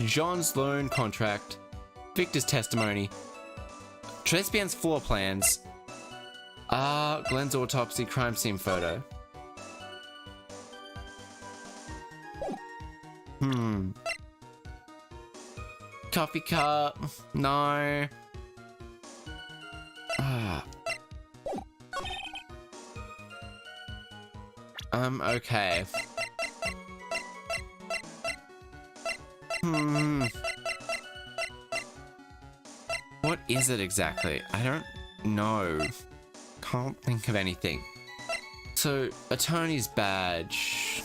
Jean's loan contract, Victor's testimony, Trespian's floor plans, Glenn's autopsy crime scene photo. Coffee cup, no. Okay. What is it exactly? I don't know. Can't think of anything. So, attorney's badge.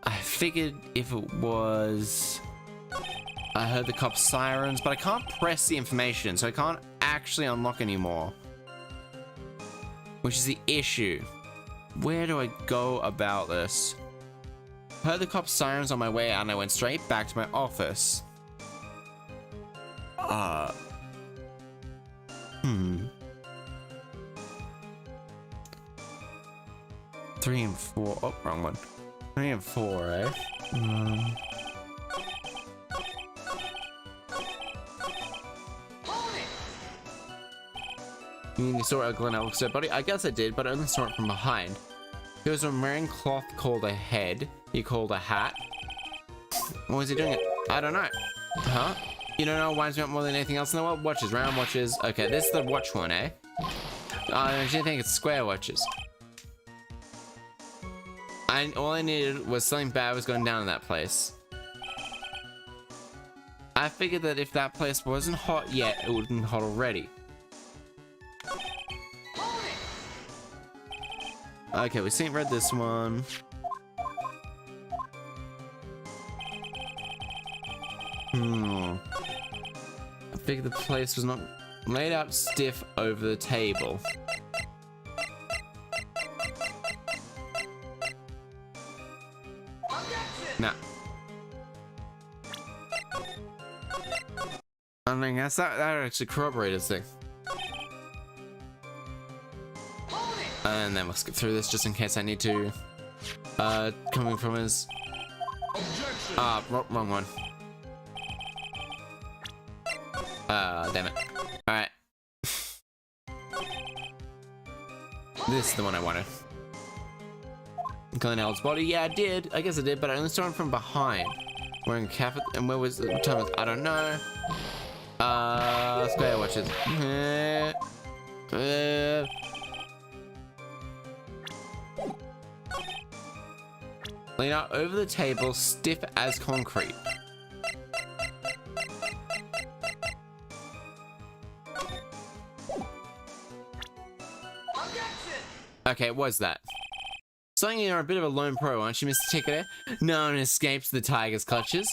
I figured if it was... I heard the cop's sirens, but I can't press the information, so I can't actually unlock anymore. Which is the issue. Where do I go about this? I heard the cop's sirens on my way out and I went straight back to my office. 3 and 4. Oh, wrong one. 3 and 4, eh? You mean you saw a Glen Alex dead body? I guess I did, but I only saw it from behind. He was wearing cloth called a head. He called a hat. What was he doing? I don't know. Huh? You don't know, winds me up more than anything else in the world. Watches, round watches. Okay, this is the watch one, eh? I actually think it's square watches. All I needed was something bad was going down in that place. I figured that if that place wasn't hot yet, it would have been hot already. Okay, we seen read this one. I figured the place was not laid out stiff over the table. Nah. I mean, that actually corroborated this thing. And then we'll skip through this just in case I need to. Coming from his. Wrong one. Damn it. Alright. This is the one I wanted. Glenelle's body. Yeah, I did. I guess I did, but I only saw him from behind. Wearing a cap. And where was the time? I don't know. Square watches. Lean out over the table, stiff as concrete. Okay, it was that. Saying you're a bit of a lone pro, aren't you, Mr. Ticketer? No one escapes the tiger's clutches.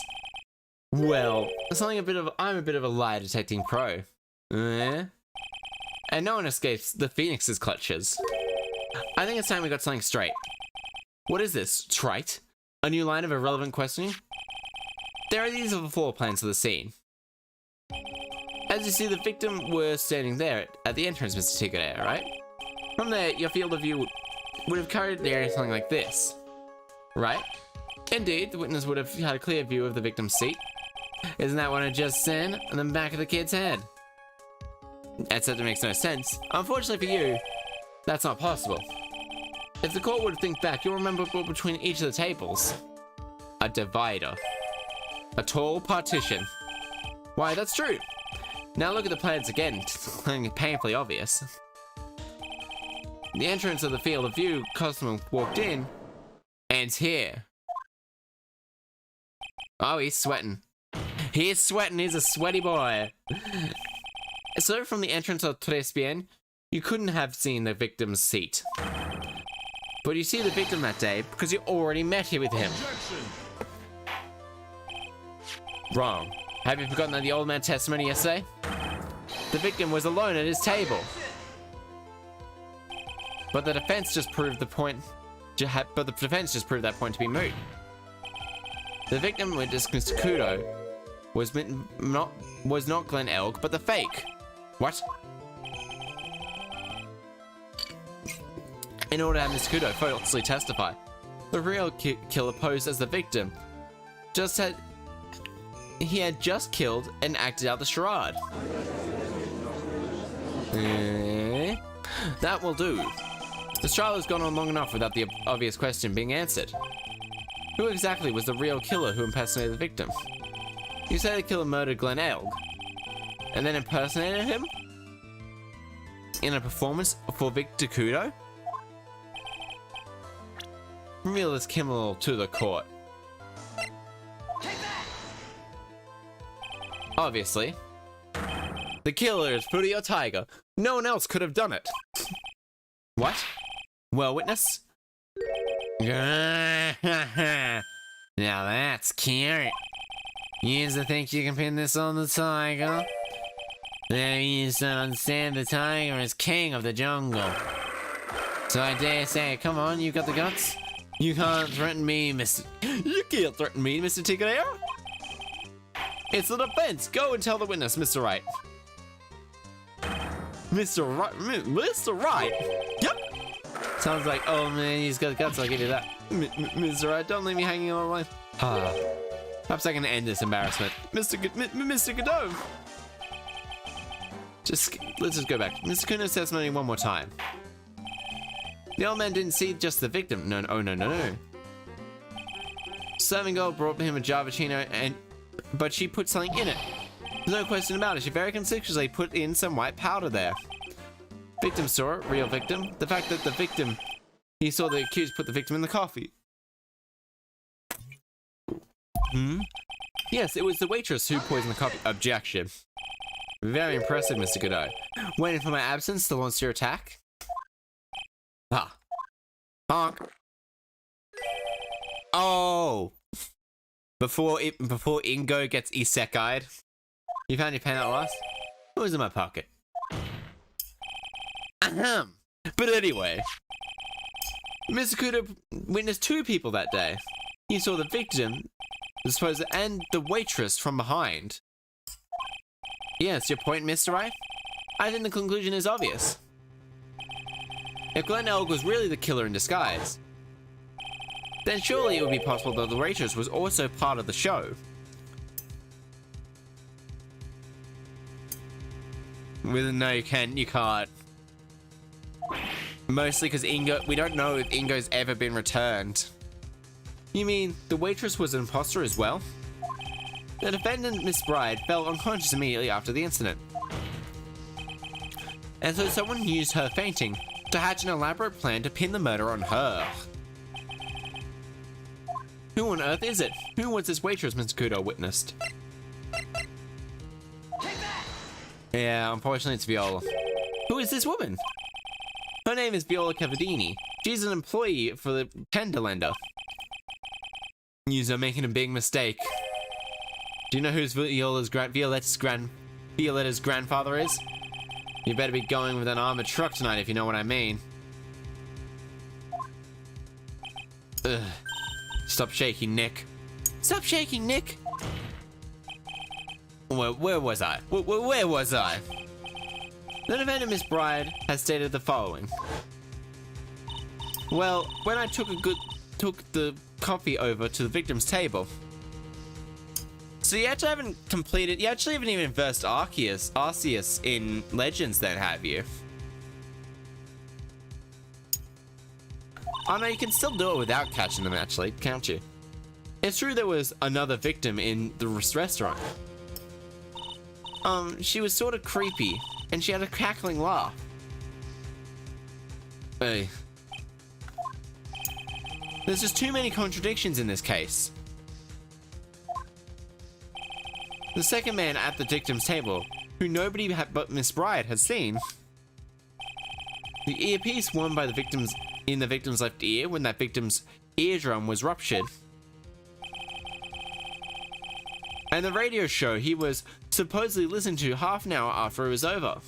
Well, I'm a bit of a lie detecting pro. And no one escapes the Phoenix's clutches. I think it's time we got something straight. What is this, trite? A new line of irrelevant questioning? These are the floor plans of the scene. As you see, the victim was standing there at the entrance, Mr. Ticketer, right? From there, your field of view would have carried the area something like this, right? Indeed, the witness would have had a clear view of the victim's seat. Isn't that what I just said? On the back of the kid's head. Except it makes no sense. Unfortunately for you, that's not possible. If the court were to think back, you'll remember what between each of the tables. A divider. A tall partition. Why, that's true. Now look at the plans again, painfully obvious. The entrance of the field of view customer walked in, ends here. Oh, he's sweating. He's sweating, he's a sweaty boy. So from the entrance of Tres Bien, you couldn't have seen the victim's seat. But you see the victim that day because you already met here with him. Objection. Wrong. Have you forgotten that the old man's testimony yesterday? The victim was alone at his table. But the defense just proved that point to be moot. The victim witness, Mr. Kudo, was not Glenn Elg, but the fake. What? In order to have Mr. Kudo falsely testify, the real killer posed as the victim he had just killed and acted out the charade. That will do. The trial has gone on long enough without the obvious question being answered. Who exactly was the real killer who impersonated the victim? You say the killer murdered Glenn Elg, and then impersonated him? In a performance for Victor Kudo? Reveal this Kimmel to the court. Obviously. The killer is Furio Tiger. No one else could have done it. What? Well, witness? Now that's cute. You used to think you can pin this on the tiger? Now you used to understand the tiger is king of the jungle. So I dare say, come on, you got the guts? You can't threaten me, Mr. You can't threaten me, Mr. Ticketer. It's the defense. Go and tell the witness, Mr. Wright. Mr. Wright? Mr. Wright? Yep. Sounds like, oh man, he's got the guts, I'll give you that. Mr. Wright, don't leave me hanging on the line. Perhaps I can end this embarrassment. Mr. Godot. Let's just go back. Mr. Kuno's testimony one more time. The old man didn't see just the victim. No. Serving girl brought him a Javachino but she put something in it. There's no question about it. She very conspicuously put in some white powder there. Victim saw it, real victim. The fact that he saw the accused put the victim in the coffee. Yes, it was the waitress who poisoned the coffee. Objection. Very impressive, Mr. Godot. Waiting for my absence to launch your attack? Honk. Oh! Before Ingo gets isekai'd. You found your pen at last? It was in my pocket. Ahem. But anyway, Mr. Kudo witnessed two people that day. He saw the victim, the supposed, and the waitress from behind. Yes, your point, Mr. Wright? I think the conclusion is obvious. If Glenn Elg was really the killer in disguise, then surely it would be possible that the waitress was also part of the show. No, you can't. Mostly because we don't know if Ingo's ever been returned. You mean the waitress was an imposter as well? The defendant, Miss Bride, fell unconscious immediately after the incident. And so someone used her fainting to hatch an elaborate plan to pin the murder on her. Who on earth is it? Who was this waitress Mr. Kudo witnessed? Yeah, unfortunately it's Viola. Who is this woman? Her name is Viola Cavadini. She's an employee for the tender lender. You're making a big mistake. Do you know who's Violetta's grandfather is? You better be going with an armored truck tonight if you know what I mean. Ugh. Stop shaking, Nick. Stop shaking, Nick! Where was I? Where was I? The defendant, Miss Bride, has stated the following. Well, when I took the coffee over to the victim's table. So you actually haven't even versed Arceus in Legends then, have you? Oh no, you can still do it without catching them actually, can't you? It's true there was another victim in the restaurant. She was sort of creepy, and she had a cackling laugh. Hey. There's just too many contradictions in this case. The second man at the victim's table, who nobody but Miss Bride has seen. The earpiece worn by the victim's in the victim's left ear when that victim's eardrum was ruptured. And the radio show he was supposedly listened to half an hour after it was over.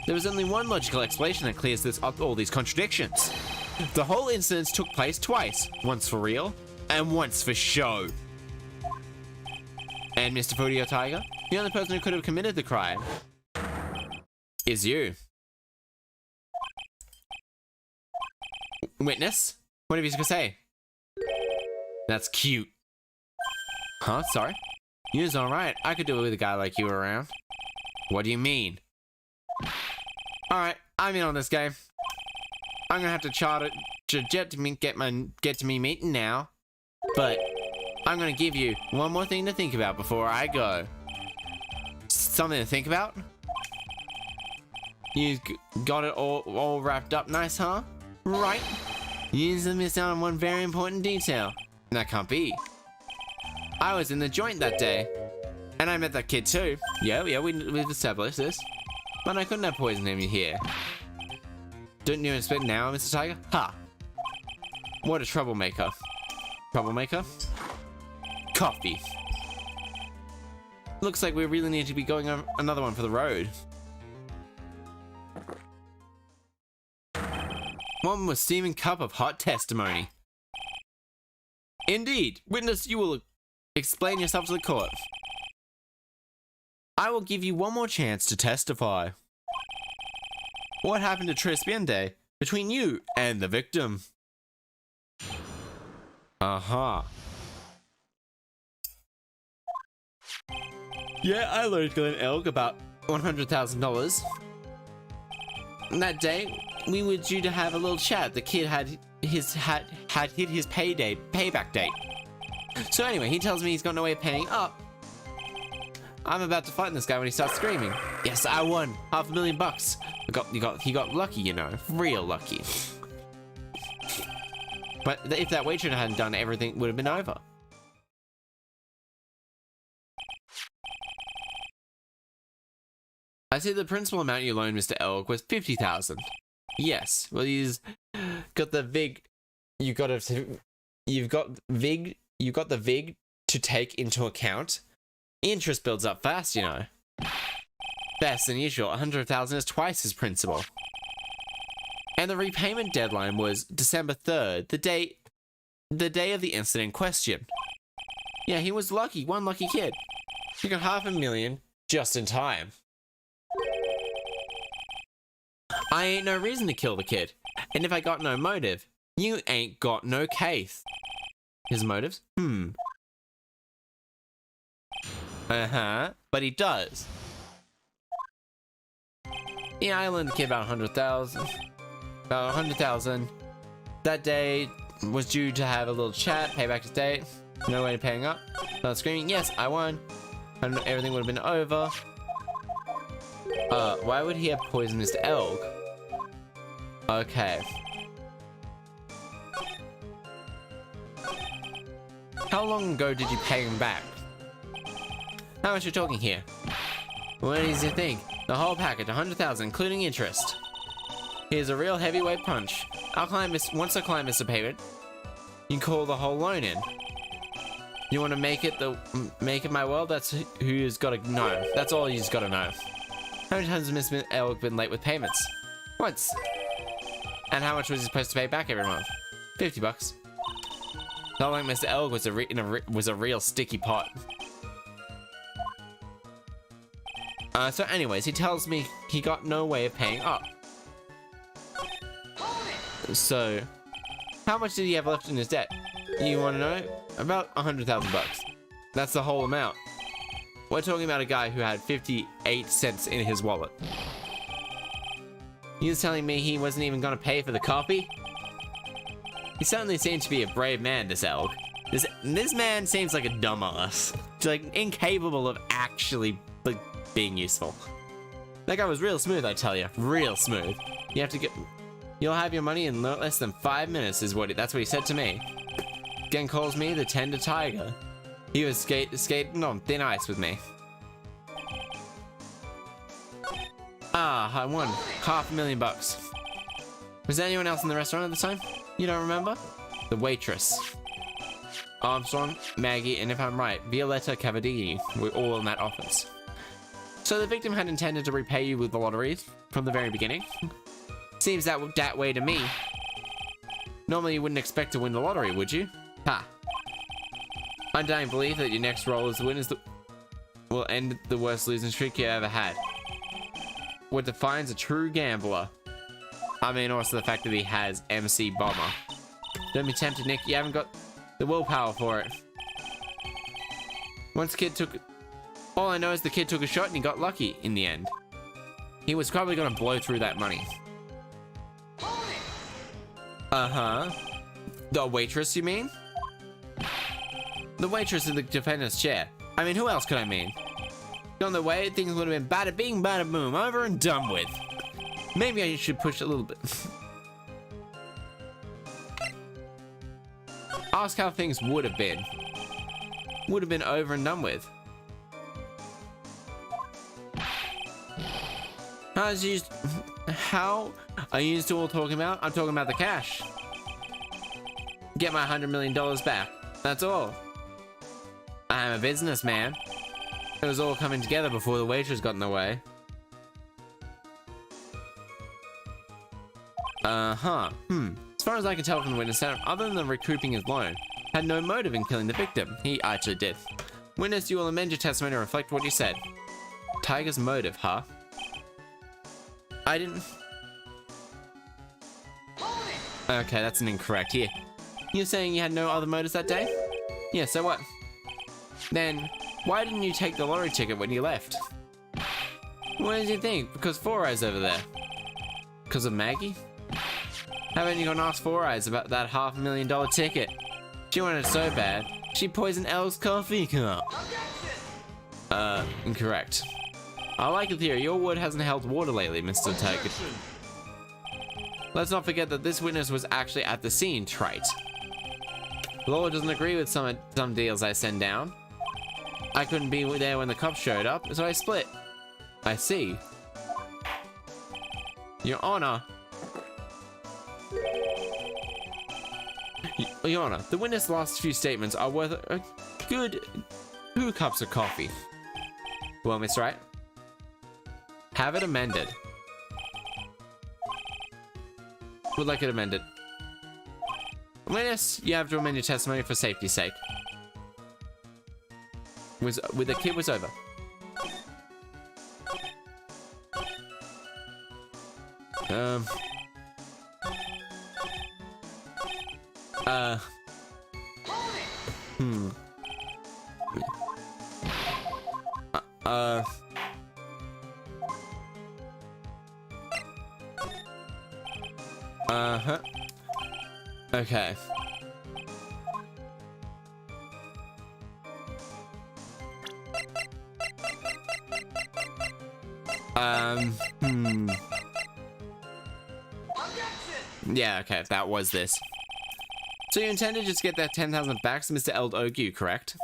There was only one logical explanation that clears up all these contradictions. The whole incident took place twice, once for real, and once for show. And Mr. Fudio Tiger, the only person who could have committed the crime is you. Witness, what have you to say? That's cute. Huh? Sorry? You's alright. I could do it with a guy like you around. What do you mean? Alright, I'm in on this game. I'm gonna have to charter a jet to get to me meeting now. But I'm gonna give you one more thing to think about before I go. Something to think about? You got it all wrapped up nice, huh? Right. You just missed out on one very important detail. And that can't be. I was in the joint that day. And I met that kid too. Yeah, we've established this. But I couldn't have poisoned him here. Don't you expect now, Mr. Tiger? Ha! What a troublemaker. Troublemaker? Coffee. Looks like we really need to be going on another one for the road. One with steaming cup of hot testimony. Indeed. Witness, you will explain yourself to the court. I will give you one more chance to testify. What happened to Tribulations between you and the victim? Uh-huh. Yeah, I loaned Glenn Elk about $100,000. That day, we were due to have a little chat. The kid had hit his payback date. So anyway, he tells me he's got no way of paying up. I'm about to fight this guy when he starts screaming. Yes, I won $500,000. He got lucky, you know, real lucky. But if that waitress hadn't done it, everything would have been over. I see the principal amount you loaned Mr. Elk was $50,000. Yes, well he's got the VIG. You've got the VIG to take into account. Interest builds up fast, you know. Best than usual. 100,000 is twice his principal. And the repayment deadline was December 3rd, the day of the incident in question. Yeah, he was lucky, one lucky kid. He got $500,000 just in time. I ain't no reason to kill the kid. And if I got no motive, you ain't got no case. His motives? Uh-huh. But he does. Yeah, I loaned the kid about 100,000. About 100,000. That day was due to have a little chat, pay back his date. No way to paying up. Not screaming. Yes, I won. And everything would have been over. Why would he have poisoned Mr. Elk? Okay. How long ago did you pay him back? How much are you talking here? What does he think? The whole package, 100,000, including interest. Here's a real heavyweight punch. Once a client misses a payment, you can call the whole loan in. You want to make it my world? That's who's got to know. That's all you's got to know. How many times has Mr. Elk been late with payments? Once. And how much was he supposed to pay back every month? $50. Not like Mr. Elk was a real sticky pot. So anyways, he tells me he got no way of paying up. So, how much did he have left in his debt? You want to know? About $100,000. That's the whole amount. We're talking about a guy who had 58 cents in his wallet. He was telling me he wasn't even going to pay for the copy? He certainly seemed to be a brave man, this Elk. This man seems like a dumbass. Like, incapable of actually being useful. That guy was real smooth, I tell you. Real smooth. You'll have your money in no less than 5 minutes, that's what he said to me. Again calls me the Tender Tiger. He was skating on thin ice with me. Ah, I won $500,000. Was there anyone else in the restaurant at the time? You don't remember? The waitress. Armstrong, Maggie, and if I'm right, Violetta Cavadini were all in that office. So the victim had intended to repay you with the lottery from the very beginning? Seems that way to me. Normally you wouldn't expect to win the lottery, would you? Ha. I'm dying to believe that your next roll as the winner will end the worst losing streak you ever had. What defines a true gambler? I mean, also the fact that he has MC Bomber. Don't be tempted, Nick. You haven't got the willpower for it. All I know is the kid took a shot and he got lucky in the end. He was probably gonna blow through that money. Uh-huh. The waitress, you mean? The waitress in the defendant's chair. I mean, who else could I mean? On the way, things would have been bada bing, bada boom, over and done with. Maybe I should push a little bit. Ask how things would have been. Would have been over and done with. How are you still talking about? I'm talking about the cash. Get my $100 million back. That's all. I'm a businessman. It was all coming together before the waitress got in the way. Uh-huh. As far as I can tell from the witness stand, other than recouping his loan, had no motive in killing the victim. He actually did. Witness, you will amend your testimony to reflect what you said. Tiger's motive, huh? I didn't... Okay, that's an incorrect here. You're saying you had no other motives that day? Yeah, so what? Then, why didn't you take the lottery ticket when you left? What did you think? Because Four Eyes over there. Because of Maggie? Haven't you gone ask Four Eyes about that $500,000 ticket? She wanted it so bad, she poisoned Elle's coffee cup. Incorrect. I like the theory. Your wood hasn't held water lately, Mr. Tiger. Let's not forget that this witness was actually at the scene, trite. The law doesn't agree with some deals I send down. I couldn't be there when the cops showed up, so I split. I see. Your Honor. Your Honor, the witness' last few statements are worth a good 2 cups of coffee. Well, Miss Wright, have it amended. Would like it amended. Witness, you have to amend your testimony for safety's sake. With the kid was over. Uh-huh. Okay. Yeah, okay, that was this. So you intended to just get that 10,000 back to Mr. Eld Ogu, correct?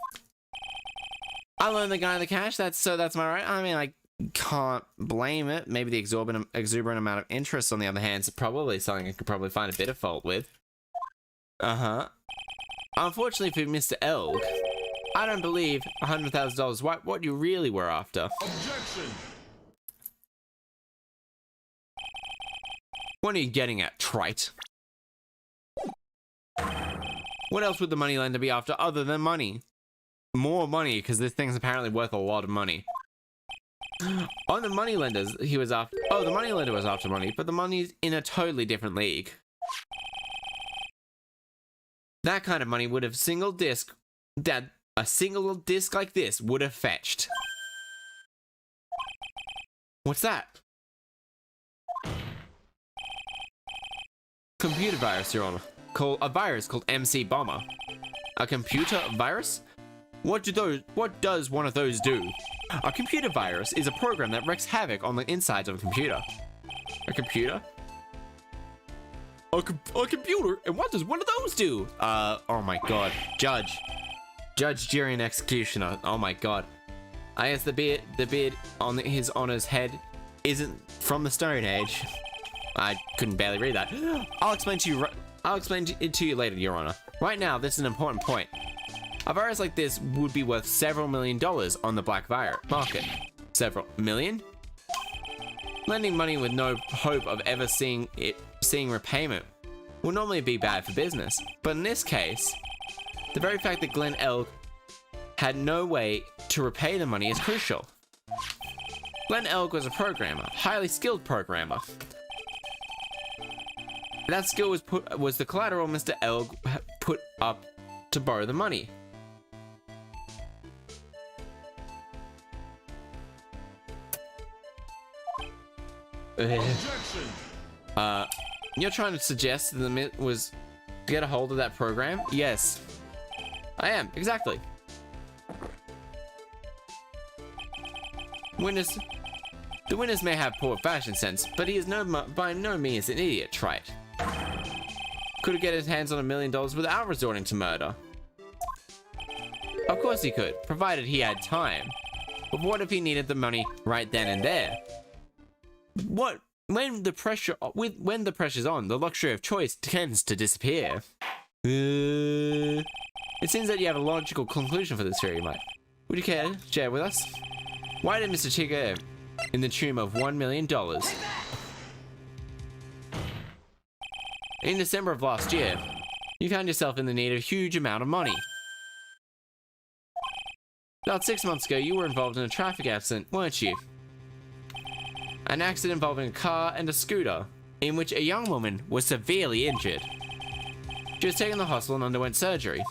I loaned the guy the cash, that's my right. I mean, like, can't blame it. Maybe the exuberant amount of interest, on the other hand, is probably something I could probably find a bit of fault with. Unfortunately for Mr. Elg, I don't believe $100,000 what you really were after. Objection! What are you getting at, trite? What else would the moneylender be after other than money? More money, because this thing's apparently worth a lot of money. On the moneylenders, he was after... Oh, the moneylender was after money, but the money's in a totally different league. That kind of money would have a single disc like this would have fetched. What's that? Computer virus, Your Honor. A virus called MC Bomber. A computer virus? What does one of those do? A computer virus is a program that wreaks havoc on the insides of a computer. A computer? A computer? And what does one of those do? Oh my god. Judge, jury, and executioner. Oh my god. I guess the beard on his honor's head isn't from the Stone Age. I couldn't barely read that. I'll explain it to you later, Your Honor. Right now, this is an important point. A virus like this would be worth several $1 million on the black market. Several million? Lending money with no hope of ever seeing repayment will normally be bad for business. But in this case, the very fact that Glenn Elg had no way to repay the money is crucial. Glenn Elg was a programmer, highly skilled programmer. That skill was the collateral Mr. Elg put up to borrow the money. Objection! You're trying to suggest that the myth was to get a hold of that program? Yes. I am, exactly. The witness may have poor fashion sense, but he is by no means an idiot, trite. Could he get his hands on $1 million without resorting to murder? Of course he could, provided he had time. But what if he needed the money right then and there? When the pressure's on, the luxury of choice tends to disappear. It seems that you have a logical conclusion for this theory, Mike. Would you care to share with us? Why did Mr. Tigger in the tune of $1 million? In December of last year, you found yourself in the need of a huge amount of money. About 6 months ago, you were involved in a traffic accident, weren't you? An accident involving a car and a scooter, in which a young woman was severely injured. She was taken to the hospital and underwent surgery.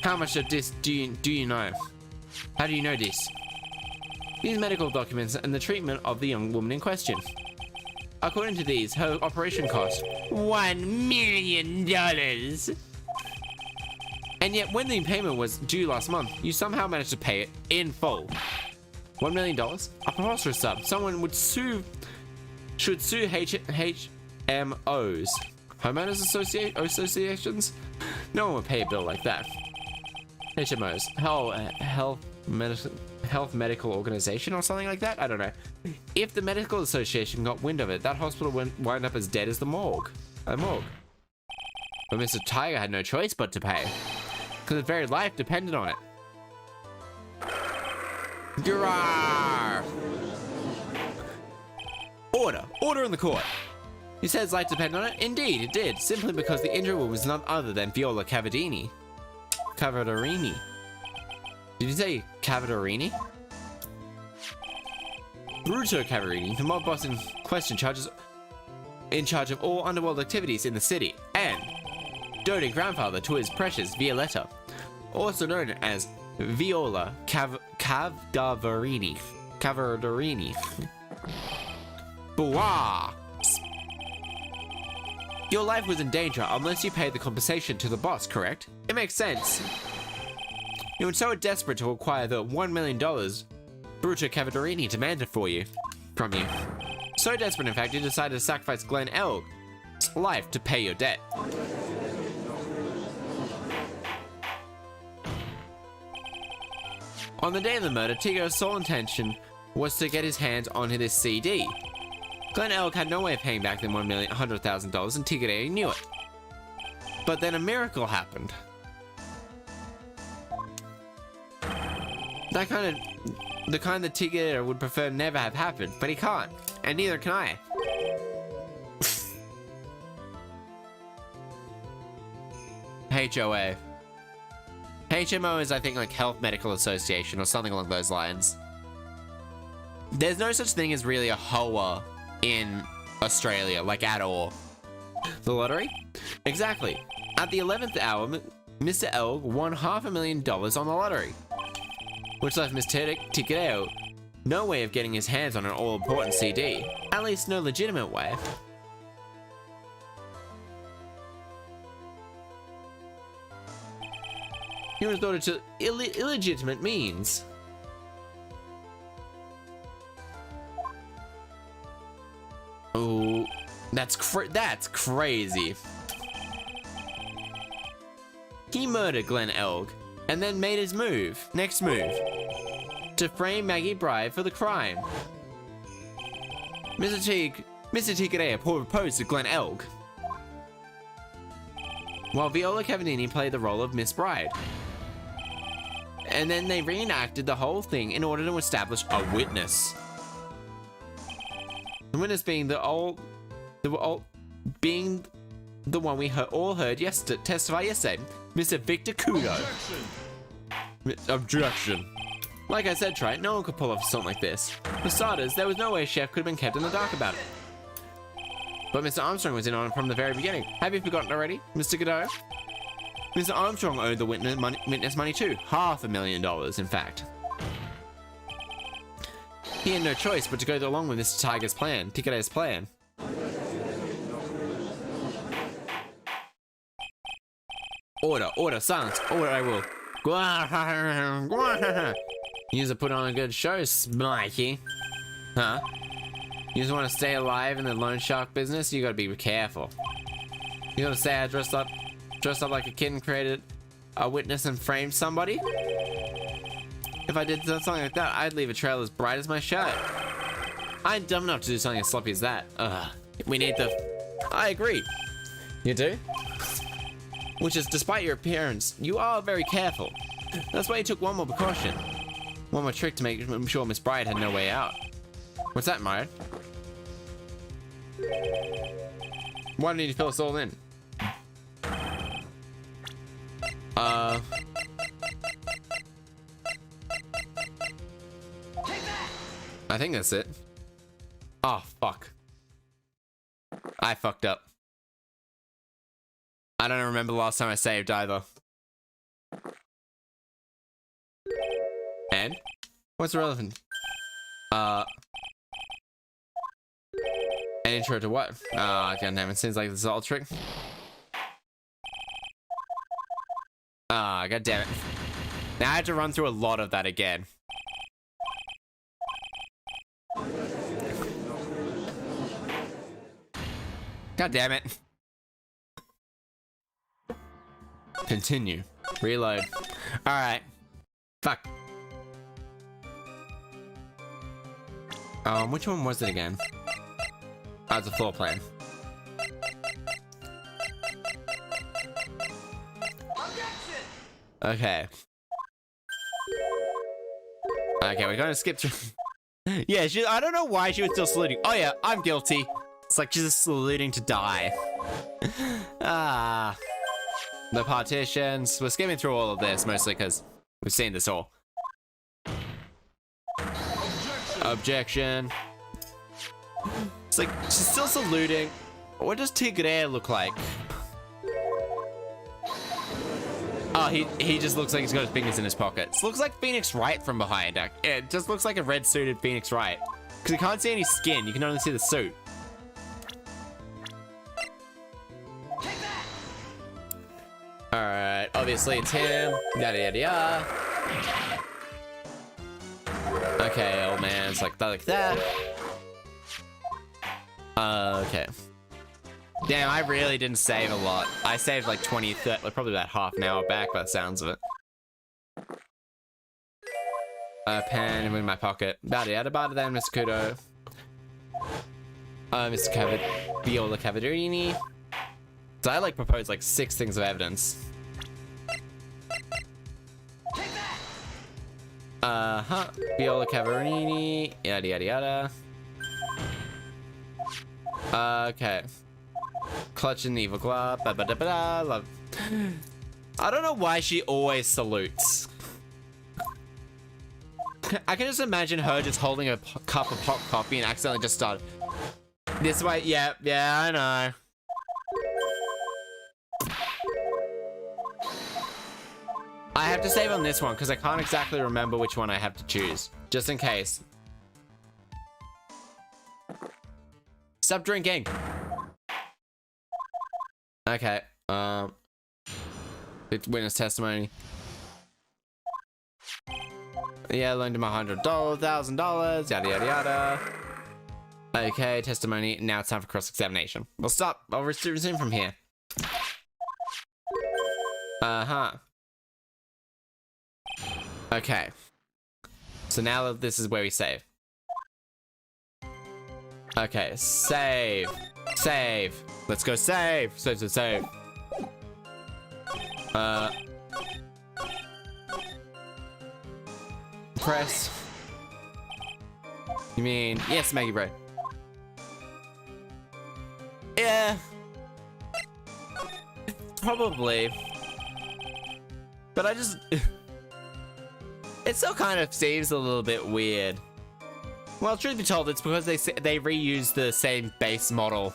How much of this do you know? How do you know this? These medical documents and the treatment of the young woman in question. According to these, her operation cost $1 million. And yet, when the payment was due last month, you somehow managed to pay it in full. $1 million? A preposterous sum. Someone should sue HMOs. Homeowners associations? No one would pay a bill like that. HMOs. Health medical organization or something like that? I don't know. If the medical association got wind of it, that hospital would wind up as dead as the morgue. A morgue. But Mr. Tiger had no choice but to pay, because his very life depended on it. Grrrr! Order in the court. You said his life depended on it? Indeed, it did. Simply because the injured woman was none other than Viola Cavarini. Cavarini. Did you say Cavarini? Bruto Cavarini, the mob boss in question, in charge of all underworld activities in the city, and doting grandfather to his precious Violetta, also known as Viola Cavarini. Bwah! Your life was in danger unless you paid the compensation to the boss, correct? It makes sense. You were so desperate to acquire the $1 million Bruto Cavarini demanded from you. So desperate, in fact, you decided to sacrifice Glenn Elg's life to pay your debt. On the day of the murder, Tigo's sole intention was to get his hands on this CD. Glenn Elk had no way of paying back the $1,100,000 and Tigre knew it. But then a miracle happened. The kind that Tigre would prefer never have happened, but he can't, and neither can I. HOA. HMO is, I think, like Health Medical Association or something along those lines. There's no such thing as really a HOA in Australia, like at all. The lottery? Exactly. At the 11th hour, Mr. Elg won $500,000 on the lottery, which left Mr. Tigreo no way of getting his hands on an all-important CD. At least no legitimate way. He resorted to illegitimate means. Oh, that's crazy. He murdered Glenn Elg, and then made his next move, to frame Maggie Bry for the crime. Mr. Tigre proposed to Glenn Elg, while Viola Cavallini played the role of Miss Bride. And then they reenacted the whole thing in order to establish a witness. The witness being the one we all heard testify yesterday, Mr. Victor Kudo. Objection. Like I said, Trite, no one could pull off something like this. For starters, there was no way Chef could have been kept in the dark about it. But Mr. Armstrong was in on it from the very beginning. Have you forgotten already, Mr. Godot? Mr. Armstrong owed the witness money too. $500,000, in fact. He had no choice but to go along with Mr. Tiger's plan, Tigre's plan. Order, silence, order I will. You just put on a good show, Smikey. Huh? You just want to stay alive in the loan shark business? You gotta be careful. You gonna say I dressed up like a kid and created a witness and framed somebody? If I did something like that, I'd leave a trail as bright as my shirt. I'm dumb enough to do something as sloppy as that. We need the... I agree. You do? Which is, despite your appearance, you are very careful. That's why you took one more precaution. One more trick to make sure Miss Bride had no way out. What's that, Myron? Why didn't you fill us all in? I think that's it. Oh, fuck. I fucked up. I don't remember the last time I saved either. And? What's relevant? An intro to what? God damn it, seems like this is all a trick. God damn it. Now I have to run through a lot of that again. God damn it. Continue. Reload. Alright. Fuck. Which one was it again? Oh, it's a floor plan. Okay. Okay, we're gonna skip through. Yeah, I don't know why she was still saluting. Oh yeah, I'm guilty. It's like she's just saluting to die. The partitions. We're skimming through all of this, mostly because we've seen this all. Objection. It's like, she's still saluting. What does Tigre look like? Oh, he just looks like he's got his fingers in his pockets. Looks like Phoenix Wright from behind. It just looks like a red-suited Phoenix Wright. Because you can't see any skin, you can only see the suit. Alright, obviously it's him. Yada yada yada. Okay, old man, it's like that. Okay. Damn, I really didn't save a lot. I saved like 20, 30, probably about half an hour back by the sounds of it. A pen in my pocket. Bada bada then, Mr. Kudo. Mr. Viola Cavarini. So I like propose like 6 things of evidence. Viola Cavarini. Yada yada yada. Okay. Clutching the evil glove. Ba ba da ba da. Love. I don't know why she always salutes. I can just imagine her just holding a cup of hot coffee and accidentally just start this way. Yeah, I know. I have to save on this one because I can't exactly remember which one I have to choose, just in case. Stop drinking. Okay. It's witness testimony. Yeah, I loaned him $100,000, yada yada yada. Okay, testimony. Now it's time for cross-examination. We'll stop. I'll resume from here. Okay. So now this is where we save. Okay, save. Save. Let's go save. Save. Press. You mean, yes, Maggie Bread. Yeah. Probably. But I just... it still kind of seems a little bit weird. Well, truth be told, it's because they reused the same base model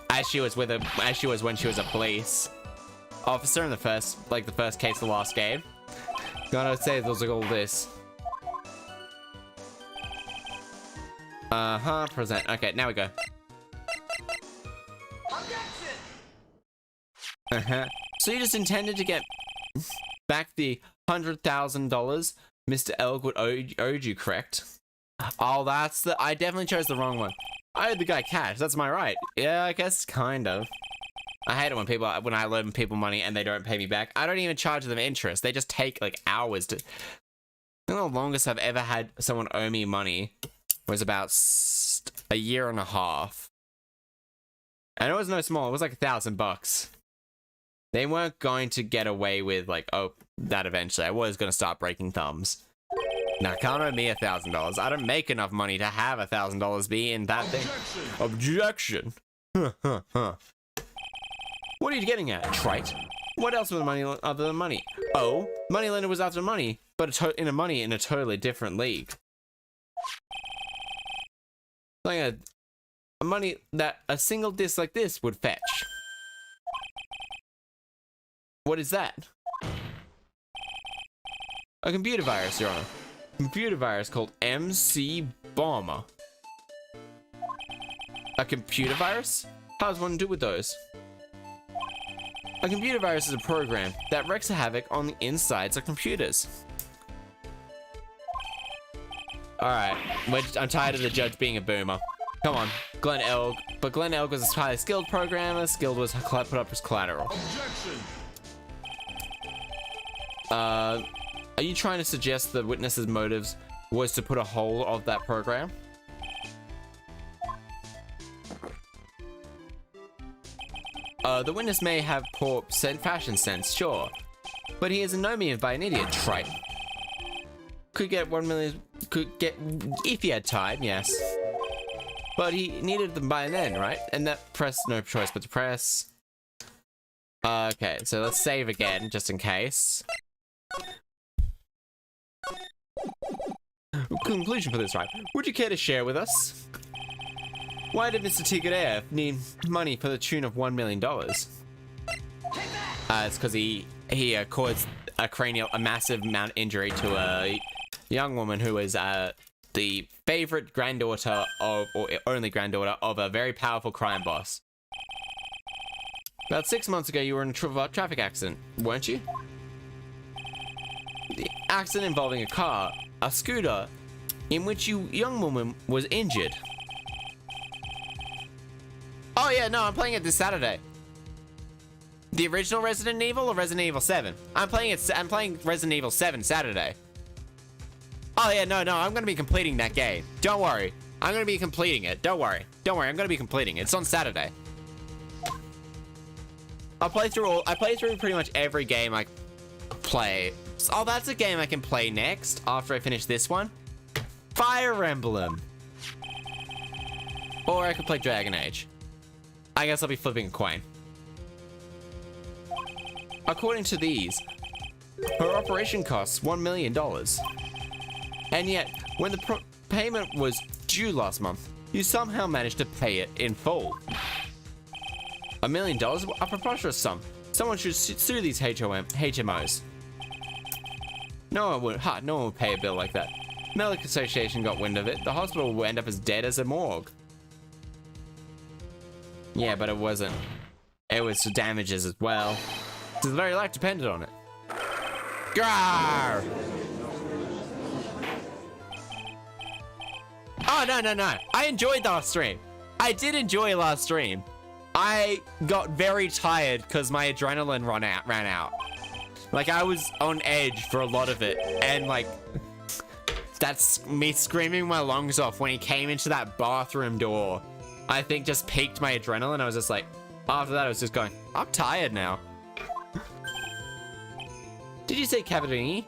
as she was when she was a police officer in the first case of the last game. Gotta say, those are all this. Present. Okay, now we go. So you just intended to get back the $100,000 Mr. Elwood owed you, correct? Oh, I definitely chose the wrong one. I owed the guy cash, that's my right. Yeah, I guess kind of. I hate it when I loan people money and they don't pay me back. I don't even charge them interest. They just take like hours to... I think the longest I've ever had someone owe me money was about a year and a half. And it was no small, it was like $1,000. They weren't going to get away with like, oh, that eventually. I was going to start breaking thumbs. Now, can't owe me $1,000. I don't make enough money to have $1,000 be in that thing. Objection. What are you getting at, trite? What else was money other than money? Oh, moneylender was after money, but in a totally different league. Like a money that a single disc like this would fetch. What is that? A computer virus, Your Honor. Computer virus called MC Bomber. A computer virus? How does one do with those? A computer virus is a program that wreaks havoc on the insides of computers. Alright, I'm tired of the judge being a boomer. Come on, Glenn Elg. But Glenn Elg was a highly skilled programmer. Skilled was put up as collateral. Objection. Are you trying to suggest the witness's motives was to put a hole of that program? The witness may have poor fashion sense, sure. But he is in no means by an idiot, trite. Could get 1 million, if he had time, yes. But he needed them by then, right? And that press, no choice but to press. Okay, so let's save again, just in case. Conclusion for this, right? Would you care to share with us? Why did Mr. Tigre need money for the tune of $1 million? It's because he caused a massive amount of injury to a young woman who was the favorite granddaughter of, or only granddaughter of a very powerful crime boss. About 6 months ago, you were in a traffic accident, weren't you? The accident involving a scooter, in which you young woman was injured. Oh yeah, no, I'm playing it this Saturday. The original Resident Evil or Resident Evil 7? I'm playing Resident Evil 7 Saturday. Oh yeah, no, I'm gonna be completing that game. Don't worry. I'm gonna be completing it. Don't worry. I'm gonna be completing it. It's on Saturday. I play through pretty much every game I play. Oh, that's a game I can play next after I finish this one. Fire Emblem. Or I could play Dragon Age. I guess I'll be flipping a coin. According to these, her operation costs $1 million. And yet, when the payment was due last month, you somehow managed to pay it in full. $1 million? A preposterous sum. Someone should sue these HMOs. No one would pay a bill like that. Medical Association got wind of it. The hospital will end up as dead as a morgue. Yeah, but it wasn't. It was damages as well. The very life depended on it. Grrr! Oh, no. I enjoyed last stream. I did enjoy last stream. I got very tired because my adrenaline ran out. Like, I was on edge for a lot of it. And, like, that's me screaming my lungs off when he came into that bathroom door. I think just peaked my adrenaline. I was just like, after that, I was just going, I'm tired now. Did you say Cavarini?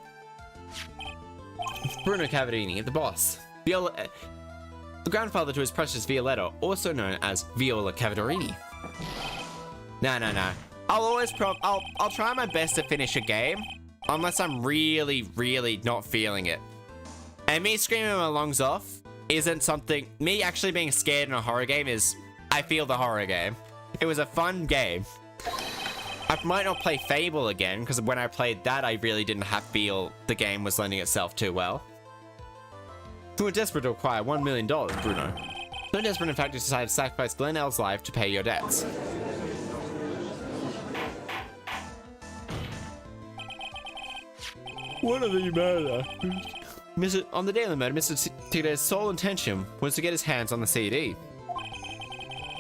Bruno Cavarini, the boss. The grandfather to his precious Violetta, also known as Viola Cavarini. No. I'll try my best to finish a game, unless I'm really not feeling it. And me screaming my lungs off isn't something, me actually being scared in a horror game is, I feel the horror game. It was a fun game. I might not play Fable again, because when I played that, I really didn't feel the game was lending itself too well. You were desperate to acquire $1 million, Bruno. So desperate, in fact, you decided to sacrifice Glenn L's life to pay your debts. What are the matter? On the day of the murder, Mr. Tigre's sole intention was to get his hands on the CD.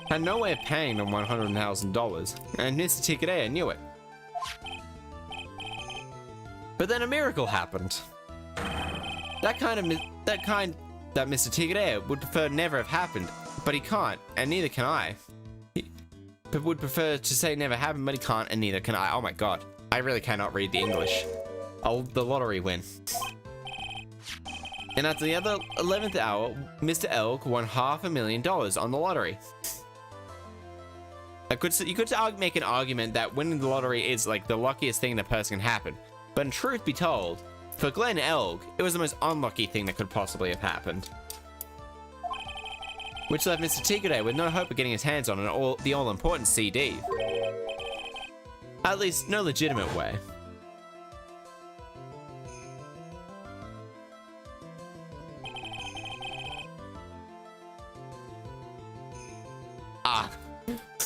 Had no way of paying them $100,000, and Mr. Tigre knew it. But then a miracle happened. That Mr. Tigre would prefer never have happened, but he can't, and neither can I. He would prefer to say never happened, but he can't, and neither can I. Oh my god, I really cannot read the English. Oh, the lottery win. And at the other 11th hour, Mr. Elk won $500,000 on the lottery. You could make an argument that winning the lottery is like the luckiest thing that person can happen. But in truth be told, for Glenn Elk, it was the most unlucky thing that could possibly have happened. Which left Mr. Tigre with no hope of getting his hands on the all-important CD. At least, no legitimate way.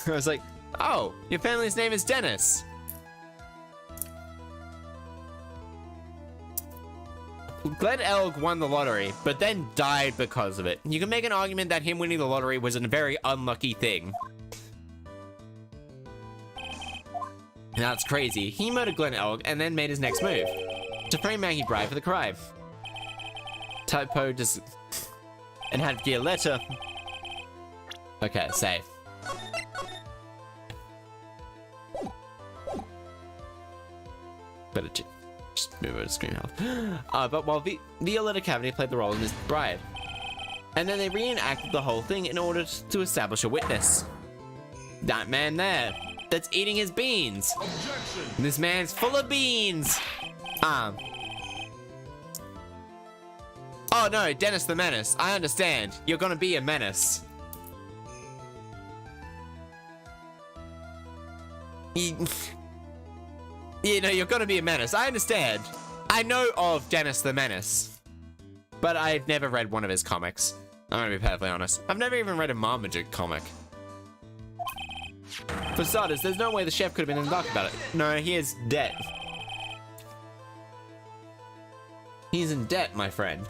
I was like, oh, your family's name is Dennis. Glenn Elg won the lottery, but then died because of it. You can make an argument that him winning the lottery was a very unlucky thing. That's crazy. He murdered Glenn Elg and then made his next move. To frame Maggie Bride for the crime. Typo just... and had Violetta. Okay, save. Better just move over to screen health. But while Violetta Cavity played the role in his bride. And then they reenacted the whole thing in order to establish a witness. That man there, that's eating his beans. Objection. This man's full of beans. Oh no, Dennis the Menace. I understand. You're gonna be a menace. You know, you're gonna be a menace. I understand. I know of Dennis the Menace. But I've never read one of his comics. I'm gonna be perfectly honest. I've never even read a Marmaduke comic. For starters, there's no way the chef could have been in the dark about it. No, he is dead. He's in debt, my friend.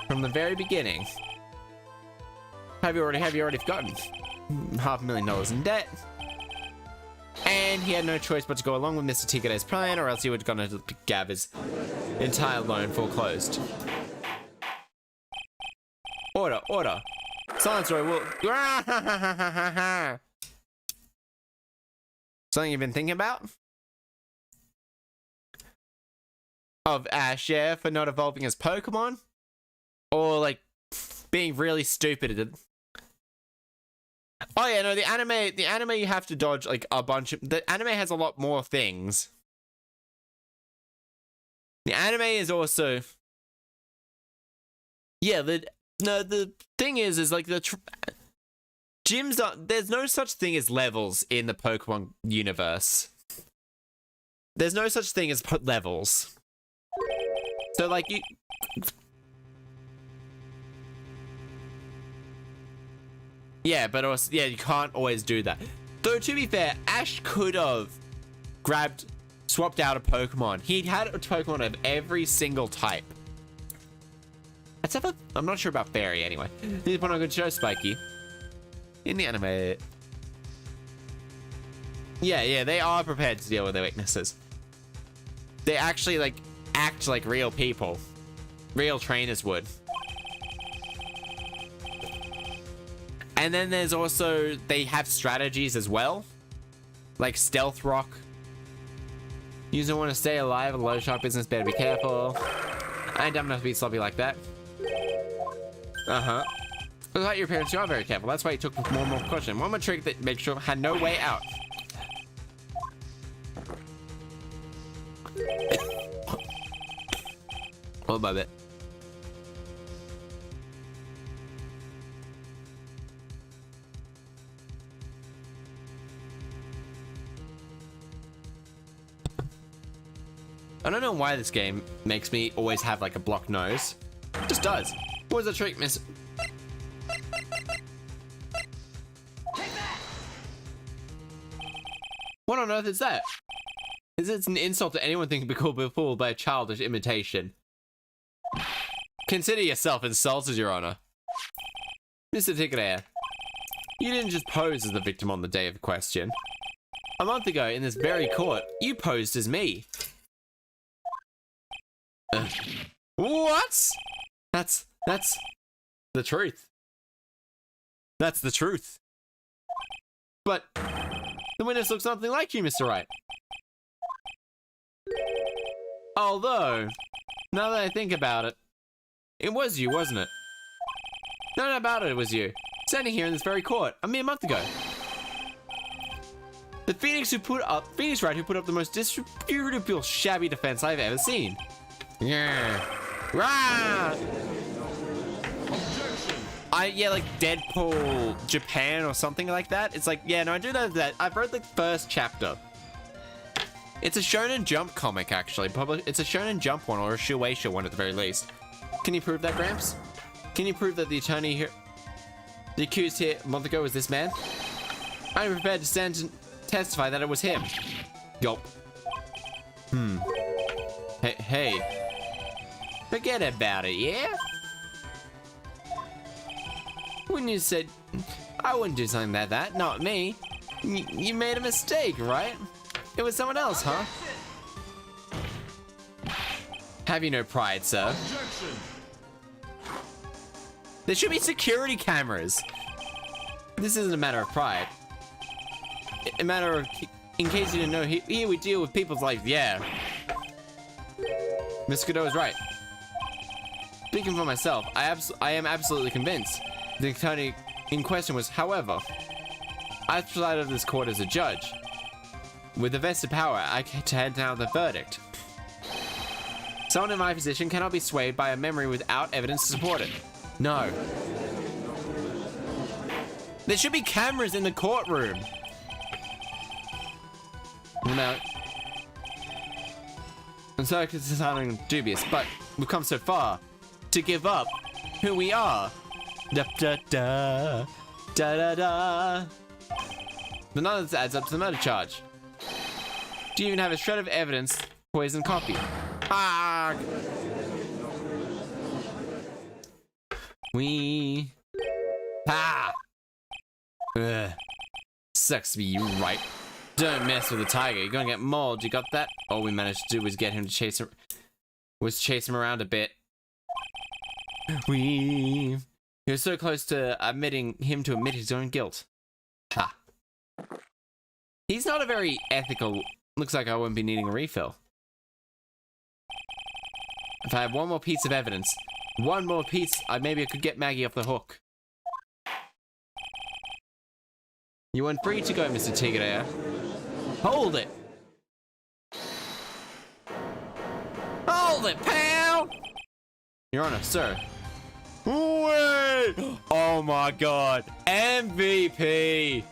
From the very beginning. Have you already forgotten? $500,000 in debt. And he had no choice but to go along with Mr. Tigare's plan, or else he would gonna have his entire loan foreclosed. Order, order. Silence or I will... Something you've been thinking about? Of Ash, yeah, for not evolving as Pokemon? Or, like, being really stupid. Oh yeah, no, the anime you have to dodge, like, a bunch of... The anime has a lot more things. The anime is also... Yeah, the thing is like, the... Gyms are... There's no such thing as levels in the Pokemon universe. There's no such thing as levels. So, like, you... Yeah, but also, yeah, you can't always do that. Though, to be fair, Ash could have swapped out a Pokemon. He had a Pokemon of every single type. Except for, I'm not sure about Fairy, anyway. This is one I could show Spiky. In the anime. Yeah, they are prepared to deal with their weaknesses. They actually, like, act like real people. Real trainers would. And then there's also, they have strategies as well. Like Stealth Rock. You don't want to stay alive, a low sharp business, better be careful. I ain't dumb enough to be sloppy like that. Uh-huh. Without your parents, you are very careful. That's why you took more and more precaution. One more trick that makes sure had no way out. Hold my bit. I don't know why this game makes me always have like a blocked nose. It just does. What was the trick, miss? What on earth is that? Is it an insult to anyone thinking to be fooled by a childish imitation? Consider yourself insulted, Your Honor. Mr. Tigre, you didn't just pose as the victim on the day of question. A month ago, in this very court, you posed as me. What? That's the truth. That's the truth. But the witness looks nothing like you, Mr. Wright. Although, now that I think about it, it was you, wasn't it? No doubt about it, it was you. Standing here in this very court, a mere month ago. The Phoenix Wright who put up the most disreputable, shabby defense I've ever seen. Yeah. Rah! Yeah, like Deadpool Japan or something like that. It's like, yeah, no, I do know that. I've read the first chapter. It's a Shonen Jump comic, actually. It's a Shonen Jump one, or a Shueisha one at the very least. Can you prove that, Gramps? Can you prove that the attorney here, the accused here a month ago was this man? I'm prepared to stand and testify that it was him. Yup. Hey. Forget about it, yeah? When you said, I wouldn't do something like that, not me. You made a mistake, right? It was someone else, huh? Have you no pride, sir? Objection. There should be security cameras. This isn't a matter of pride. A matter of, in case you didn't know, here we deal with people's lives, yeah. Mr. Godot is right. Speaking for myself, I am absolutely convinced. The attorney in question was, however, I presided over this court as a judge. With the vested power, I get to hand down the verdict. Someone in my position cannot be swayed by a memory without evidence to support it. No. There should be cameras in the courtroom. No. I'm sorry because it's sounding dubious, but we've come so far to give up who we are. Da da da da da da. But none of this adds up to the murder charge. Do you even have a shred of evidence? Poison coffee. Ah. Ah. Ugh. Sucks to be you, right? Don't mess with the tiger. You're gonna get mauled. You got that? All we managed to do was get him to chase him around a bit. He was so close to admitting his own guilt. Ha. He's not a very ethical. Looks like I won't be needing a refill. If I had one more piece of evidence, maybe I could get Maggie off the hook. You weren't free to go, Mr. Tigre. Hold it! Hold it, pal! Your Honor, sir. Wait! Oh my god. MVP!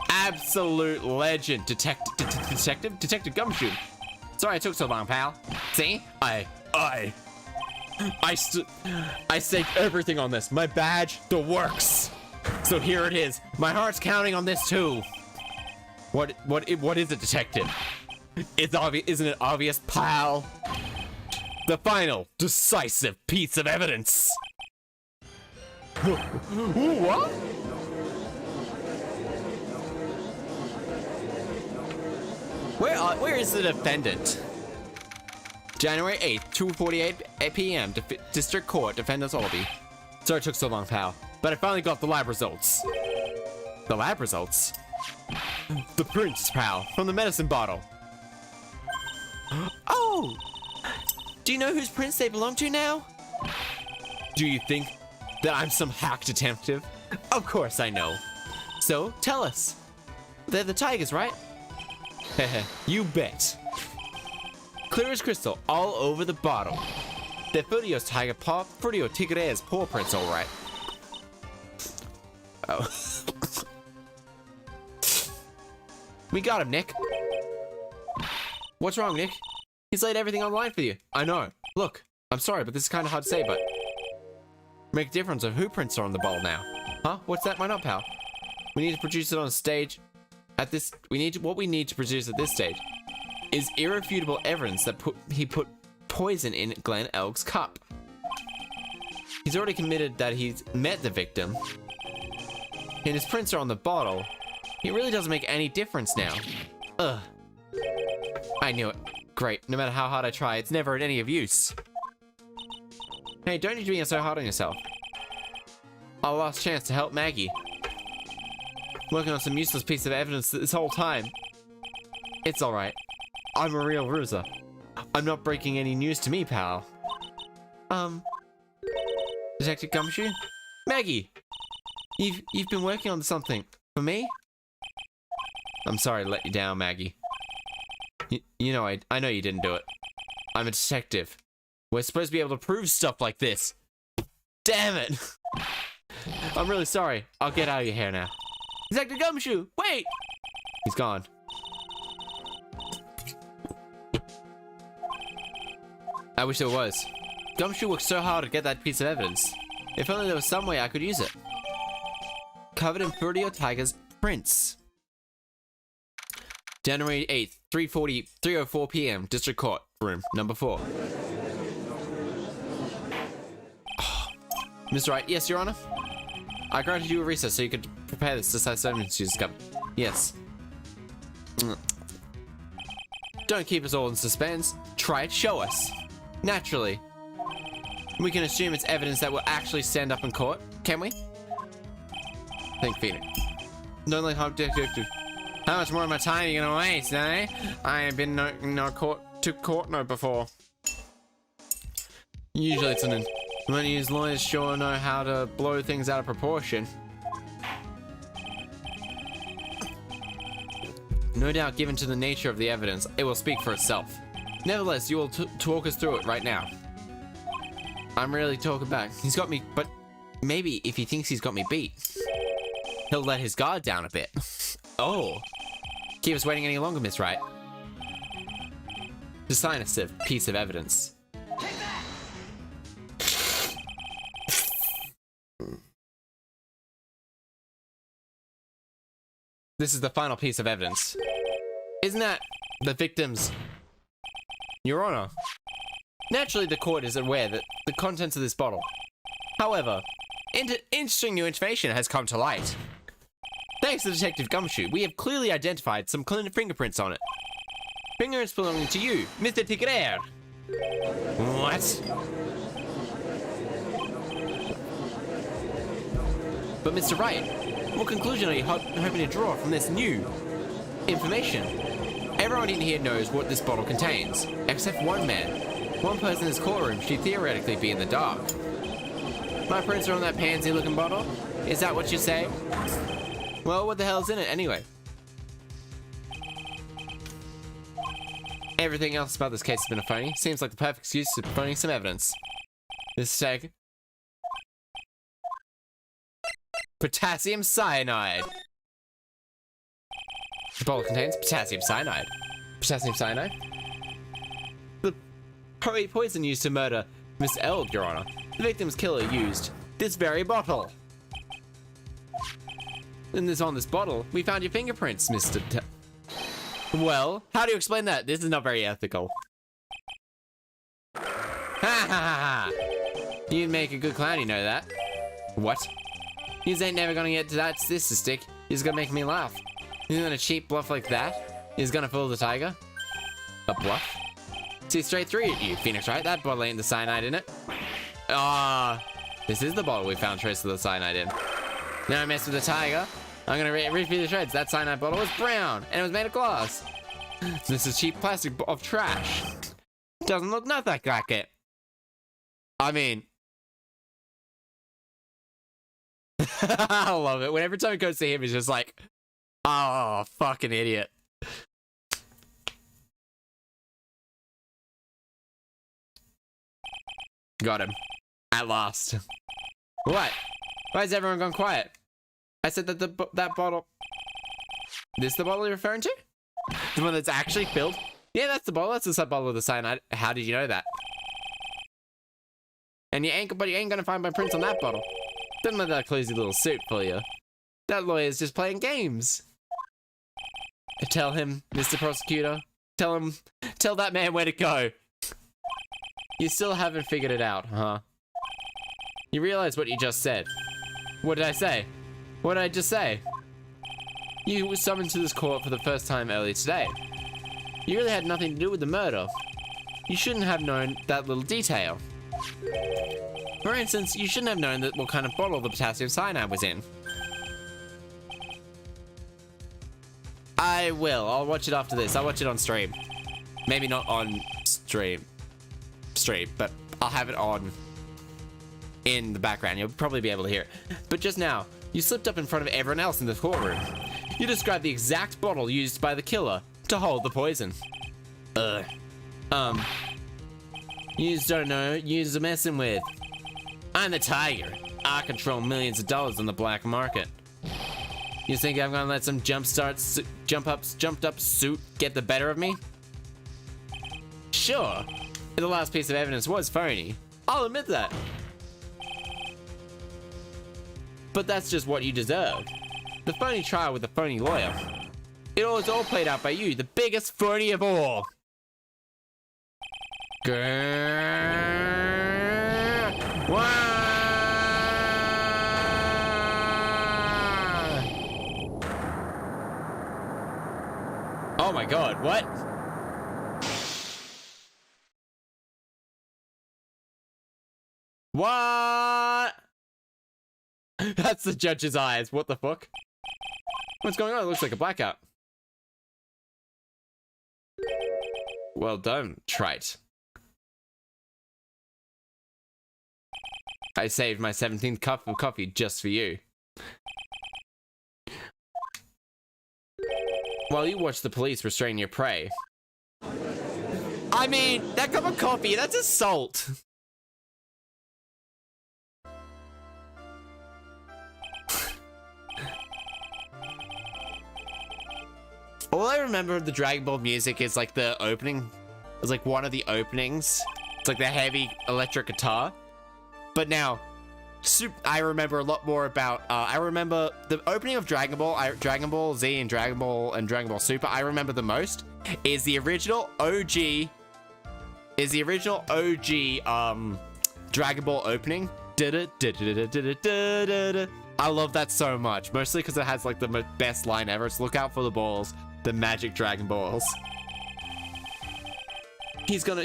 Absolute legend. Detective Gumshoe. Sorry I took so long, pal. See? I staked everything on this. My badge, the works. So here it is. My heart's counting on this too. What is it, detective? It's obvious, isn't it obvious, pal? The final, decisive piece of evidence. What? Where is the defendant? January 8th, 2:48 p.m. District Court, Defendant's Lobby. Sorry it took so long, pal. But I finally got the lab results. The lab results? The prints, pal, from the medicine bottle. Oh! Do you know whose prints they belong to now? Do you think that I'm some hack detective? Of course I know. So, tell us. They're the tigers, right? Heh, you bet. Clear as crystal, all over the bottle. They're Furio's tiger paw, Furio Tigre's paw prints, alright. Oh. We got him, Nick. What's wrong, Nick? He's laid everything online for you. I know. Look, I'm sorry, but this is kind of hard to say, but... Make a difference of who prints are on the bottle now. Huh? What's that? Why not, pal? We need to produce it on stage. What we need to produce at this stage is irrefutable evidence that he put poison in Glenn Elg's cup. He's already committed that he's met the victim. And his prints are on the bottle. It really doesn't make any difference now. Ugh. I knew it. Great. No matter how hard I try, it's never any of use. Hey, don't you be so hard on yourself. Our last chance to help Maggie. Working on some useless piece of evidence this whole time. It's alright. I'm a real ruser. I'm not breaking any news to me, pal. Detective Gumshoe? Maggie! You've been working on something. For me? I'm sorry to let you down, Maggie. You know, I know you didn't do it. I'm a detective. We're supposed to be able to prove stuff like this. Damn it! I'm really sorry. I'll get out of your hair now. Detective Gumshoe! Wait! He's gone. I wish there was. Gumshoe worked so hard to get that piece of evidence. If only there was some way I could use it. Covered in Furio Tiger's prints. January 8th, 3:04 p.m. District Court, room number 4. Oh. Mr. Wright, yes, Your Honor? I granted you a recess so you could prepare this decisive evidence you discovered. Yes. Don't keep us all in suspense. Try it, show us. Naturally. We can assume it's evidence that will actually stand up in court, can we? Think Phoenix. Don't let harm detective. How much more of my time are you gonna waste, eh? I ain't been no court before. Usually it's when you lawyers sure know how to blow things out of proportion. No doubt, given to the nature of the evidence, it will speak for itself. Nevertheless, you will talk us through it right now. I'm really talking back. He's got me, but maybe if he thinks he's got me beat, he'll let his guard down a bit. Oh. Keep us waiting any longer, Miss Wright. Decisive piece of evidence. This is the final piece of evidence. Isn't that the victim's... Your Honor. Naturally, the court is aware that the contents of this bottle. However, interesting new information has come to light. Thanks to Detective Gumshoe, we have clearly identified some clean fingerprints on it. Fingerprints belonging to you, Mr. Tigrer. What? But Mr. Wright, what conclusion are you hoping to draw from this new information? Everyone in here knows what this bottle contains, except one man. One person in this courtroom should theoretically be in the dark. My prints are on that pansy-looking bottle? Is that what you say? Well, what the hell's in it anyway? Everything else about this case has been a phony. Seems like the perfect excuse to phoning some evidence. This take. Potassium cyanide. The bottle contains potassium cyanide. Potassium cyanide? The poison used to murder Miss Elg, Your Honor. The victim's killer used this very bottle. And this on this bottle, we found your fingerprints, Mr. Well, how do you explain that? This is not very ethical. Ha ha ha ha! You'd make a good clown, you know that. What? You ain't never gonna get to that sister stick. You're gonna make me laugh. You think a cheap bluff like that is gonna fool the tiger? A bluff? See straight through at you, Phoenix Wright. That bottle ain't the cyanide in it. Ah, this is the bottle we found traces of the cyanide in. Now I mess with the tiger. I'm gonna rip you the shreds. That cyanide bottle was brown, and it was made of glass. This is cheap plastic of trash. Doesn't look nothing like it. I mean... I love it. Whenever time it goes to him, he's just like, oh, fucking idiot. Got him. At last. What? Why has everyone gone quiet? I said that that bottle... This the bottle you're referring to? The one that's actually filled? Yeah, that's the bottle. That's the sub bottle of the cyanide. How did you know that? And you ain't gonna find my prints on that bottle. Don't let that crazy little suit for you. That lawyer's just playing games. Tell him, Mr. Prosecutor. Tell that man where to go. You still haven't figured it out, huh? You realize what you just said. What did I say? What did I just say? You were summoned to this court for the first time earlier today. You really had nothing to do with the murder. You shouldn't have known that little detail. For instance, you shouldn't have known that what kind of bottle the potassium cyanide was in. I will. I'll watch it after this. I'll watch it on stream. Maybe not on stream, but I'll have it on in the background. You'll probably be able to hear it. But just now, you slipped up in front of everyone else in the courtroom. You described the exact bottle used by the killer to hold the poison. You don't know, you're messing with. I'm the tiger. I control millions of dollars on the black market. You think I'm gonna let some jumped up suit get the better of me? Sure. The last piece of evidence was phony. I'll admit that. But that's just what you deserve. The phony trial with the phony lawyer. It was all played out by you, the biggest phony of all. Oh my god, what? What? That's the judge's eyes. What the fuck? What's going on? It looks like a blackout. Well done, Trite. I saved my 17th cup of coffee just for you. While you watch the police restrain your prey. I mean, that cup of coffee, that's assault. All I remember of the Dragon Ball music is like the opening. It's like one of the openings. It's like the heavy electric guitar. But now, I remember a lot more about. I remember the opening of Dragon Ball, Dragon Ball Z, and Dragon Ball Super. I remember the most is the original OG. Dragon Ball opening. I love that so much. Mostly because it has like the best line ever. It's look out for the balls. The magic dragon balls. He's being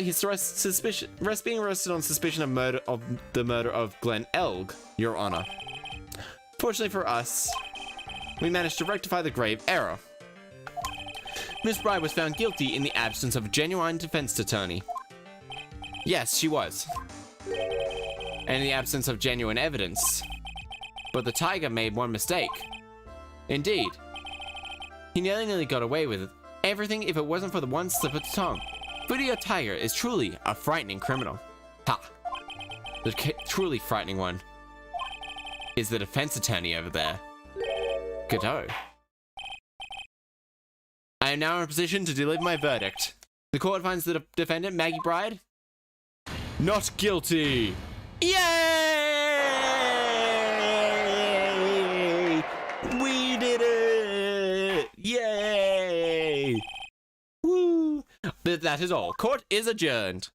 arrested on suspicion of the murder of Glenn Elg, Your Honor. Fortunately for us, we managed to rectify the grave error. Miss Bride was found guilty in the absence of a genuine defense attorney. Yes, she was. And in the absence of genuine evidence. But the tiger made one mistake. Indeed. He nearly got away with everything if it wasn't for the one slip of the tongue. Witty Tiger is truly a frightening criminal. Ha! The truly frightening one is the defense attorney over there. Godot. I am now in a position to deliver my verdict. The court finds the defendant, Maggie Bride, not guilty. Yay! We did it! Yay! Woo! But that is all. Court is adjourned.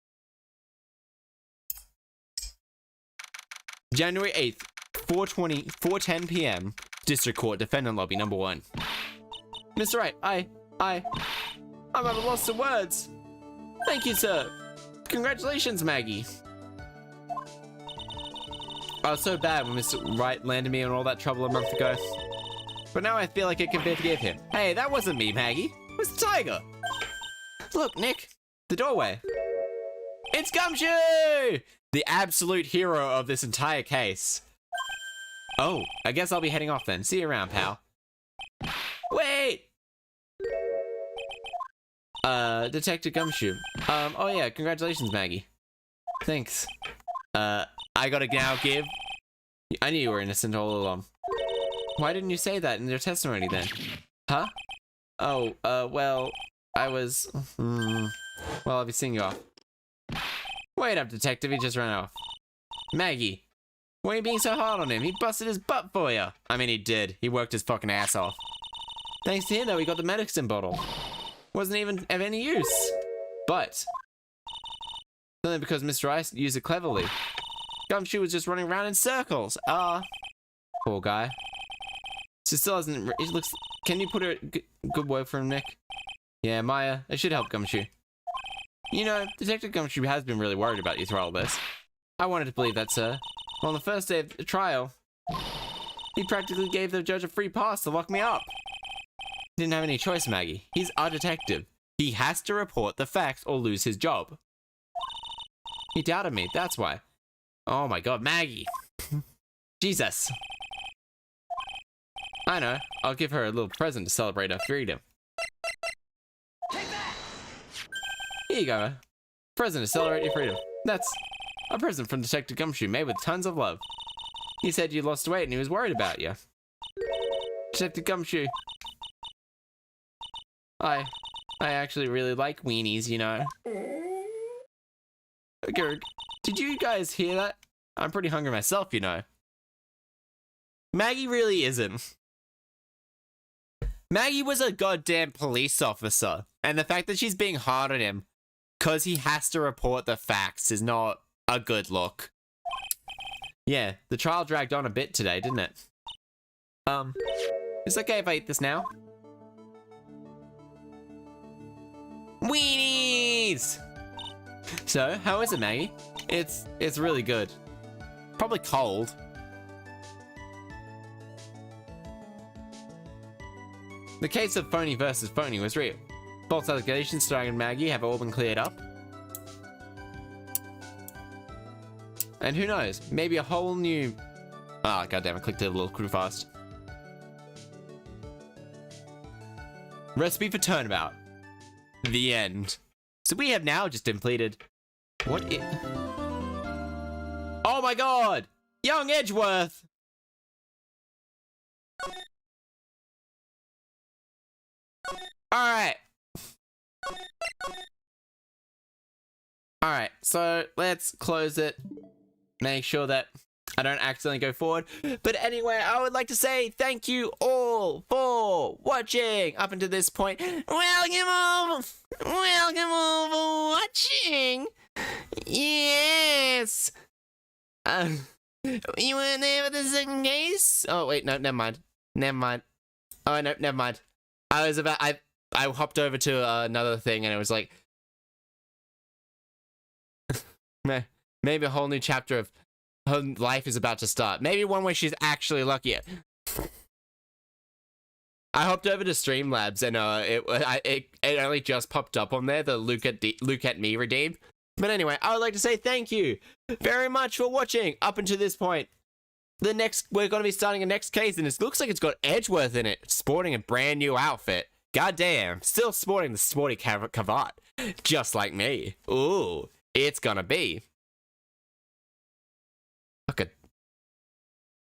January 8th, 4:10 p.m. District Court, Defendant Lobby, number 1. Mr. Wright, I'm at a loss of words. Thank you, sir. Congratulations, Maggie. I was so bad when Mr. Wright landed me in all that trouble a month ago. But now I feel like I can forgive him. Hey, that wasn't me, Maggie. It was the tiger. Look, Nick. The doorway. It's Gumshoe! The absolute hero of this entire case. Oh, I guess I'll be heading off then. See you around, pal. Wait! Detective Gumshoe. Oh yeah, congratulations, Maggie. Thanks. I gotta now give... I knew you were innocent all along. Why didn't you say that in your testimony then? Huh? Oh, well, I was... well, I'll be seeing you off. Wait up, detective, he just ran off. Maggie, why are you being so hard on him? He busted his butt for you. I mean, he did. He worked his fucking ass off. Thanks to him, though, we got the medicine bottle. Wasn't even of any use. But... only because Mr. Ice used it cleverly. Gumshoe was just running around in circles. Poor guy. So still hasn't... It looks... Can you put a good word for him, Nick? Yeah, Maya, it should help Gumshoe. You know, Detective Gumshoe has been really worried about you through all this. I wanted to believe that, sir. On the first day of the trial, he practically gave the judge a free pass to lock me up. Didn't have any choice, Maggie. He's our detective. He has to report the facts or lose his job. He doubted me, that's why. Oh my god, Maggie. Jesus. I know. I'll give her a little present to celebrate her freedom. Take that! Here you go. Present to celebrate your freedom. That's a present from Detective Gumshoe made with tons of love. He said you lost weight and he was worried about you. Detective Gumshoe. I actually really like weenies, you know. Gerg, did you guys hear that? I'm pretty hungry myself, you know. Maggie really isn't. Maggie was a goddamn police officer, and the fact that she's being hard on him because he has to report the facts is not a good look. Yeah, the trial dragged on a bit today, didn't it? Is it okay if I eat this now? Weenies! So, how is it, Maggie? It's really good. Probably cold. The case of phony versus phony was real. False allegations surrounding Maggie have all been cleared up. And who knows, maybe a whole new... Ah, goddamn, I clicked it a little too fast. Recipe for turnabout. The end. So we have now just completed... What is... Oh my god! Young Edgeworth! Alright. Alright, so let's close it. Make sure that I don't accidentally go forward. But anyway, I would like to say thank you all for watching up until this point. Welcome all for watching. Yes. You weren't there with the second case? Oh wait, no, never mind. Never mind. Oh no, never mind. I hopped over to another thing and it was like maybe a whole new chapter of her life is about to start. Maybe one where she's actually lucky. I hopped over to Streamlabs and it only just popped up on there, the look at me redeem. But anyway, I would like to say thank you very much for watching up until this point. We're going to be starting a next case, and it looks like it's got Edgeworth in it, sporting a brand new outfit. Goddamn, still sporting the sporty cravat, just like me. Ooh, it's gonna be.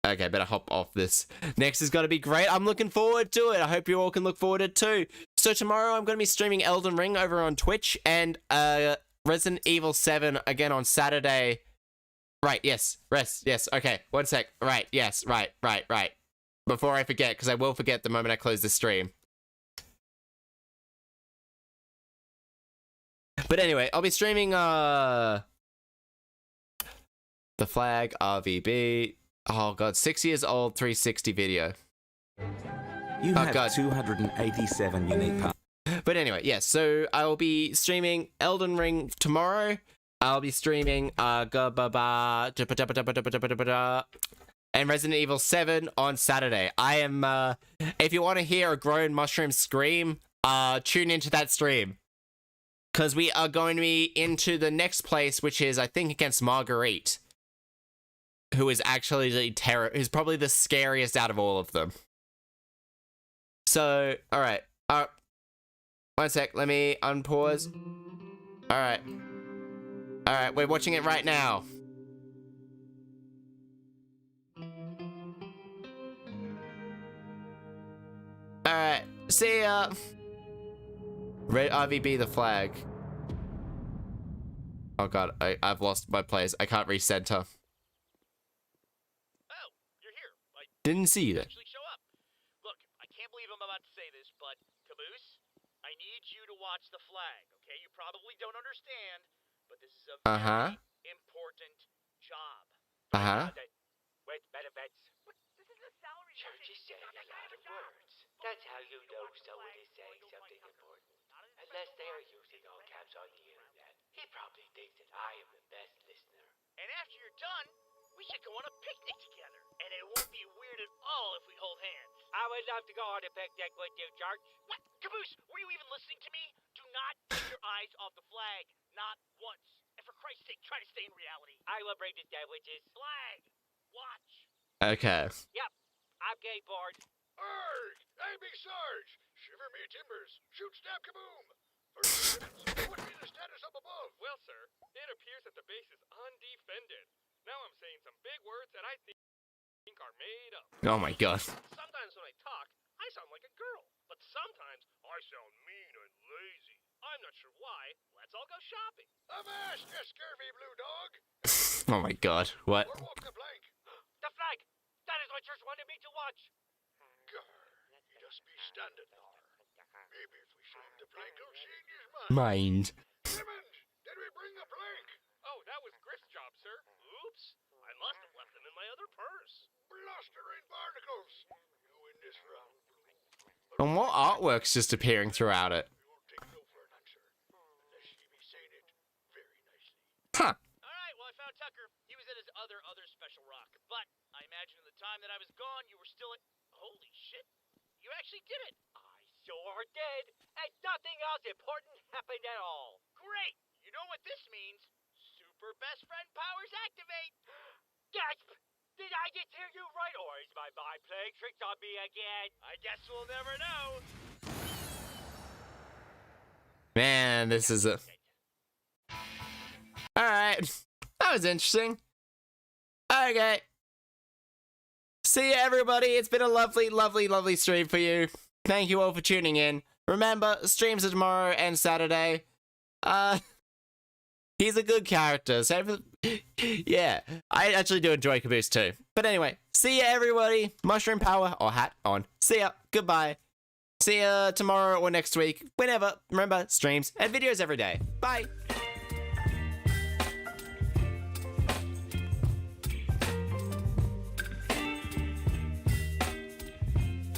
Okay, better hop off this. Next is going to be great. I'm looking forward to it. I hope you all can look forward to it too. So tomorrow I'm going to be streaming Elden Ring over on Twitch and Resident Evil 7 again on Saturday. Right, yes. Yes, okay. 1 sec. Right, yes, right. Before I forget, because I will forget the moment I close the stream. But anyway, I'll be streaming The Flag RVB. Oh god, 6 years old, 360 video. You have 287 unique parts. But anyway, yes, so I will be streaming Elden Ring tomorrow. I'll be streaming and Resident Evil 7 on Saturday. I am if you want to hear a grown mushroom scream, tune into that stream. Because we are going to be into the next place, which is I think against Marguerite. Who is actually who's probably the scariest out of all of them. So, alright. 1 sec, let me unpause. Alright. Alright, we're watching it right now. Alright, see ya. Red RVB the flag. Oh god, I've lost my place. I can't recenter. Didn't see that. Actually show up. Look, I can't believe I'm about to say this, but Caboose, I need you to watch the flag, okay? You probably don't understand, but this is a very important job. With benefits. This is a salary. Church is saying a lot of words. That's how you know someone is saying something important. Unless they are using all caps on the internet. He probably thinks that I am the best listener. And after you're done, we should go on a picnic together. And it won't be weird at all if we hold hands. I would love to go on a picnic with you, Church. What? Caboose, were you even listening to me? Do not take your eyes off the flag. Not once. And for Christ's sake, try to stay in reality. I will bring the sandwiches. Flag. Watch. Okay. Yep. I'm getting bored. Arg! I be Sarge! Shiver me timbers! Shoot, stab, kaboom! First, what be the status up above? Well, sir, it appears that the base is undefended. Now I'm saying some big words that I think are made up. Oh my god. Sometimes when I talk, I sound like a girl. But sometimes I sound mean and lazy. I'm not sure why. Let's all go shopping. Avast, you scurvy blue dog! Oh my god. What? Or walk the plank. The flag! That is what Church wanted me to watch. Grr, he just be standing there. Maybe if we show him the plank, he'll change his mind. Mind. Clement, did we bring the plank? Oh, that was Griff's job, sir. Oops. I must have left them in my other purse. Blustering barnacles. You in this round. And what artwork's just appearing throughout it? We won't take no for an answer. Unless you be saying it very nicely. Huh. Alright, well I found Tucker. He was at his other special rock. But I imagine at the time that I was gone, you were still at... Holy shit. You actually did it. I sure did. And nothing else important happened at all. Great. You know what this means. Super best friend powers activate. Gasp! Did I just hear you right, or is my mind playing tricks on me again? I guess we'll never know. Man, this is a... Alright. That was interesting. Okay. See ya, everybody. It's been a lovely, lovely, lovely stream for you. Thank you all for tuning in. Remember, streams are tomorrow and Saturday. He's a good character. So, yeah, I actually do enjoy Caboose too. But anyway, see ya, everybody. Mushroom power or hat on. See ya. Goodbye. See ya tomorrow or next week. Whenever. Remember, streams and videos every day. Bye.